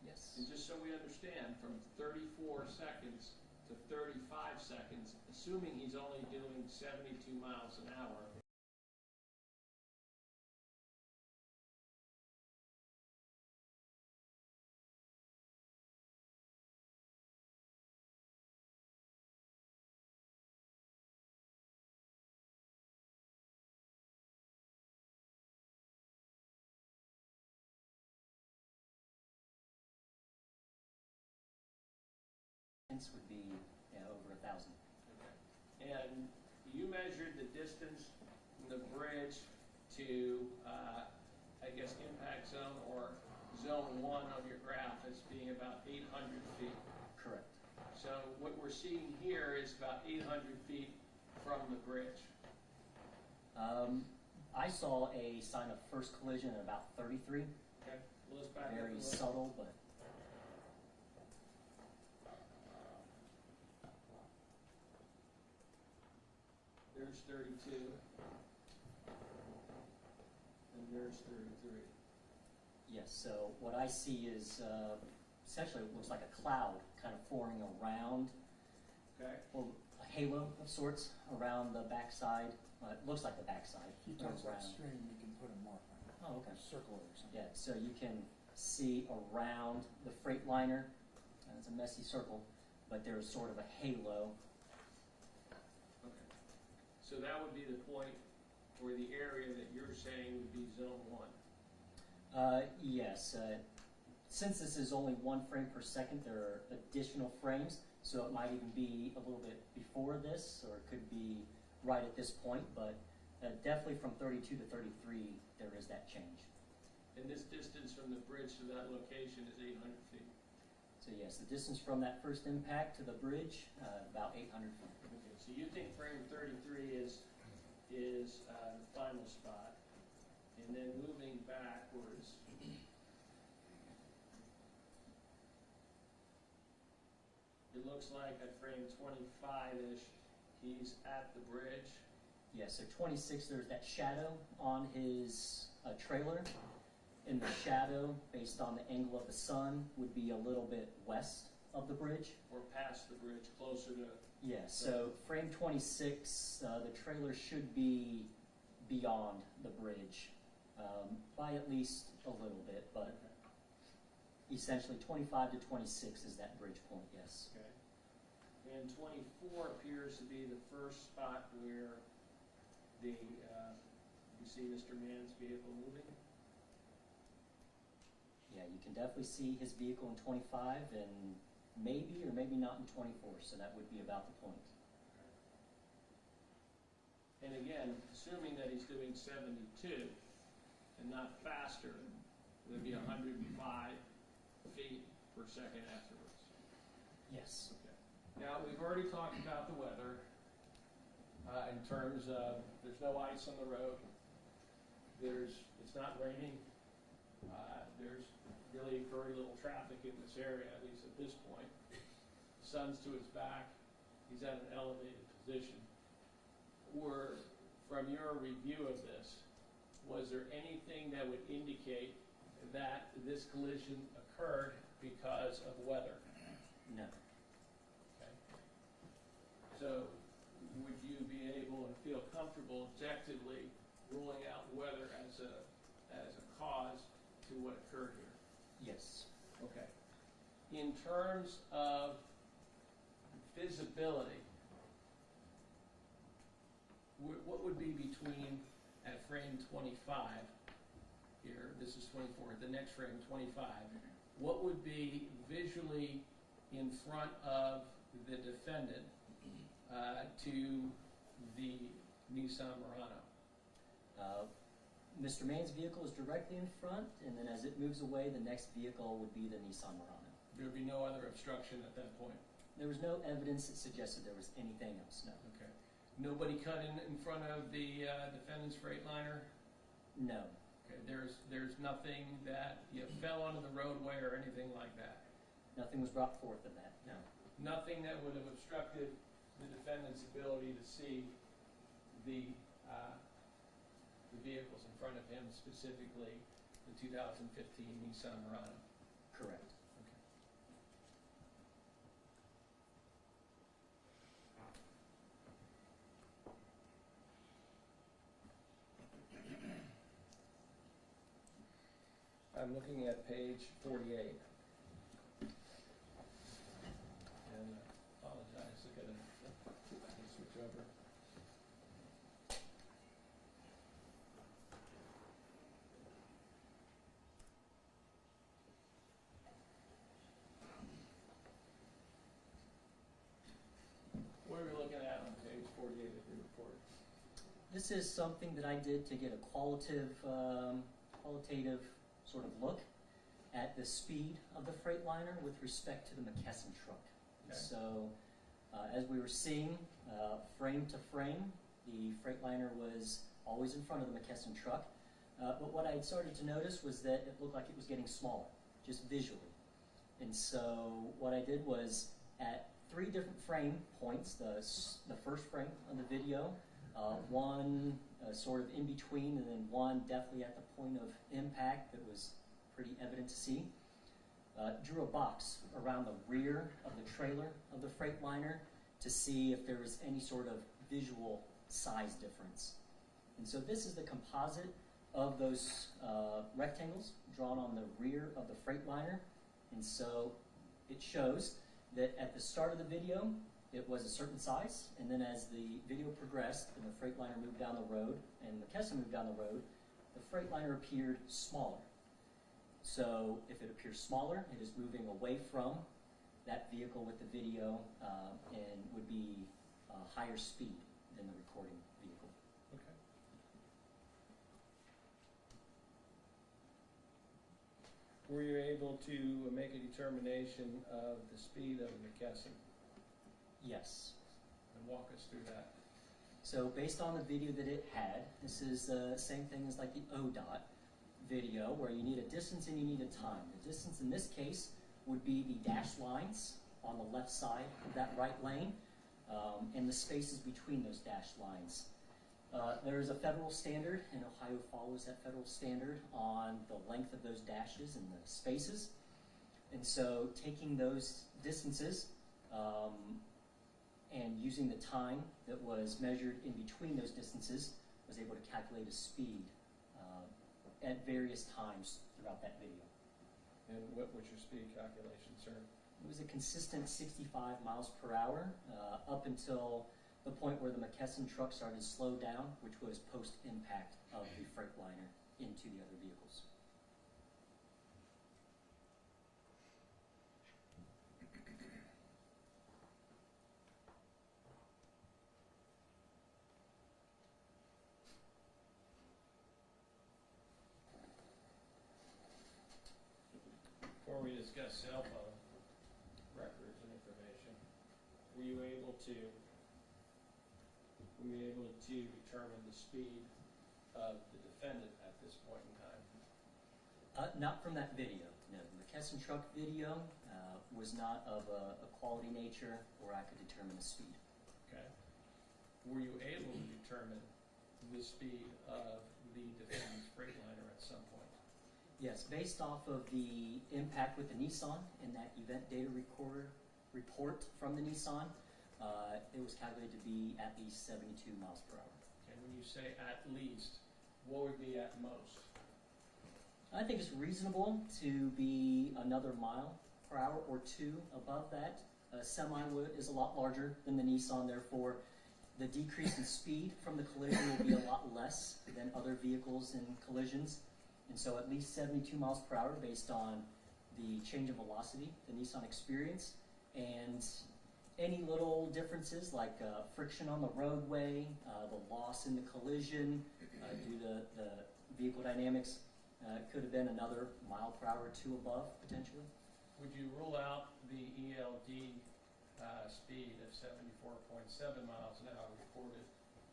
Yes. And just so we understand, from 34 seconds to 35 seconds, assuming he's only doing 72 miles an hour, Would be over 1,000. and you measured the distance from the bridge to, I guess, impact zone or zone 1 on your graph as being about 800 feet. Correct. So what we're seeing here is about 800 feet from the bridge. I saw a sign of first collision at about 33. Okay, well, let's back up a Very little. subtle, but There's 32. And there's 33. yes. So what I see is essentially it looks like a cloud kind of forming around, Okay? well, a halo of sorts around the backside. It looks like the backside. If you touch that around. string, you can put a mark on it. Oh, okay. Circle it or something. Yeah, so you can see around the Freightliner, and it's a messy circle, but there's sort of a halo. Okay. So that would be the point or the area that you're saying would be zone 1. Yes, since this is only 1 frame per second, there are additional frames, so it might even be a little bit before this, or it could be right at this point, but definitely from 32 to 33, there is that change. And this distance from the bridge to that location is 800 feet. So yes, the distance from that first impact to the bridge, about 800 feet. Okay, so you think frame 33 is the final spot, and then moving backwards, it looks like at frame 25-ish, he's at the bridge. Yeah, so 26, there's that shadow on his trailer, and the shadow, based on the angle of the sun, would be a little bit west of the bridge. Or past the bridge, closer to, Yeah, so frame 26, the trailer should be beyond the bridge by at least a little bit, but essentially 25 to 26 is that bridge point, yes. okay. And 24 appears to be the first spot where the, you see Mr. Mann's vehicle moving? Yeah, you can definitely see his vehicle in 25 and maybe or maybe not in 24, so that would be about the point. And again, assuming that he's doing 72 and not faster, it would be 105 feet per second afterwards. Yes. Okay. Now, we've already talked about the weather in terms of there's no ice on the road. It's not raining. There's really very little traffic in this area, at least at this point. The sun's to his back. He's at an elevated position. From your review of this, was there anything that would indicate that this collision occurred because of weather? No. Okay. So would you be able to feel comfortable objectively ruling out weather as a cause to what occurred here? Yes. Okay. In terms of visibility, what would be between at frame 25 here, this is 24, the next frame 25, what would be visually in front of the defendant to the Nissan Murano? Mr. Mann's vehicle is directly in front, and then as it moves away, the next vehicle would be the Nissan Murano. There would be no other obstruction at that point? There was no evidence that suggested there was anything else, no. Okay. Nobody cut in front of the defendant's Freightliner? No. Okay. There's nothing that fell onto the roadway or anything like that? Nothing was brought forth of that, no. Nothing that would have obstructed the defendant's ability to see the vehicles in front of him, specifically the 2015 Nissan Murano? Correct. Okay. I'm looking at page 48. And apologize, I gotta switch over. What are we looking at on page 48 of the report? This is something that I did to get a qualitative sort of look at the speed of the Freightliner with respect to the McKesson truck. Okay. So, as we were seeing, frame to frame, the Freightliner was always in front of the McKesson truck. But what I had started to notice was that it looked like it was getting smaller, just visually. And so what I did was, at 3 different frame points, the first frame on the video, one sort of in between, and then one definitely at the point of impact that was pretty evident to see. Drew a box around the rear of the trailer of the Freightliner to see if there was any sort of visual size difference. And so this is the composite of those rectangles drawn on the rear of the Freightliner. And so it shows that at the start of the video, it was a certain size, and then as the video progressed and the Freightliner moved down the road and McKesson moved down the road, the Freightliner appeared smaller. So if it appears smaller, it is moving away from that vehicle with the video and would be higher speed than the recording vehicle. Okay. Were you able to make a determination of the speed of McKesson? Yes. And walk us through that. So based on the video that it had, this is the same thing as like the ODOT video where you need a distance and you need a time. The distance in this case would be the dashed lines on the left side of that right lane and the spaces between those dashed lines. There is a federal standard, and Ohio follows that federal standard on the length of those dashes and the spaces. And so taking those distances and using the time that was measured in between those distances, was able to calculate a speed at various times throughout that video. And what was your speed calculation, sir? It was a consistent 65 miles per hour up until the point where the McKesson truck started to slow down, which was post-impact of the Freightliner into the other vehicles. Before we discuss cell phone records and information, were you able to determine the speed of the defendant at this point in time? Not from that video. No, the McKesson truck video was not of a quality nature where I could determine the speed. Okay. Were you able to determine the speed of the defendant's Freightliner at some point? Yes, based off of the impact with the Nissan and that event data report from the Nissan, it was calculated to be at least 72 miles per hour. And when you say at least, what would be at most? I think it's reasonable to be another mile per hour or two above that. A semi is a lot larger than the Nissan, therefore the decrease in speed from the collision will be a lot less than other vehicles in collisions. And so at least 72 miles per hour based on the change of velocity the Nissan experienced, and any little differences like friction on the roadway, the loss in the collision due to the vehicle dynamics, could have been another mile per hour or two above, potentially. Would you rule out the ELD speed of 74.7 miles an hour reported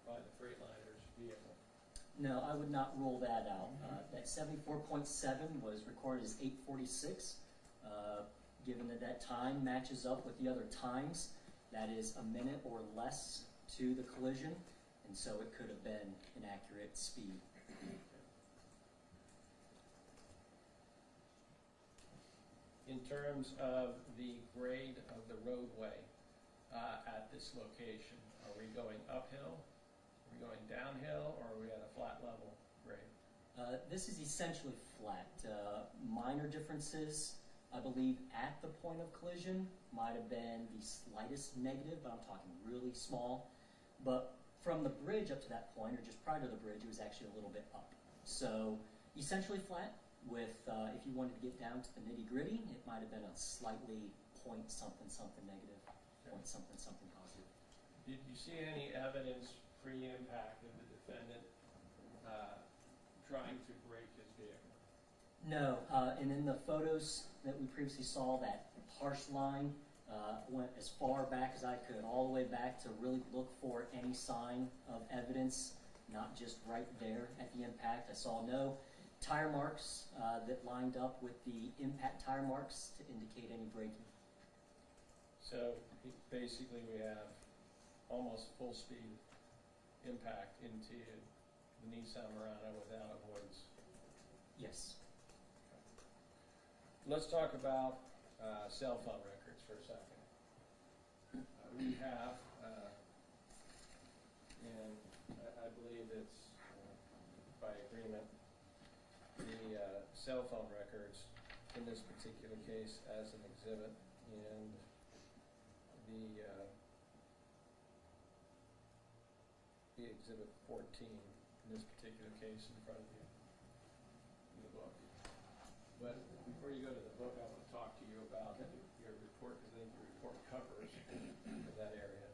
by the Freightliner's vehicle? No, I would not rule that out. That 74.7 was recorded as 846. Given that that time matches up with the other times, that is a minute or less to the collision, and so it could have been an accurate speed. In terms of the grade of the roadway at this location, are we going uphill, are we going downhill, or are we at a flat level grade? This is essentially flat. Minor differences, I believe, at the point of collision might have been the slightest negative, but I'm talking really small. But from the bridge up to that point, or just prior to the bridge, it was actually a little bit up. So essentially flat with, if you wanted to get down to the nitty-gritty, it might have been a slightly point something something negative, point something something positive. Did you see any evidence pre-impact of the defendant trying to brake his vehicle? No, and in the photos that we previously saw, that harsh line went as far back as I could, all the way back to really look for any sign of evidence, not just right there at the impact. I saw no tire marks that lined up with the impact tire marks to indicate any braking. So basically we have almost full speed impact into the Nissan Murano without avoidance. Yes. Let's talk about cell phone records for a second. We have, and I believe it's by agreement, the cell phone records in this particular case as an exhibit, and the exhibit 14 in this particular case in front of you in the book. But before you go to the book, I want to talk to you about your report, because I think your report covers that area.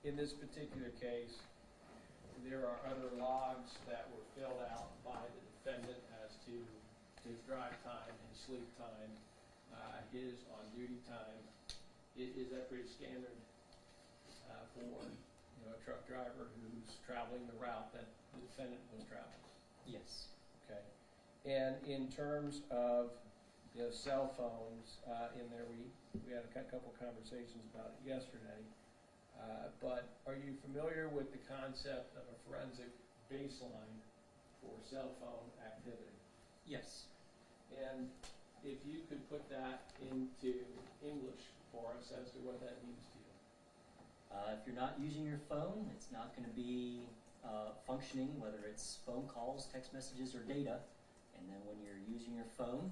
In this particular case, there are other logs that were filled out by the defendant as to his drive time, his sleep time, his on-duty time. Is that pretty standard for a truck driver who's traveling the route that the defendant was traveling? Yes. Okay. And in terms of cell phones, in there we had a couple conversations about it yesterday. But are you familiar with the concept of a forensic baseline for cell phone activity? Yes. And if you could put that into English for us as to what that means to you. If you're not using your phone, it's not going to be functioning, whether it's phone calls, text messages, or data. And then when you're using your phone,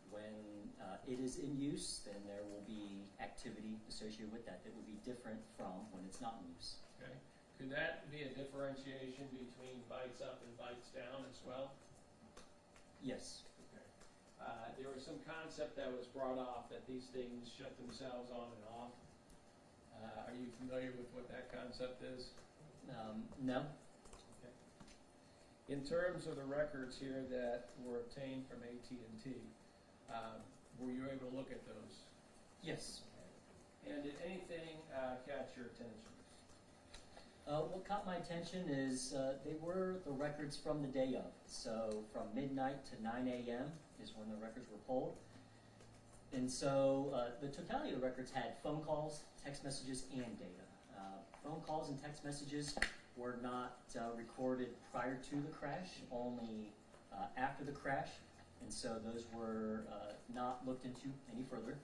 when it is in use, then there will be activity associated with that that would be different from when it's not in use. Okay. Could that be a differentiation between bytes up and bytes down as well? Yes. Okay. There was some concept that was brought off that these things shut themselves on and off. Are you familiar with what that concept is? No. Okay. In terms of the records here that were obtained from AT&T, were you able to look at those? Yes. And did anything catch your attention? What caught my attention is they were the records from the day of. So from midnight to 9 a.m. is when the records were pulled. And so the totality of the records had phone calls, text messages, and data. Phone calls and text messages were not recorded prior to the crash, only after the crash. And so those were not looked into any further.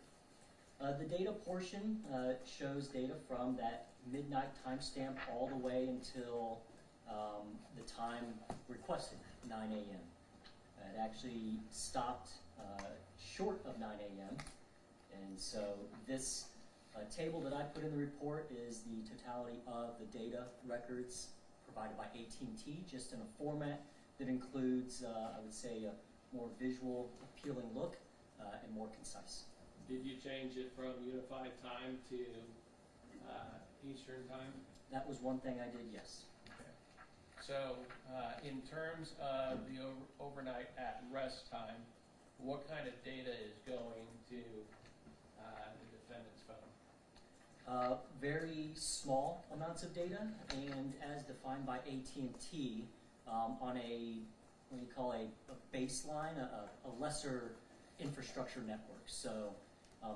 The data portion shows data from that midnight timestamp all the way until the time requested, 9 a.m. It actually stopped short of 9 a.m. And so this table that I put in the report is the totality of the data records provided by AT&T, just in a format that includes, I would say, a more visual, appealing look and more concise. Did you change it from unified time to Eastern time? That was one thing I did, yes. Okay. So in terms of the overnight at rest time, what kind of data is going to the defendant's phone? Very small amounts of data, and as defined by AT&T, on a, what you call a baseline, a lesser infrastructure network. So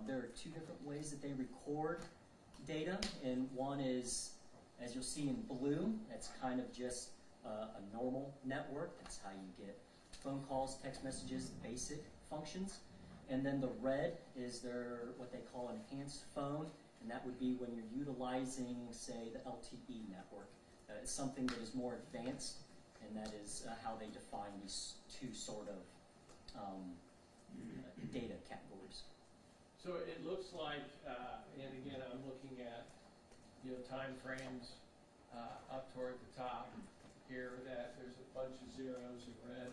there are two different ways that they record data, and one is, as you'll see in blue, that's kind of just a normal network. That's how you get phone calls, text messages, basic functions. And then the red is their what they call enhanced phone, and that would be when you're utilizing, say, the LTE network. It's something that is more advanced, and that is how they define these two sort of data categories. So it looks like, and again, I'm looking at time frames up toward the top here, that there's a bunch of zeros in red,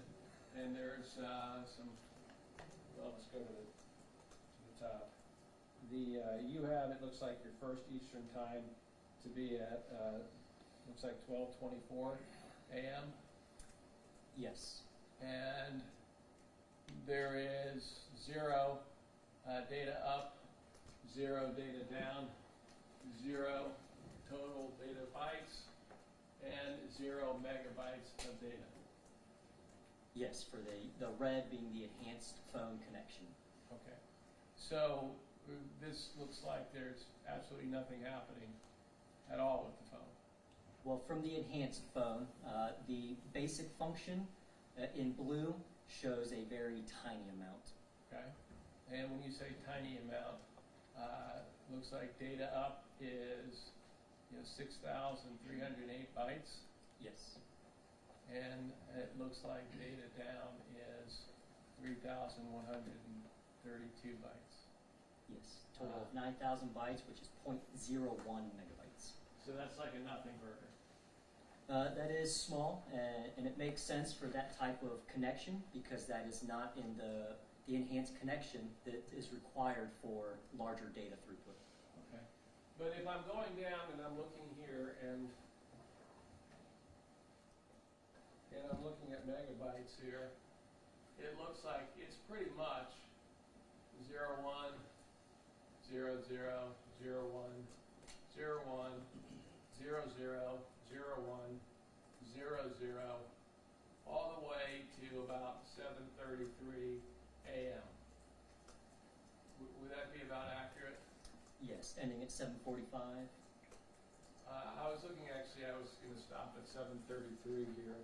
and there's some. Well, let's go to the top. You have, it looks like, your first Eastern time to be at looks like 12:24 a.m. Yes. And there is 0 data up, 0 data down, 0 total data bytes, and 0 megabytes of data. Yes, for the red being the enhanced phone connection. Okay. So this looks like there's absolutely nothing happening at all with the phone. Well, from the enhanced phone, the basic function in blue shows a very tiny amount. Okay. And when you say tiny amount, looks like data up is 6,308 bytes. Yes. And it looks like data down is 3,132 bytes. Yes. Total of 9,000 bytes, which is 0.01 megabytes. So that's like a nothing burger. That is small, and it makes sense for that type of connection because that is not in the enhanced connection that is required for larger data throughput. Okay. But if I'm going down and I'm looking here and I'm looking at megabytes here, it looks like it's pretty much 0, 1, 0, 0, 0, 1, 0, 1, 0, 0, 0, 1, 0, 0, all the way to about 7:33 a.m. Would that be about accurate? Yes, ending at 7:45. I was looking, actually, I was gonna stop at 7:33 here.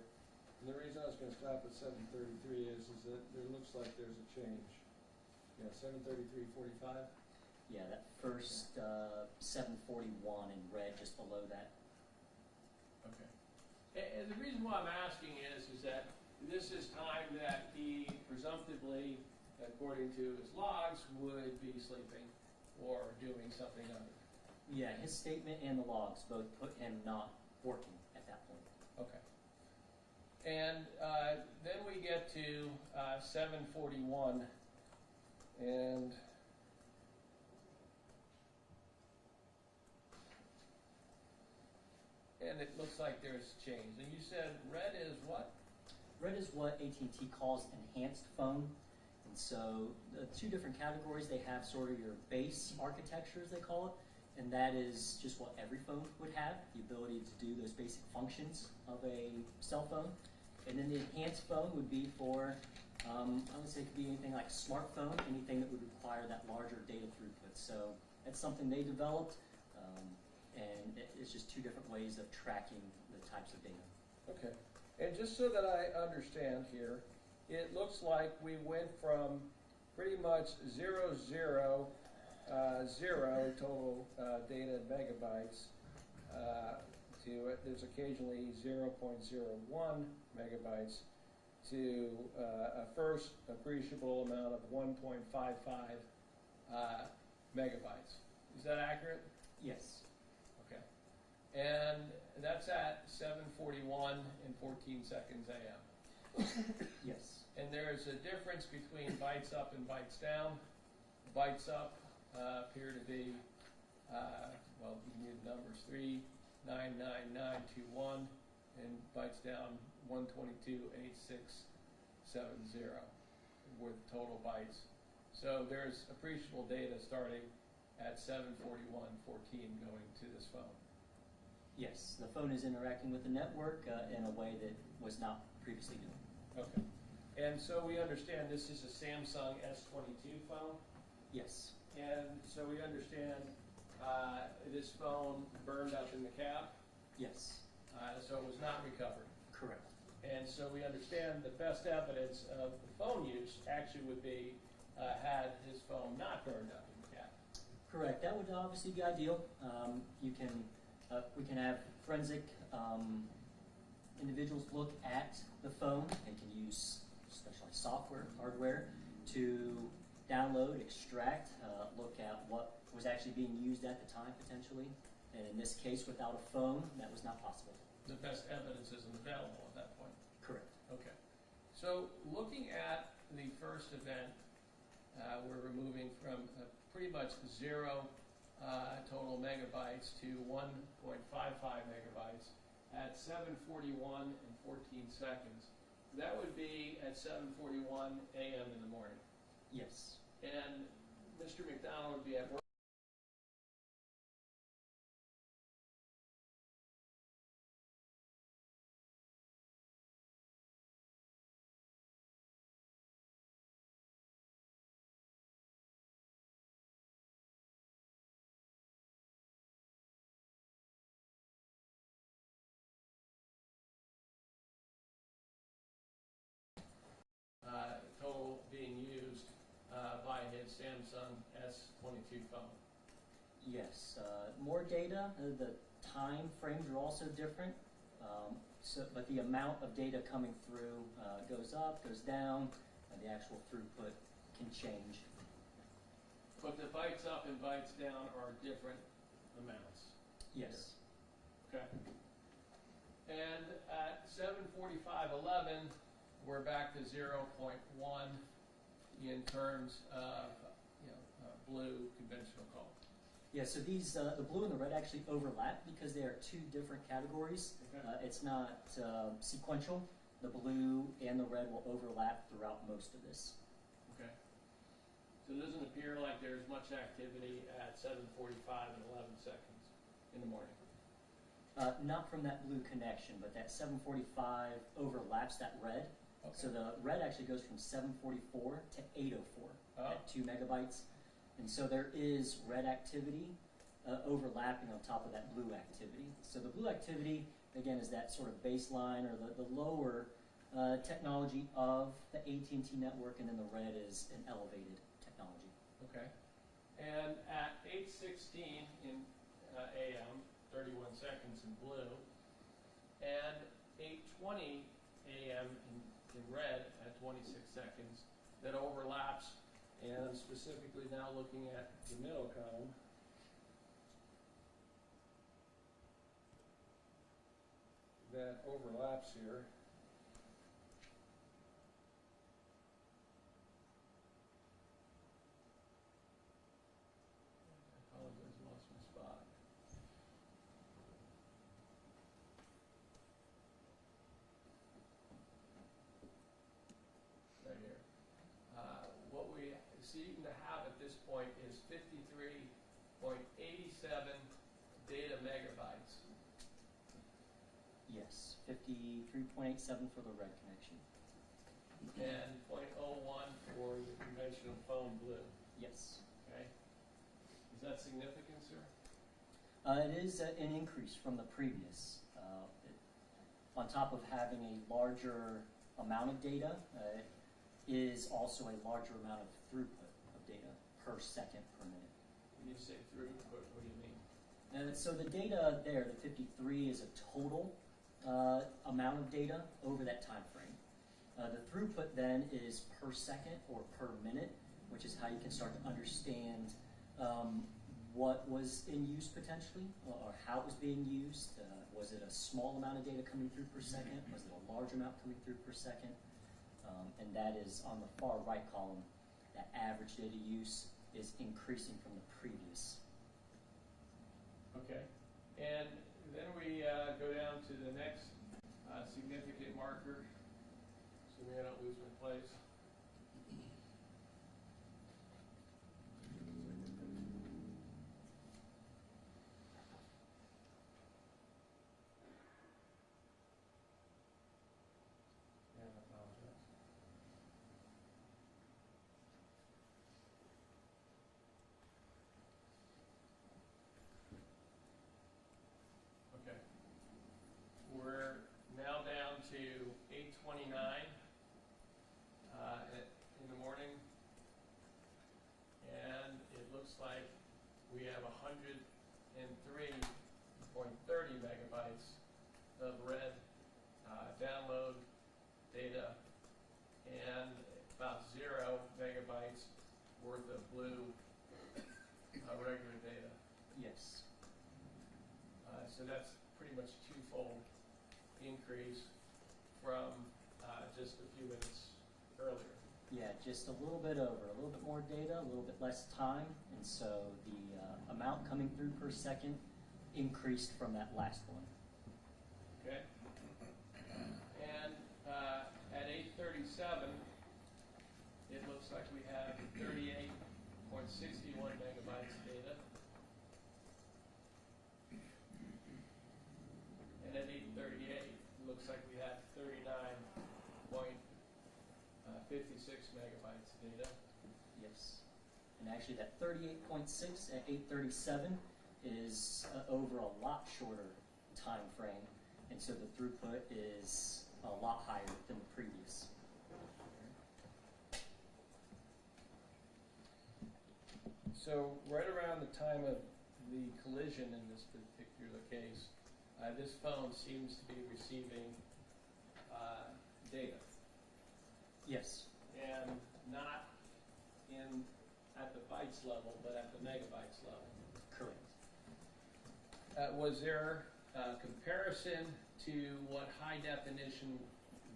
And the reason I was gonna stop at 7:33 is that there looks like there's a change. Yeah, 7:33:45. Yeah, that first 741 in red just below that. Okay. And the reason why I'm asking is that this is time that he presumptively, according to his logs, would be sleeping or doing something other. Yeah, his statement and the logs both put him not working at that point. Okay. And then we get to 7:41, and it looks like there's change. And you said red is what? Red is what AT&T calls enhanced phone. And so the two different categories, they have sort of your base architecture, as they call it, and that is just what every phone would have, the ability to do those basic functions of a cell phone. And then the enhanced phone would be for, I would say it could be anything like smartphone, anything that would require that larger data throughput. So that's something they developed, and it's just two different ways of tracking the types of data. Okay. And just so that I understand here, it looks like we went from pretty much 0, 0, 0 total data in megabytes to there's occasionally 0.01 megabytes to a first appreciable amount of 1.55 megabytes. Is that accurate? Yes. Okay. And that's at 7:41 and 14 seconds a.m. Yes. And there is a difference between bytes up and bytes down. Bytes up appear to be, well, you need the numbers, 399921, and bytes down 1228670 with total bytes. So there's appreciable data starting at 7:41:14 going to this phone. Yes, the phone is interacting with the network in a way that was not previously doing. Okay. And so we understand this is a Samsung S22 phone. Yes. And so we understand this phone burned up in the cab. Yes. So it was not recovered. Correct. And so we understand the best evidence of the phone use actually would be had his phone not burned up in the cab. Correct. That would obviously be ideal. We can have forensic individuals look at the phone. They can use specialized software, hardware, to download, extract, look at what was actually being used at the time potentially. And in this case, without a phone, that was not possible. The best evidence isn't available at that point. Correct. Okay. So looking at the first event, we're moving from pretty much 0 total megabytes to 1.55 megabytes at 7:41 and 14 seconds. That would be at 7:41 a.m. in the morning. Yes. And Mr. McDonald would be at work. Total being used by his Samsung S22 phone. Yes. More data. The time frames are also different. But the amount of data coming through goes up, goes down, and the actual throughput can change. But the bytes up and bytes down are different amounts. Yes. Okay. And at 7:45:11, we're back to 0.1 in terms of blue conventional call. Yeah, so these, the blue and the red actually overlap because they are two different categories. Okay. It's not sequential. The blue and the red will overlap throughout most of this. Okay. So it doesn't appear like there's much activity at 7:45 and 11 seconds in the morning. Not from that blue connection, but that 745 overlaps that red. Okay. So the red actually goes from 744 to 804 at 2 megabytes. And so there is red activity overlapping on top of that blue activity. So the blue activity, again, is that sort of baseline or the lower technology of the AT&T network, and then the red is an elevated technology. Okay. And at 8:16 in AM, 31 seconds in blue, and 8:20 AM in red at 26 seconds, that overlaps, and I'm specifically now looking at the middle column. That overlaps here. I apologize, I lost my spot. Right here. What we seem to have at this point is 53.87 data megabytes. Yes, 53.87 for the red connection. And 0.01 for the conventional phone blue. Yes. Okay. Is that significant, sir? It is an increase from the previous. On top of having a larger amount of data, is also a larger amount of throughput of data per second per minute. When you say throughput, what do you mean? So the data there, the 53, is a total amount of data over that time frame. The throughput then is per second or per minute, which is how you can start to understand what was in use potentially, or how it was being used. Was it a small amount of data coming through per second? Was it a large amount coming through per second? And that is on the far right column. That average data use is increasing from the previous. Okay. And then we go down to the next significant marker, so I don't lose my place. Yeah, I apologize. Okay. We're now down to 8:29 in the morning, and it looks like we have 103.30 megabytes of red download data and about 0 megabytes worth of blue regular data. Yes. So that's pretty much twofold increase from just a few minutes earlier. Yeah, just a little bit over, a little bit more data, a little bit less time, and so the amount coming through per second increased from that last one. Okay. And at 8:37, it looks like we have 38.61 megabytes of data. And at 8:38, it looks like we have 39.56 megabytes of data. Yes. And actually that 38.6 at 8:37 is over a lot shorter time frame, and so the throughput is a lot higher than the previous. So right around the time of the collision in this particular case, this phone seems to be receiving data, Yes. and not at the bytes level, but at the megabytes level. Correct. Was there a comparison to what high definition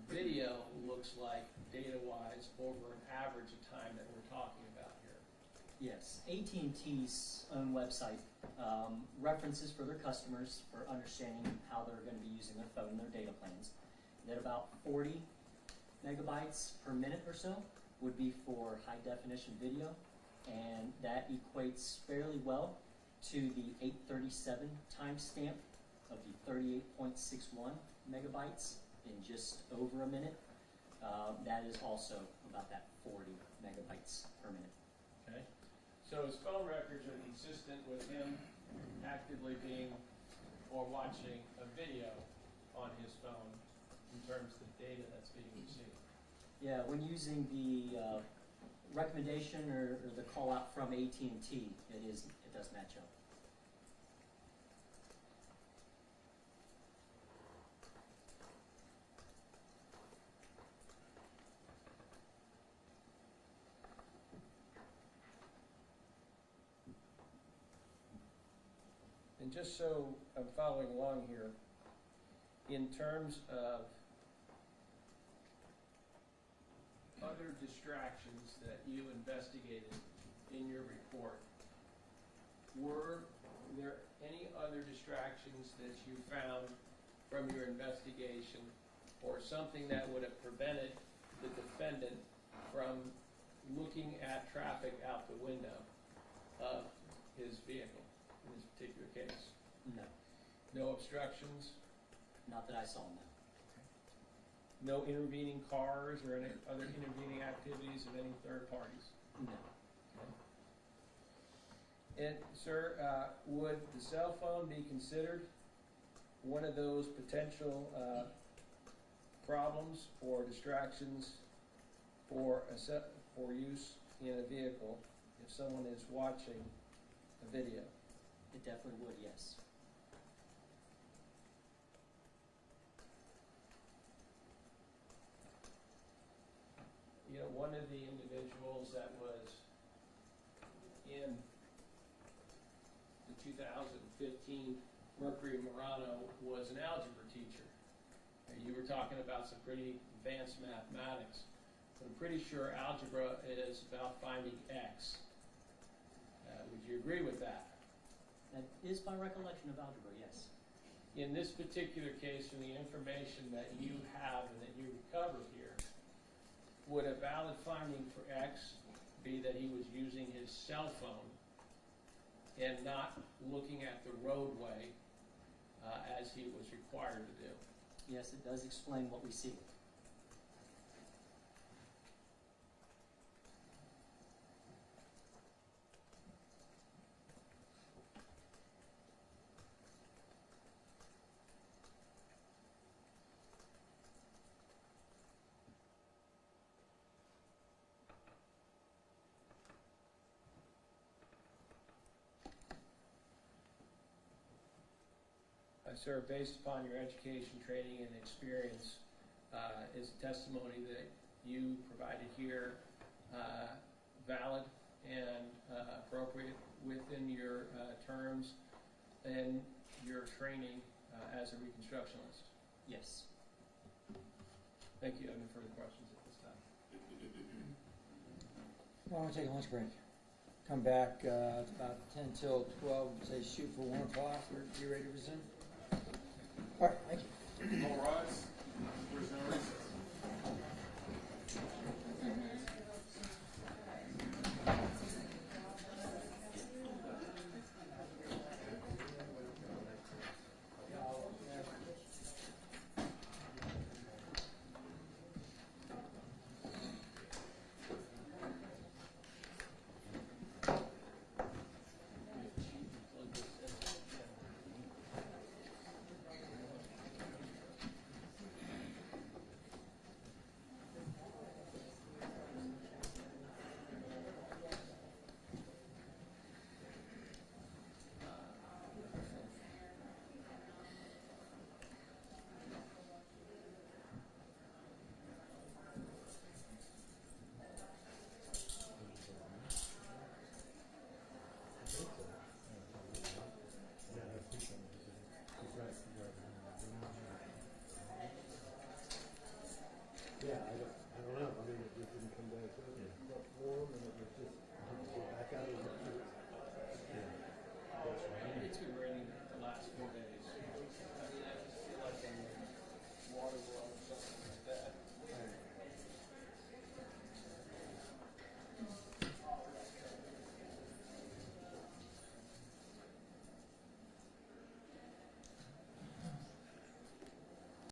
video looks like data-wise over an average of time that we're talking about here? Yes. AT&T's own website references for their customers for understanding how they're going to be using their phone and their data plans. That about 40 megabytes per minute or so would be for high definition video, and that equates fairly well to the 8:37 timestamp of the 38.61 megabytes in just over a minute. That is also about that 40 megabytes per minute. Okay. So his phone records are consistent with him actively being or watching a video on his phone in terms of the data that's being received. Yeah, when using the recommendation or the call out from AT&T, it does match up. And just so I'm following along here, in terms of other distractions that you investigated in your report, were there any other distractions that you found from your investigation or something that would have prevented the defendant from looking at traffic out the window of his vehicle in this particular case? No, No obstructions? not that I saw, no. No intervening cars or any other intervening activities of any third parties? No. And, sir, would the cell phone be considered one of those potential problems or distractions for use in a vehicle if someone is watching a video? It definitely would, yes. You know, one of the individuals that was in the 2015 Mercury Murano was an algebra teacher. And you were talking about some pretty advanced mathematics. But I'm pretty sure algebra is about finding x. Would you agree with that? That is my recollection of algebra, yes. In this particular case, from the information that you have and that you recovered here, would a valid finding for X be that he was using his cell phone and not looking at the roadway as he was required to do? Yes, it does explain what we see. Sir, based upon your education, training, and experience, is the testimony that you provided here valid and appropriate within your terms and your training as a Reconstructionist? Yes. Thank you. I have no further questions at this time. Well, I'm gonna take a lunch break. Come back, it's about 10 till 12, say shoot for 1 o'clock, we're be ready to resume. All right, thank you. All rise. There's no recess. Yeah, I don't know. I mean, it just didn't come back up. It was warm and it was just back out of the It's been raining the last 4 days. I mean, I just feel like the water will